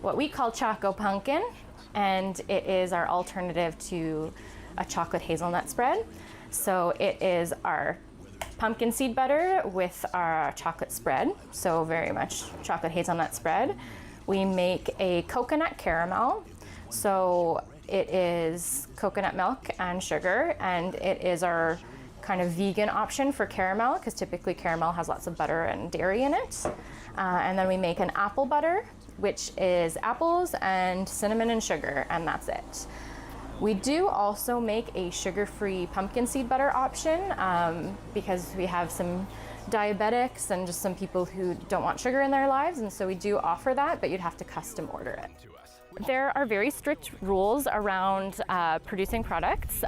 what we call Choco Pumpkin, and it is our alternative to a chocolate hazelnut spread. So it is our pumpkin seed butter with our chocolate spread, so very much chocolate hazelnut spread. We make a coconut caramel, so it is coconut milk and sugar, and it is our kind of vegan option for caramel, because typically caramel has lots of butter and dairy in it. And then we make an apple butter, which is apples and cinnamon and sugar, and that's it. We do also make a sugar-free pumpkin seed butter option because we have some diabetics and just some people who don't want sugar in their lives, and so we do offer that, but you'd have to custom order it. There are very strict rules around producing products,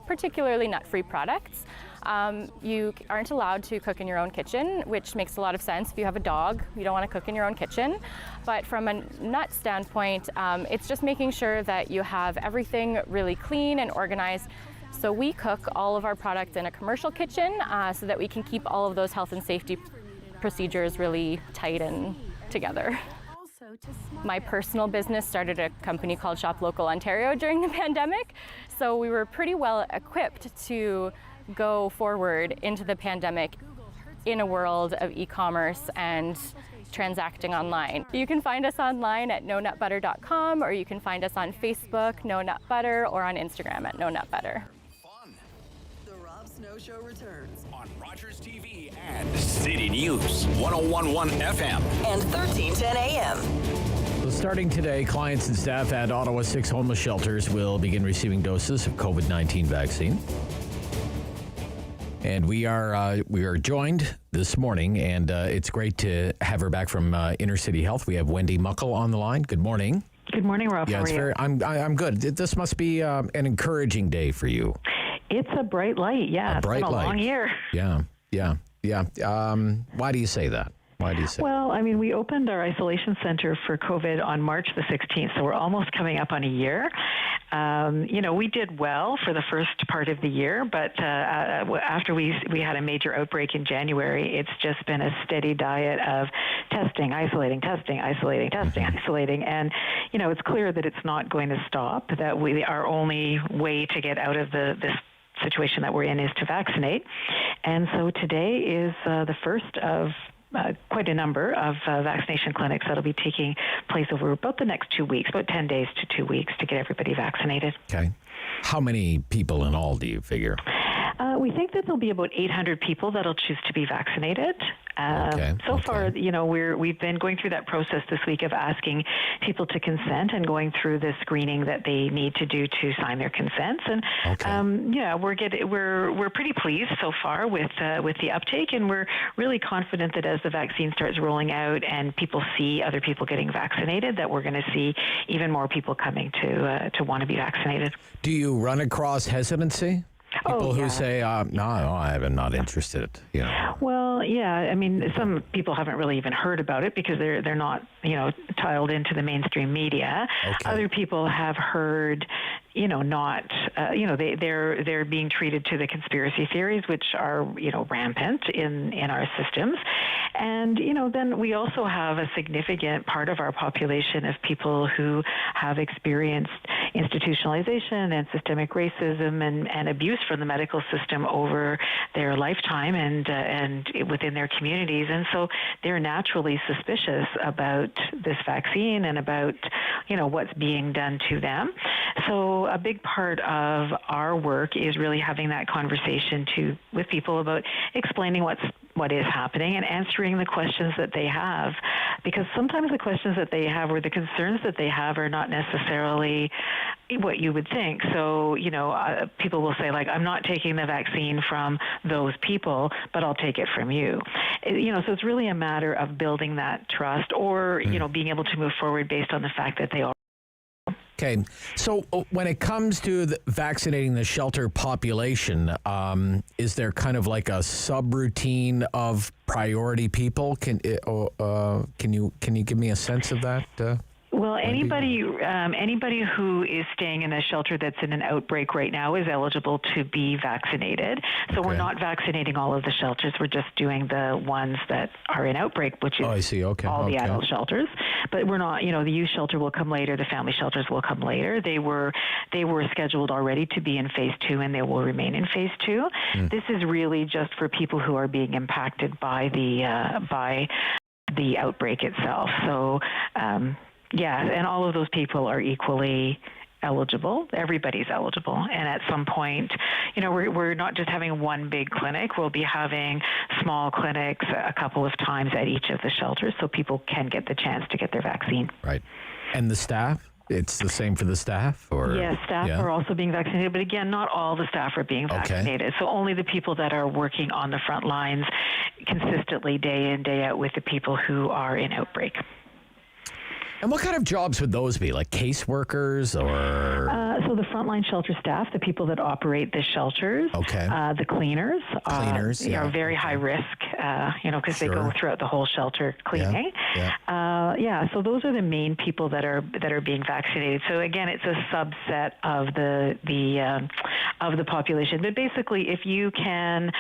particularly nut-free products. You aren't allowed to cook in your own kitchen, which makes a lot of sense. If you have a dog, you don't want to cook in your own kitchen. But from a nut standpoint, it's just making sure that you have everything really clean and organized. So we cook all of our products in a commercial kitchen so that we can keep all of those health and safety procedures really tight and together. My personal business started a company called Shop Local Ontario during the pandemic, so we were pretty well equipped to go forward into the pandemic in a world of e-commerce and transacting online. You can find us online at nonutbutter.com, or you can find us on Facebook, No Nut Butter, or on Instagram at No Nut Butter. The Rob Snow Show returns on Rogers TV and City News 101.1 FM and 1310 AM. So starting today, clients and staff at Ottawa 6 homeless shelters will begin receiving doses of COVID-19 vaccine. And we are joined this morning, and it's great to have her back from Inner City Health. We have Wendy Muckle on the line. Good morning. Good morning, Rob. Yeah, how are you? I'm good. This must be an encouraging day for you. It's a bright light. Yeah, it's been a long year. Yeah. Why do you say that? Why do you say? Well, I mean, we opened our isolation center for COVID on March the 16th, so we're almost coming up on a year. We did well for the first part of the year, but after we had a major outbreak in January, it's just been a steady diet of testing, isolating, isolating. And, it's clear that it's not going to stop, that our only way to get out of this situation that we're in is to vaccinate. And so today is the first of quite a number of vaccination clinics that'll be taking place over about the next 2 weeks, about 10 days to 2 weeks to get everybody vaccinated. Okay. How many people in all do you figure? We think that there'll be about 800 people that'll choose to be vaccinated. So far, we've been going through that process this week of asking people to consent and going through the screening that they need to do to sign their consents. And we're pretty pleased so far with the uptake, and we're really confident that as the vaccine starts rolling out and people see other people getting vaccinated, that we're going to see even more people coming to want to be vaccinated. Do you run across hesitancy? People who say, no, I'm not interested, Well, yeah. I mean, some people haven't really even heard about it because they're not, tiled into the mainstream media. Okay. Other people have heard, they're being treated to the conspiracy theories, which are, rampant in our systems. And, then we also have a significant part of our population of people who have experienced institutionalization and systemic racism and abuse from the medical system over their lifetime and within their communities. And so they're naturally suspicious about this vaccine and about, what's being done to them. So a big part of our work is really having that conversation with people about explaining what is happening and answering the questions that they have, because sometimes the questions that they have or the concerns that they have are not necessarily what you would think. So, people will say, like, I'm not taking the vaccine from those people, but I'll take it from you. So it's really a matter of building that trust or, being able to move forward based on the fact that they are. Okay, so when it comes to vaccinating the shelter population, is there kind of like a subroutine of priority people? Can you give me a sense of that? Well, anybody who is staying in a shelter that's in an outbreak right now is eligible to be vaccinated. So we're not vaccinating all of the shelters. We're just doing the ones that are in outbreak, which is all the adult shelters. But we're not, the youth shelter will come later. The family shelters will come later. They were scheduled already to be in phase 2, and they will remain in phase 2. This is really just for people who are being impacted by the outbreak itself. So, and all of those people are equally eligible. Everybody's eligible. And at some point, we're not just having one big clinic. We'll be having small clinics a couple of times at each of the shelters so people can get the chance to get their vaccine. Right. And the staff? It's the same for the staff? Yes, staff are also being vaccinated. But again, not all the staff are being vaccinated. So only the people that are working on the front lines consistently day in, day out with the people who are in outbreak. And what kind of jobs would those be? Like caseworkers or? So the frontline shelter staff, the people that operate the shelters, the cleaners are very high risk, because they go throughout the whole shelter cleaning. So those are the main people that are being vaccinated. So again, it's a subset of the population. But basically, if you can,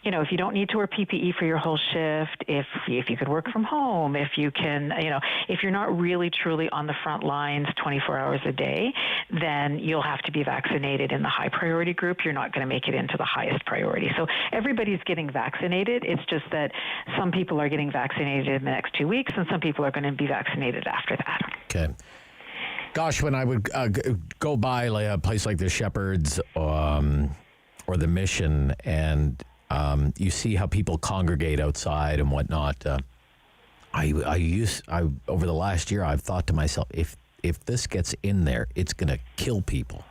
if you don't need to wear PPE for your whole shift, if you could work from home, if you can, if you're not really truly on the front lines 24 hours a day, then you'll have to be vaccinated in the high priority group. You're not going to make it into the highest priority. So everybody's getting vaccinated. It's just that some people are getting vaccinated in the next 2 weeks, and some people are going to be vaccinated after that. Okay. Gosh, when I would go by a place like the Shepherds or the Mission, and you see how people congregate outside and whatnot, over the last year, I've thought to myself, if this gets in there, it's going to kill people.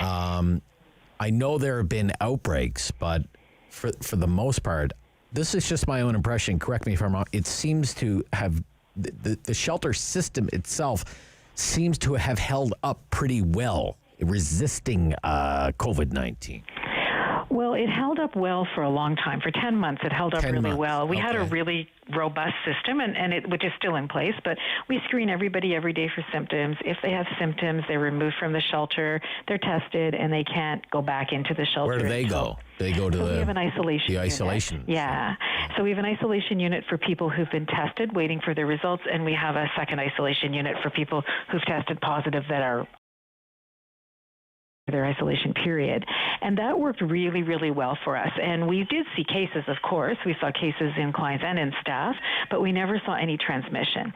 I know there have been outbreaks, but for the most part, this is just my own impression. Correct me if I'm wrong. It seems to have the shelter system itself seems to have held up pretty well, resisting COVID-19. Well, it held up well for a long time. For 10 months, it held up really well. We had a really robust system, which is still in place, but we screen everybody every day for symptoms. If they have symptoms, they're removed from the shelter, they're tested, and they can't go back into the shelter. Where do they go? They go to we have an isolation unit. Isolation. Yeah. So we have an isolation unit for people who've been tested, waiting for their results, and we have a second isolation unit for people who've tested positive that are their isolation period. And that worked really, really well for us. And we did see cases, of course. We saw cases in clients and in staff, but we never saw any transmission.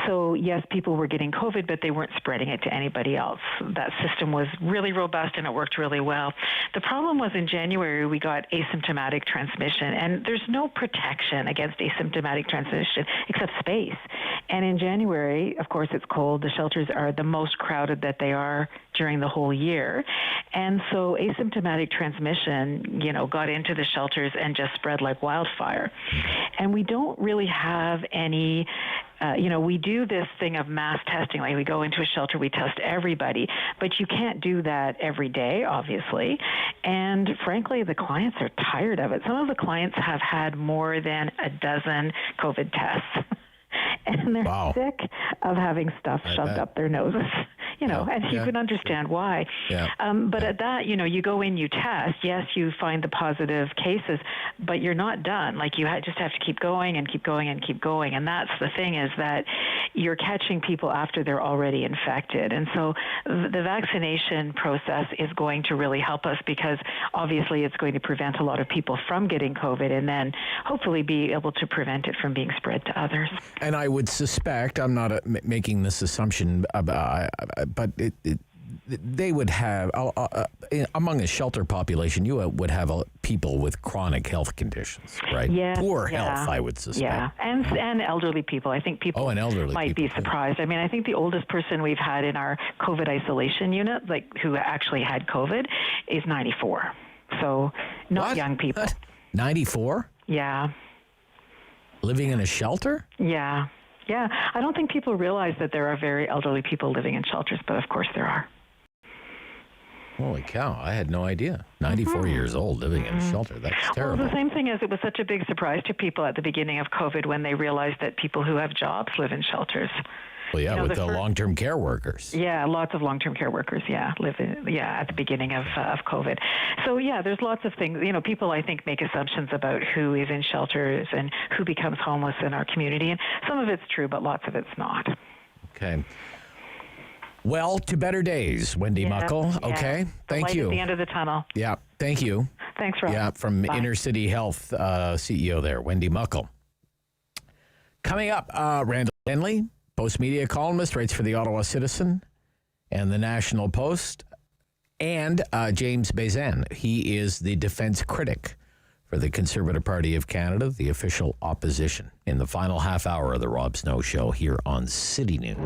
So, yes, people were getting COVID, but they weren't spreading it to anybody else. That system was really robust and it worked really well. The problem was in January, we got asymptomatic transmission, and there's no protection against asymptomatic transmission except space. And in January, of course, it's cold. The shelters are the most crowded that they are during the whole year. And so asymptomatic transmission, got into the shelters and just spread like wildfire. And we don't really have any we do this thing of mass testing. Like we go into a shelter, we test everybody, but you can't do that every day, obviously. And frankly, the clients are tired of it. Some of the clients have had more than a dozen COVID tests. And they're sick of having stuff shoved up their noses, and you can understand why. Yeah. But at that, you go in, you test. Yes, you find the positive cases, but you're not done. Like you just have to keep going and keep going and keep going. And that's the thing, is that you're catching people after they're already infected. And so the vaccination process is going to really help us, because obviously it's going to prevent a lot of people from getting COVID, and then hopefully be able to prevent it from being spread to others. And I would suspect, I'm not making this assumption, but they would have, among the shelter population, you would have people with chronic health conditions, right? Yes, Poor health, I would suspect. Yeah, and elderly people. I think people might be surprised. I mean, I think the oldest person we've had in our COVID isolation unit, who actually had COVID, is 94. So not young people. 94? Yeah. Living in a shelter? Yeah. Yeah. I don't think people realize that there are very elderly people living in shelters, but of course there are. Holy cow, I had no idea. 94 years old living in a shelter. That's terrible. Well, the same thing is, it was such a big surprise to people at the beginning of COVID when they realized that people who have jobs live in shelters. Well, yeah, with the long-term care workers. Yeah, lots of long-term care workers, live in, at the beginning of COVID. So, there's lots of things. People, I think, make assumptions about who is in shelters and who becomes homeless in our community. And some of it's true, but lots of it's not. Okay. Well, to better days, Wendy Muckle. Okay, thank you. At the end of the tunnel. Yeah, thank you. Thanks, Rob. Yeah, from Inner City Health CEO there, Wendy Muckle. Coming up, Randall Denley, post-media columnist, writes for the Ottawa Citizen and the National Post, and James Bezan. He is the defense critic for the Conservative Party of Canada, the official opposition, in the final half hour of the Rob Snow Show here on City News.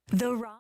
The Rob.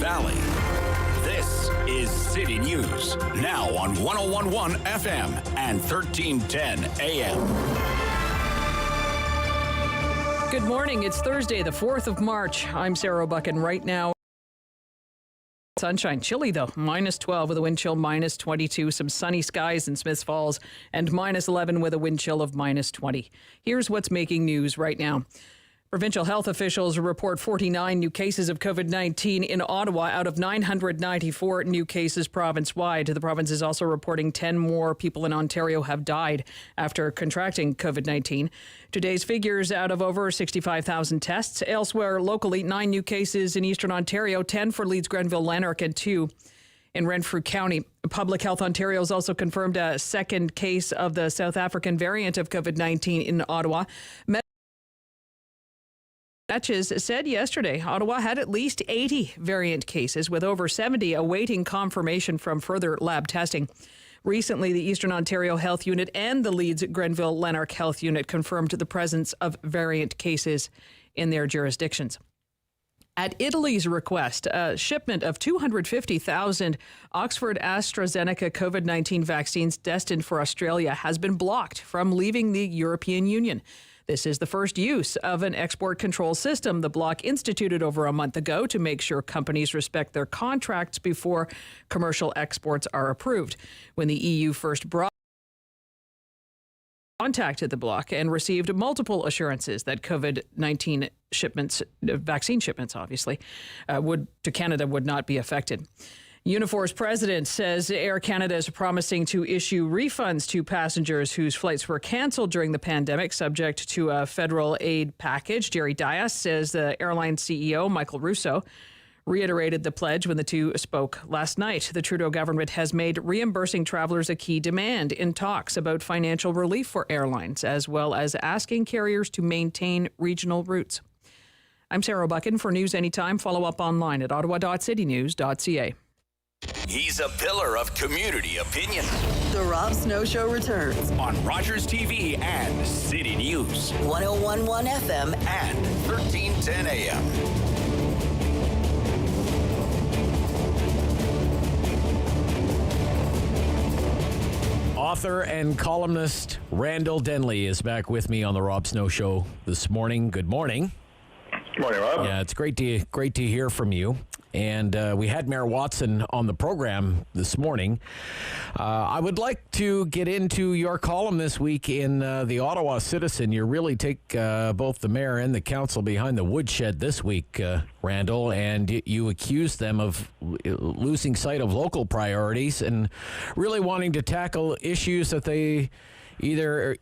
Valley. This is City News, now on 101.1 FM and 1310 AM. Good morning. It's Thursday, the 4th of March. I'm Sarah Buchan. Right now, sunshine. Chilly, though. Minus 12 with a wind chill, minus 22. Some sunny skies in Smiths Falls, and minus 11 with a wind chill of minus 20. Here's what's making news right now. Provincial health officials report 49 new cases of COVID-19 in Ottawa out of 994 new cases province-wide. The province is also reporting 10 more people in Ontario have died after contracting COVID-19. Today's figures out of over 65,000 tests. Elsewhere, locally, 9 new cases in Eastern Ontario, 10 for Leeds, Grenville, Lanark, and 2 in Renfrew County. Public Health Ontario has also confirmed a second case of the South African variant of COVID-19 in Ottawa. Batches said yesterday Ottawa had at least 80 variant cases, with over 70 awaiting confirmation from further lab testing. Recently, the Eastern Ontario Health Unit and the Leeds Grenville Lanark Health Unit confirmed the presence of variant cases in their jurisdictions. At Italy's request, a shipment of 250,000 Oxford AstraZeneca COVID-19 vaccines destined for Australia has been blocked from leaving the European Union. This is the first use of an export control system the bloc instituted over a month ago to make sure companies respect their contracts before commercial exports are approved. When the EU first contacted the bloc and received multiple assurances that COVID-19 shipments, vaccine shipments, obviously, to Canada would not be affected. Unifor's president says Air Canada is promising to issue refunds to passengers whose flights were canceled during the pandemic, subject to a federal aid package. Jerry Dias says the airline CEO, Michael Russo, reiterated the pledge when the two spoke last night. The Trudeau government has made reimbursing travelers a key demand in talks about financial relief for airlines, as well as asking carriers to maintain regional routes. I'm Sarah Buchan. For News Anytime, follow up online at ottawa.citynews.ca. He's a pillar of community opinion. The Rob Snow Show returns on Rogers TV and City News. 101.1 FM and 1310 AM. Author and columnist Randall Denley is back with me on the Rob Snow Show this morning. Good morning. Good morning, Rob. Yeah, it's great to hear from you. And we had Mayor Watson on the program this morning. I would like to get into your column this week in the Ottawa Citizen. You really take both the mayor and the council behind the woodshed this week, Randall, and you accuse them of losing sight of local priorities and really wanting to tackle issues that they either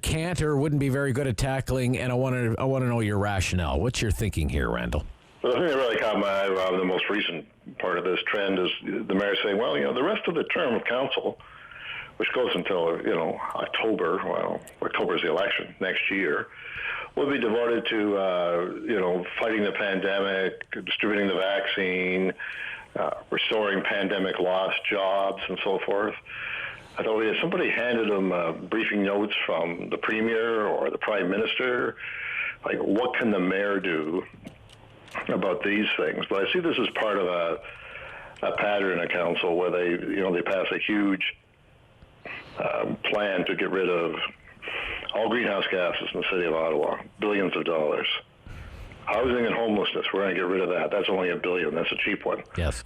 can't or wouldn't be very good at tackling. And I want to know your rationale. What's your thinking here, Randall? Well, the thing that really caught my eye, Rob, the most recent part of this trend is the mayor saying, well, the rest of the term of council, which goes until, October, October is the election next year, will be devoted to, fighting the pandemic, distributing the vaccine, restoring pandemic lost jobs, and so forth. I thought if somebody handed them briefing notes from the premier or the prime minister, like, what can the mayor do about these things? But I see this as part of a pattern at council where they pass a huge plan to get rid of all greenhouse gases in the city of Ottawa, billions of dollars. Housing and homelessness, we're going to get rid of that. That's only $1 billion. That's a cheap one. Yes.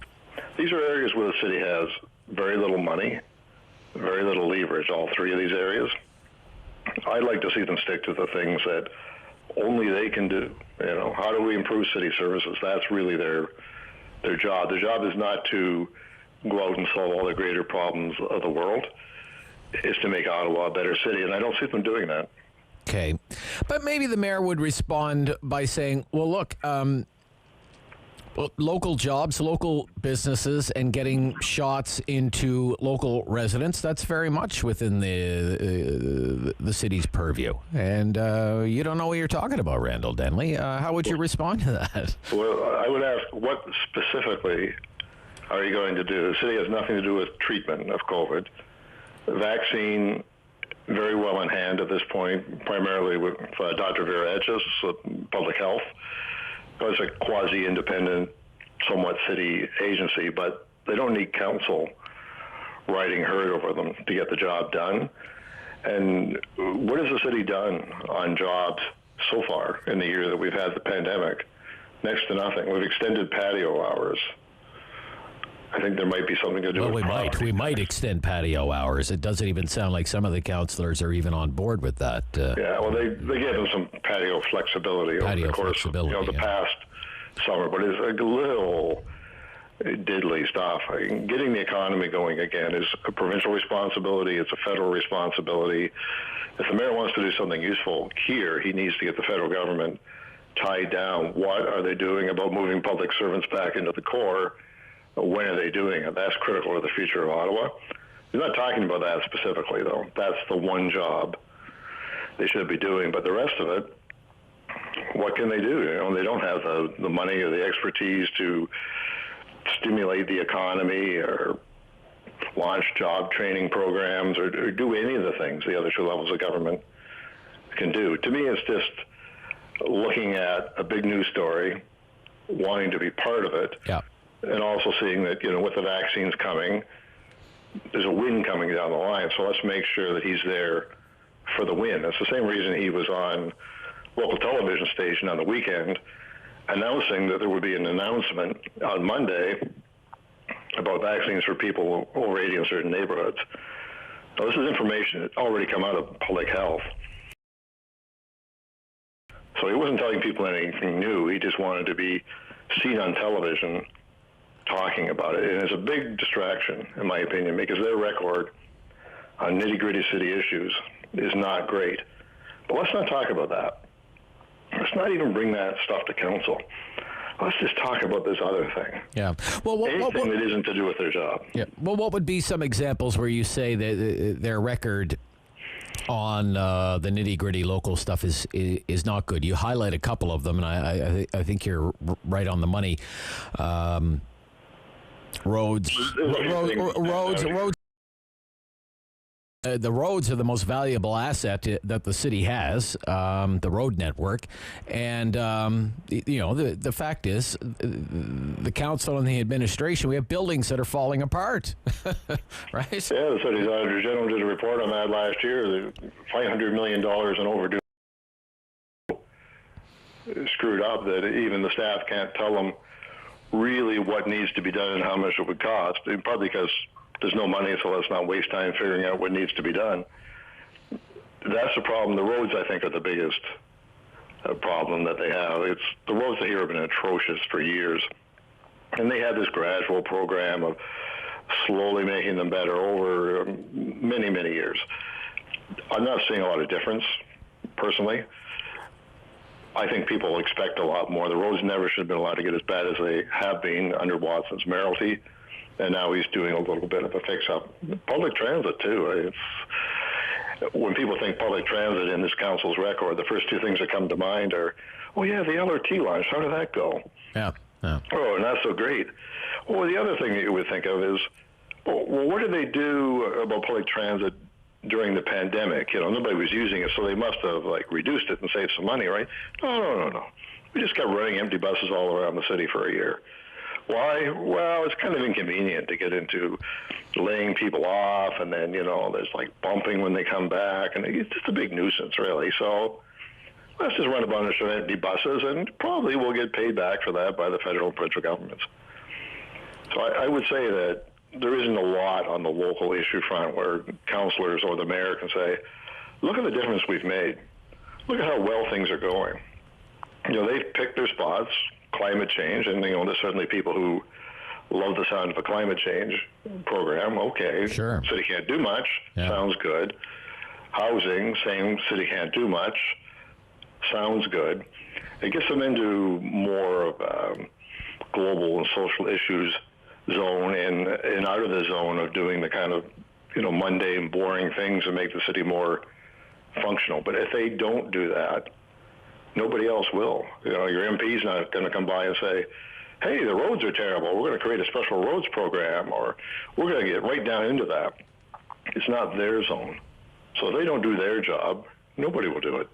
These are areas where the city has very little money, very little leverage, all three of these areas. I'd like to see them stick to the things that only they can do. How do we improve city services? That's really their job. Their job is not to go out and solve all the greater problems of the world. It's to make Ottawa a better city, and I don't see them doing that. Okay. But maybe the mayor would respond by saying, well, look, local jobs, local businesses, and getting shots into local residents, that's very much within the city's purview. And you don't know what you're talking about, Randall Denley. How would you respond to that? Well, I would ask, what specifically are you going to do? The city has nothing to do with treatment of COVID. The vaccine, very well in hand at this point, primarily with Dr. Vera Etches, Public Health. It's a quasi-independent somewhat city agency, but they don't need council riding herd over them to get the job done. And what has the city done on jobs so far in the year that we've had the pandemic? Next to nothing. We've extended patio hours. I think there might be something to do with we might extend patio hours. It doesn't even sound like some of the councillors are even on board with that. Yeah, well, they gave them some patio flexibility over the course of the past summer, but it's a little diddly stuff. Getting the economy going again is a provincial responsibility. It's a federal responsibility. If the mayor wants to do something useful here, he needs to get the federal government tied down. What are they doing about moving public servants back into the core? When are they doing it? That's critical to the future of Ottawa. He's not talking about that specifically, though. That's the one job they should be doing. But the rest of it, what can they do? They don't have the money or the expertise to stimulate the economy or launch job training programs or do any of the things the other two levels of government can do. To me, it's just looking at a big news story, wanting to be part of it, and also seeing that, with the vaccines coming, there's a win coming down the line. So let's make sure that he's there for the win. That's the same reason he was on local television station on the weekend announcing that there would be an announcement on Monday about vaccines for people over 80 in certain neighborhoods. Now, this is information that's already come out of public health. So he wasn't telling people anything new. He just wanted to be seen on television talking about it. And it's a big distraction, in my opinion, because their record on nitty-gritty city issues is not great. But let's not talk about that. Let's not even bring that stuff to council. Let's just talk about this other thing. Yeah. Well, anything that isn't to do with their job. Yeah. Well, what would be some examples where you say that their record on the nitty-gritty local stuff is not good? You highlight a couple of them, and I think you're right on the money. Roads. The roads are the most valuable asset that the city has, the road network. And, the fact is, the council and the administration, we have buildings that are falling apart, right? Yeah, the city's auditor general did a report on that last year. $500 million in overdue screwed up that even the staff can't tell them really what needs to be done and how much it would cost, probably because there's no money, so let's not waste time figuring out what needs to be done. That's the problem. The roads, I think, are the biggest problem that they have. It's the roads here have been atrocious for years, and they had this gradual program of slowly making them better over many, many years. I'm not seeing a lot of difference, personally. I think people expect a lot more. The roads never should have been allowed to get as bad as they have been under Watson's mayoralty. And now he's doing a little bit of a fix-up. Public transit, too. When people think public transit in this council's record, the first two things that come to mind are, the LRT lines, how did that go? Yeah. Oh, not so great. Well, the other thing that you would think of is, what did they do about public transit during the pandemic? Nobody was using it, so they must have, reduced it and saved some money, right? No. We just kept running empty buses all around the city for a year. Why? Well, it's kind of inconvenient to get into laying people off, and then, there's bumping when they come back, and it's just a big nuisance, really. So let's just run a bunch of empty buses, and probably we'll get paid back for that by the federal and provincial governments. So I would say that there isn't a lot on the local issue front where councillors or the mayor can say, look at the difference we've made. Look at how well things are going. They've picked their spots. Climate change, and there's certainly people who love the sound of a climate change program. Okay, sure. City can't do much. Yeah. Sounds good. Housing, same. City can't do much. Sounds good. It gets them into more of global and social issues zone and out of the zone of doing the kind of mundane, boring things that make the city more functional. But if they don't do that, nobody else will. Your MP's not going to come by and say, hey, the roads are terrible. We're going to create a special roads program, or we're going to get right down into that. It's not their zone. So if they don't do their job, nobody will do it.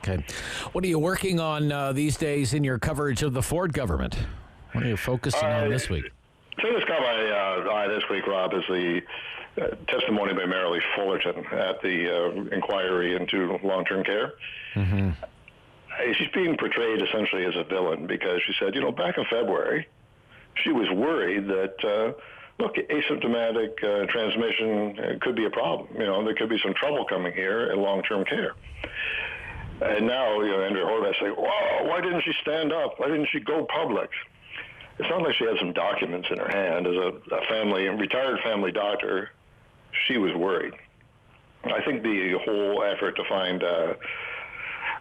Okay. What are you working on these days in your coverage of the Ford government? What are you focusing on this week? The thing that's caught my eye this week, Rob, is the testimony by Marilee Fullerton at the inquiry into long-term care. Mm-hmm. She's being portrayed essentially as a villain because she said, back in February, she was worried that, look, asymptomatic transmission could be a problem. There could be some trouble coming here in long-term care. And now, Andrea Horvath say, whoa, why didn't she stand up? Why didn't she go public? It's not like she had some documents in her hand. As a retired family doctor, she was worried. I think the whole effort to find a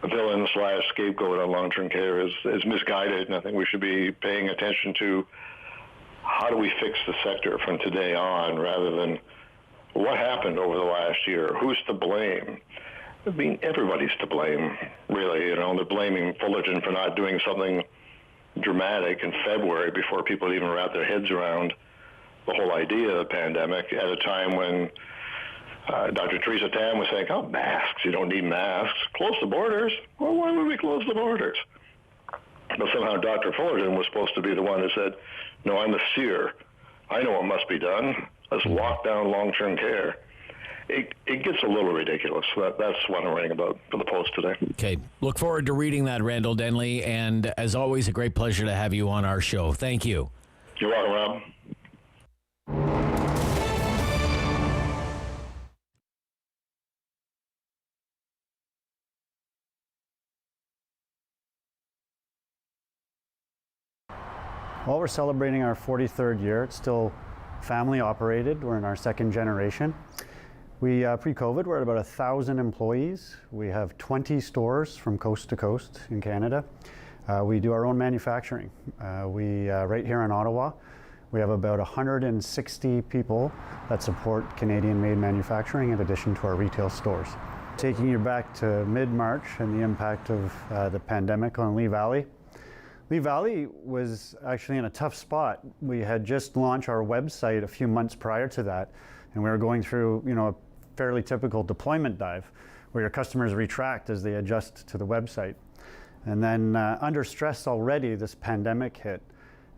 villain/scapegoat on long-term care is misguided, and I think we should be paying attention to how do we fix the sector from today on rather than what happened over the last year, who's to blame. I mean, everybody's to blame, really. They're blaming Fullerton for not doing something dramatic in February before people even wrap their heads around the whole idea of the pandemic at a time when Dr. Theresa Tam was saying, masks, you don't need masks. Close the borders. Well, why would we close the borders? But somehow Dr. Fullerton was supposed to be the one who said, no, I'm the seer. I know what must be done. Let's lock down long-term care. It gets a little ridiculous. That's what I'm writing about for the Post today. Okay. Look forward to reading that, Randall Denley. And as always, a great pleasure to have you on our show. Thank you. You're welcome, Rob. Well, we're celebrating our 43rd year. It's still family operated. We're in our second generation. We, pre-COVID, we're at about 1,000 employees. We have 20 stores from coast to coast in Canada. We do our own manufacturing. Right here in Ottawa, we have about 160 people that support Canadian-made manufacturing in addition to our retail stores. Taking you back to mid-March and the impact of the pandemic on Lee Valley. Lee Valley was actually in a tough spot. We had just launched our website a few months prior to that, and we were going through, a fairly typical deployment dive where your customers retract as they adjust to the website. And then under stress already, this pandemic hit.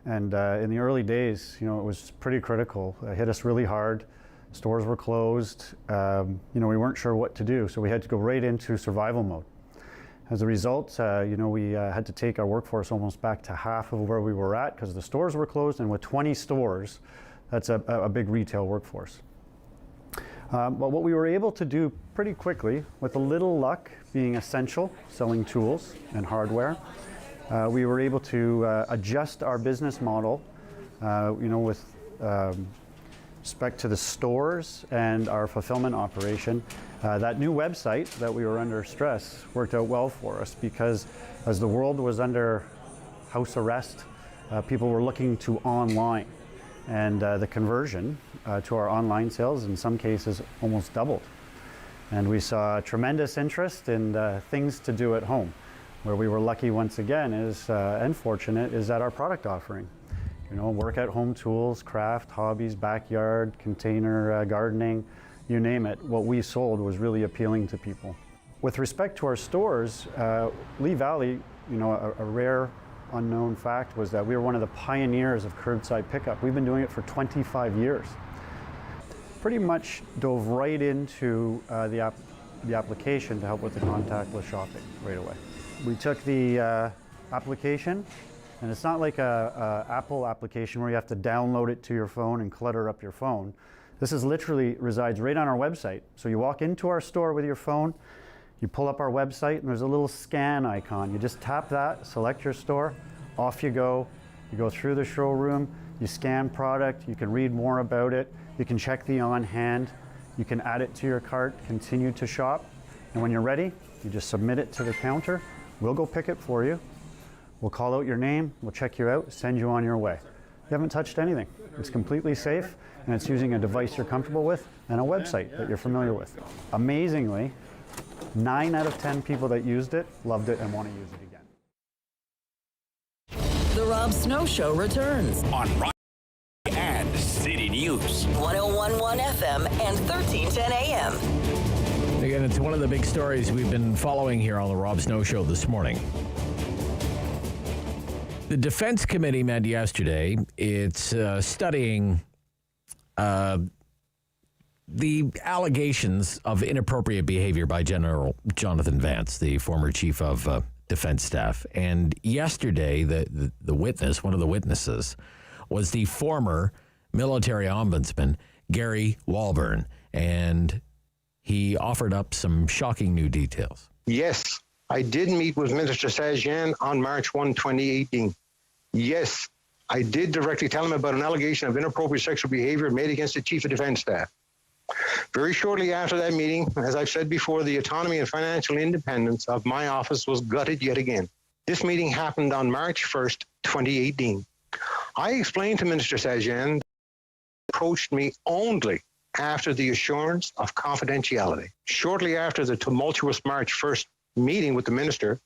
And in the early days, it was pretty critical. It hit us really hard. Stores were closed. We weren't sure what to do, so we had to go right into survival mode. As a result, we had to take our workforce almost back to half of where we were at because the stores were closed, and with 20 stores, that's a big retail workforce. But what we were able to do pretty quickly, with a little luck, being essential, selling tools and hardware, we were able to adjust our business model, with respect to the stores and our fulfillment operation. That new website that we were under stress worked out well for us because as the world was under house arrest, people were looking to online. And the conversion to our online sales in some cases almost doubled. And we saw tremendous interest in things to do at home. Where we were lucky once again and fortunate is that our product offering. Work at home tools, craft, hobbies, backyard, container gardening, you name it. What we sold was really appealing to people. With respect to our stores, Lee Valley, a rare unknown fact was that we were one of the pioneers of curbside pickup. We've been doing it for 25 years. Pretty much dove right into the application to help with the contactless shopping right away. We took the application, and it's not like a Apple application where you have to download it to your phone and clutter up your phone. This is literally resides right on our website. So you walk into our store with your phone, you pull up our website, and there's a little scan icon. You just tap that, select your store, off you go. You go through the showroom, you scan product, you can read more about it, you can check the on hand, you can add it to your cart, continue to shop, and when you're ready, you just submit it to the counter. We'll go pick it for you. We'll call out your name, we'll check you out, send you on your way. You haven't touched anything. It's completely safe, and it's using a device you're comfortable with and a website that you're familiar with. Amazingly, 9 out of 10 people that used it loved it and want to use it again. The Rob Snow Show returns on Rock and City News. 101.1 FM and 1310 AM. Again, it's one of the big stories we've been following here on the Rob Snow Show this morning. The Defense Committee met yesterday. It's studying the allegations of inappropriate behavior by General Jonathan Vance, the former chief of defense staff. And yesterday, the witness, one of the witnesses, was the former military ombudsman, Gary Walburn. And he offered up some shocking new details. Yes, I did meet with Minister Sajjan on March 1, 2018. Yes, I did directly tell him about an allegation of inappropriate sexual behavior made against the Chief of Defence Staff. Very shortly after that meeting, as I've said before, the autonomy and financial independence of my office was gutted yet again. This meeting happened on March 1st, 2018. I explained to Minister Sajjan that he approached me only after the assurance of confidentiality. Shortly after the tumultuous March 1st meeting with the minister,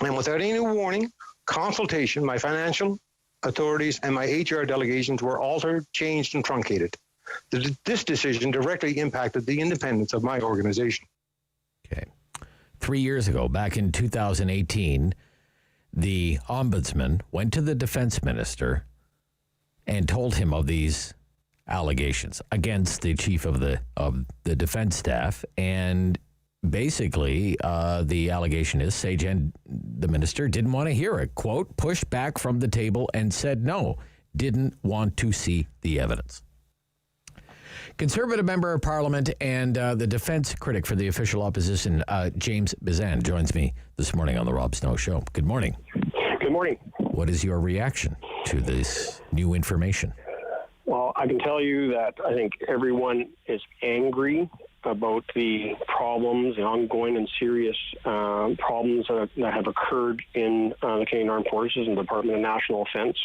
and without any warning, consultation, my financial authorities and my HR delegations were altered, changed, and truncated. This decision directly impacted the independence of my organization. Okay. 3 years ago, back in 2018, the ombudsman went to the defense minister and told him of these allegations against the chief of the defense staff. And basically, the allegation is Sajjan, the minister, didn't want to hear it. Quote, pushed back from the table and said no, didn't want to see the evidence. Conservative member of Parliament and the defense critic for the official opposition, James Bezan, joins me this morning on the Rob Snow Show. Good morning. Good morning. What is your reaction to this new information? Well, I can tell you that I think everyone is angry about the problems, the ongoing and serious problems that have occurred in the Canadian Armed Forces and the Department of National Defence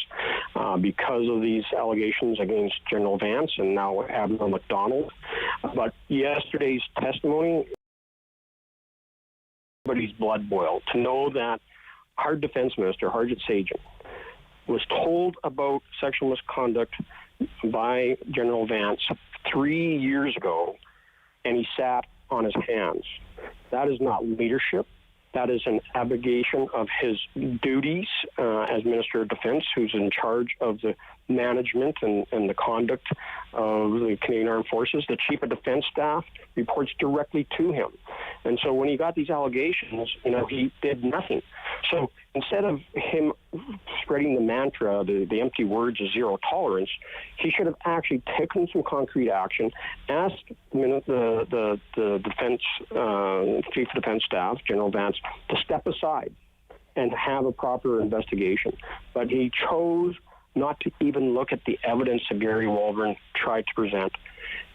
because of these allegations against General Vance and now Admiral MacDonald. But yesterday's testimony, everybody's blood boiled to know that our Defence Minister, Harjit Sajjan, was told about sexual misconduct by General Vance 3 years ago, and he sat on his hands. That is not leadership. That is an abdication of his duties as Minister of Defence, who's in charge of the management and the conduct of the Canadian Armed Forces. The Chief of Defence Staff reports directly to him. And so when he got these allegations, he did nothing. So instead of him spreading the mantra, the empty words of zero tolerance, he should have actually taken some concrete action, asked the defense Chief of Defence Staff, General Vance, to step aside and have a proper investigation. But he chose not to even look at the evidence that Gary Walburn tried to present.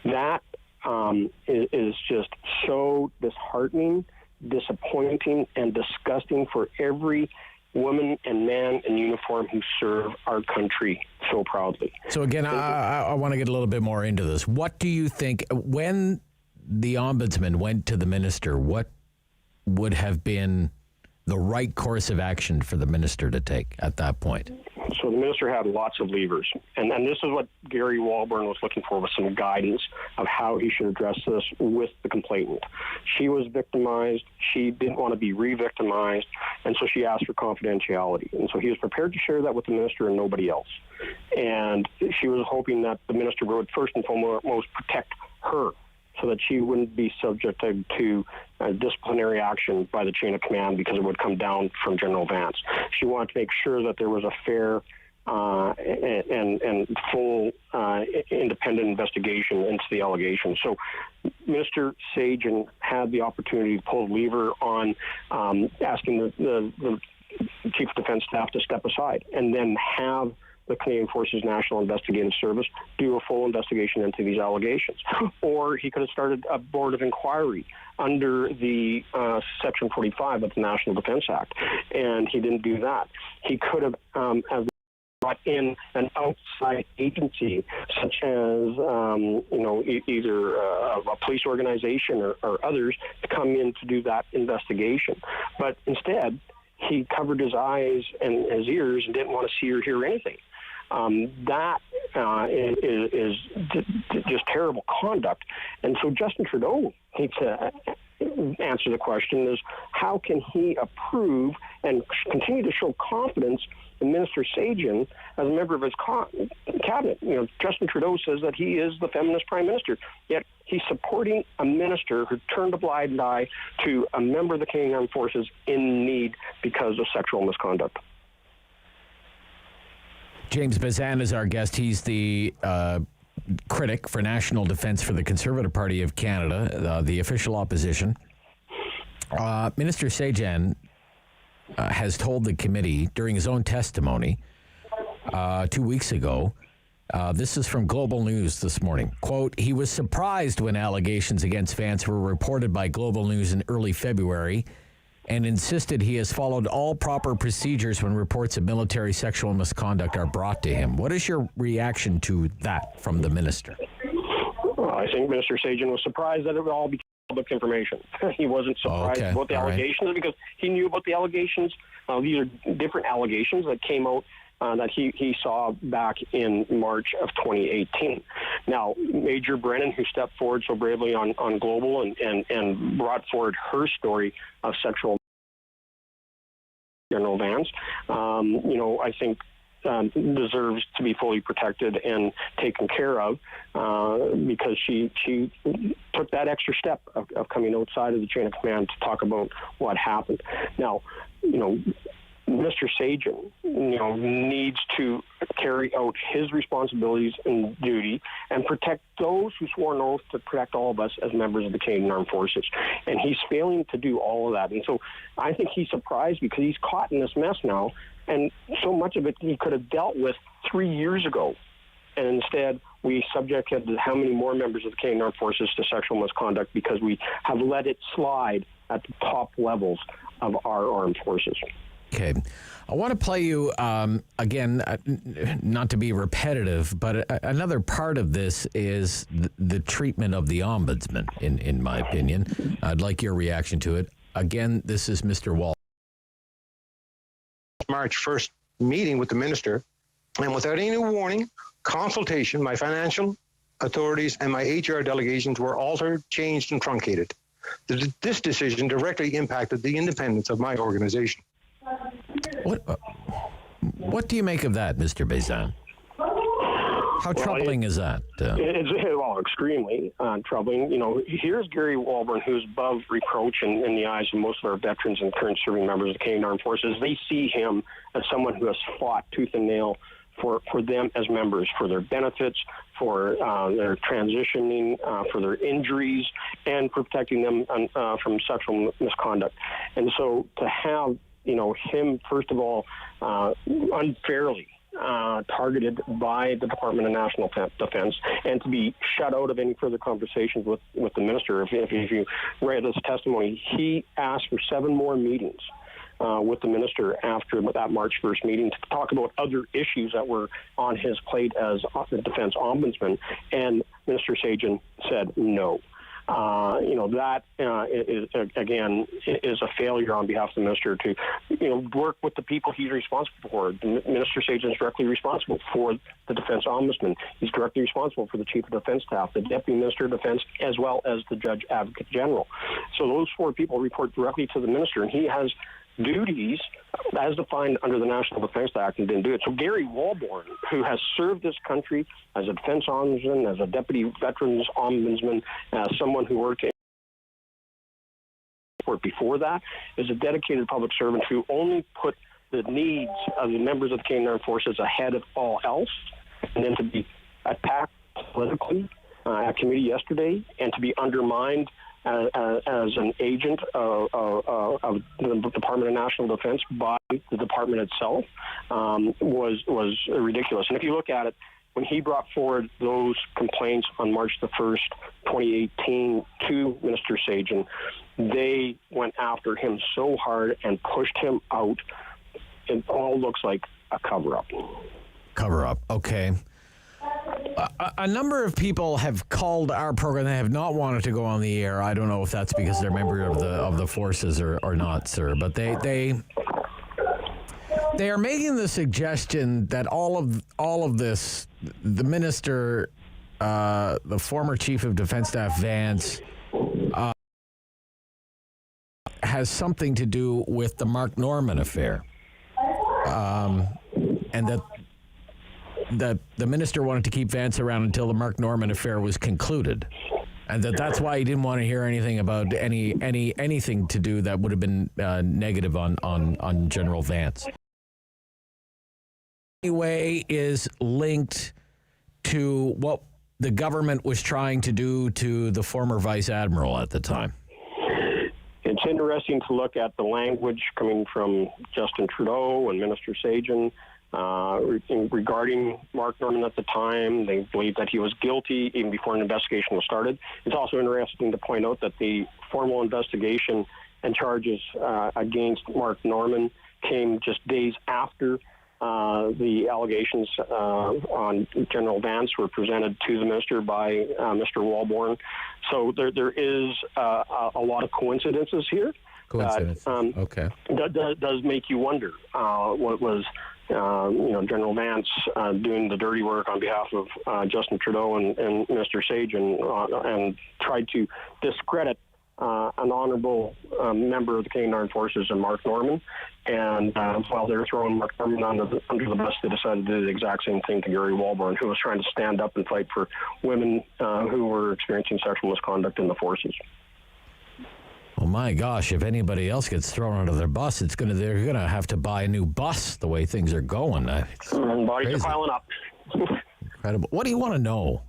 That is just so disheartening, disappointing, and disgusting for every woman and man in uniform who serve our country so proudly. So again, I want to get a little bit more into this. What do you think, when the ombudsman went to the minister, what would have been the right course of action for the minister to take at that point? So the minister had lots of levers, and this is what Gary Walburn was looking for, was some guidance of how he should address this with the complainant. She was victimized. She didn't want to be re-victimized, and so she asked for confidentiality. And so he was prepared to share that with the minister and nobody else. And she was hoping that the minister would first and foremost protect her, so that she wouldn't be subject to disciplinary action by the chain of command, because it would come down from General Vance. She wanted to make sure that there was a fair and full independent investigation into the allegations. So Minister Sajjan had the opportunity to pull the lever on asking the Chief of Defence Staff to step aside, and then have the Canadian Forces National Investigative Service do a full investigation into these allegations. Or he could have started a board of inquiry under the Section 45 of the National Defence Act, and he didn't do that. He could have brought in an outside agency, such as either a police organization or others, to come in to do that investigation. But instead, he covered his eyes and his ears and didn't want to see or hear anything. That is just terrible conduct. And so Justin Trudeau needs to answer the question is, how can he approve and continue to show confidence in Minister Sajjan as a member of his cabinet? Justin Trudeau says that he is the feminist prime minister, yet he's supporting a minister who turned a blind eye to a member of the Canadian Armed Forces in need because of sexual misconduct. James Bezan is our guest. He's the critic for national defense for the Conservative Party of Canada, the official opposition. Minister Sajjan has told the committee during his own testimony 2 weeks ago, this is from Global News this morning, quote, he was surprised when allegations against Vance were reported by Global News in early February and insisted he has followed all proper procedures when reports of military sexual misconduct are brought to him. What is your reaction to that from the minister? Well, I think Minister Sajjan was surprised that it would all be public information. He wasn't surprised about the allegations because he knew about the allegations. These are different allegations that came out that he saw back in March of 2018. Now, Major Brennan, who stepped forward so bravely on Global and brought forward her story of sexual General Vance, I think deserves to be fully protected and taken care of because she took that extra step of coming outside of the chain of command to talk about what happened. Now, Mr. Sajjan, needs to carry out his responsibilities and duty and protect those who swore an oath to protect all of us as members of the Canadian Armed Forces. And he's failing to do all of that. And so I think he's surprised because he's caught in this mess now. And so much of it he could have dealt with 3 years ago. And instead, we subjected how many more members of the Canadian Armed Forces to sexual misconduct because we have let it slide at the top levels of our armed forces. Okay. I want to play you, again, not to be repetitive, but another part of this is the treatment of the ombudsman, in my opinion. I'd like your reaction to it. Again, this is Mr. Wall. March 1st meeting with the minister, and without any warning, consultation, my financial authorities and my HR delegations were altered, changed, and truncated. This decision directly impacted the independence of my organization. What do you make of that, Mr. Bezan? How troubling is that? It's extremely troubling. Here's Gary Walbourne, who's above reproach in the eyes of most of our veterans and current serving members of the Canadian Armed Forces. They see him as someone who has fought tooth and nail for them as members, for their benefits, for their transitioning, for their injuries, and for protecting them from sexual misconduct. And so to have him, first of all, unfairly targeted by the Department of National Defense, and to be shut out of any further conversations with the minister. If you read his testimony, he asked for 7 more meetings with the minister after that March 1st meeting to talk about other issues that were on his plate as the defense ombudsman, and Minister Sajjan said no. That is a failure on behalf of the minister to, work with the people he's responsible for. Minister Sajjan is directly responsible for the defense ombudsman. He's directly responsible for the chief of defense staff, the deputy minister of defense, as well as the judge advocate general. So those 4 people report directly to the minister, and he has duties as defined under the National Defense Act and didn't do it. So Gary Walbourne, who has served this country as a defense ombudsman, as a deputy veterans ombudsman, as someone who worked before that, is a dedicated public servant who only put the needs of the members of the Canadian Armed Forces ahead of all else, and then to be attacked politically at committee yesterday and to be undermined as an agent of the Department of National Defense by the department itself was ridiculous. And if you look at it, when he brought forward those complaints on March the 1st, 2018 to Minister Sajjan, they went after him so hard and pushed him out. It all looks like a cover-up. Cover-up, okay. A number of people have called our program. They have not wanted to go on the air. I don't know if that's because they're a member of the forces or not, sir. But they are making the suggestion that all of this, the minister, the former chief of defense staff Vance, has something to do with the Mark Norman affair, and that the minister wanted to keep Vance around until the Mark Norman affair was concluded, and that's why he didn't want to hear anything about anything to do that would have been negative on General Vance. Anyway, is linked to what the government was trying to do to the former Vice Admiral at the time. It's interesting to look at the language coming from Justin Trudeau and Minister Sagen regarding Mark Norman at the time. They believed that he was guilty even before an investigation was started. It's also interesting to point out that the formal investigation and charges against Mark Norman came just days after the allegations on General Vance were presented to the minister by Mr. Walborn. So there is a lot of coincidences here. Coincidence. Okay. That does make you wonder what was General Vance doing the dirty work on behalf of Justin Trudeau and Mr. Sagen and tried to discredit an honorable member of the Canadian Armed Forces and Mark Norman. And while they were throwing Mark Norman under the bus, they decided to do the exact same thing to Gary Walborn, who was trying to stand up and fight for women who were experiencing sexual misconduct in the forces. Well, my gosh, if anybody else gets thrown under their bus, they're going to have to buy a new bus the way things are going. Bodies are piling up. Incredible. What do you want to know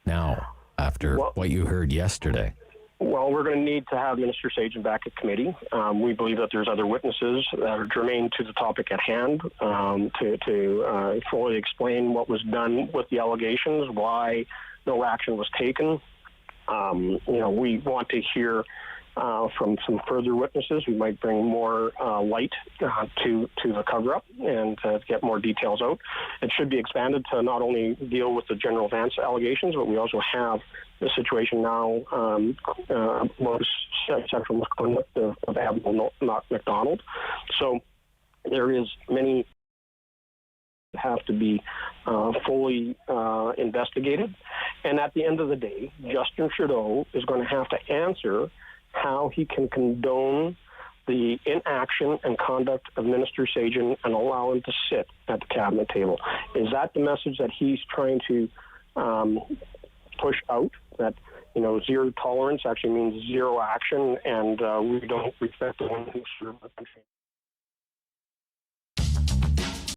now after what you heard yesterday? Well, we're going to need to have Minister Sagen back at committee. We believe that there's other witnesses that are germane to the topic at hand to fully explain what was done with the allegations, why no action was taken. We want to hear from some further witnesses. We might bring more light to the cover-up and get more details out. It should be expanded to not only deal with the General Vance allegations, but we also have the situation now about sexual misconduct of Admiral MacDonald. So there is many have to be fully investigated. And at the end of the day, Justin Trudeau is going to have to answer how he can condone the inaction and conduct of Minister Sagen and allow him to sit at the cabinet table. Is that the message that he's trying to push out, that zero tolerance actually means zero action, and we don't respect the one who served the country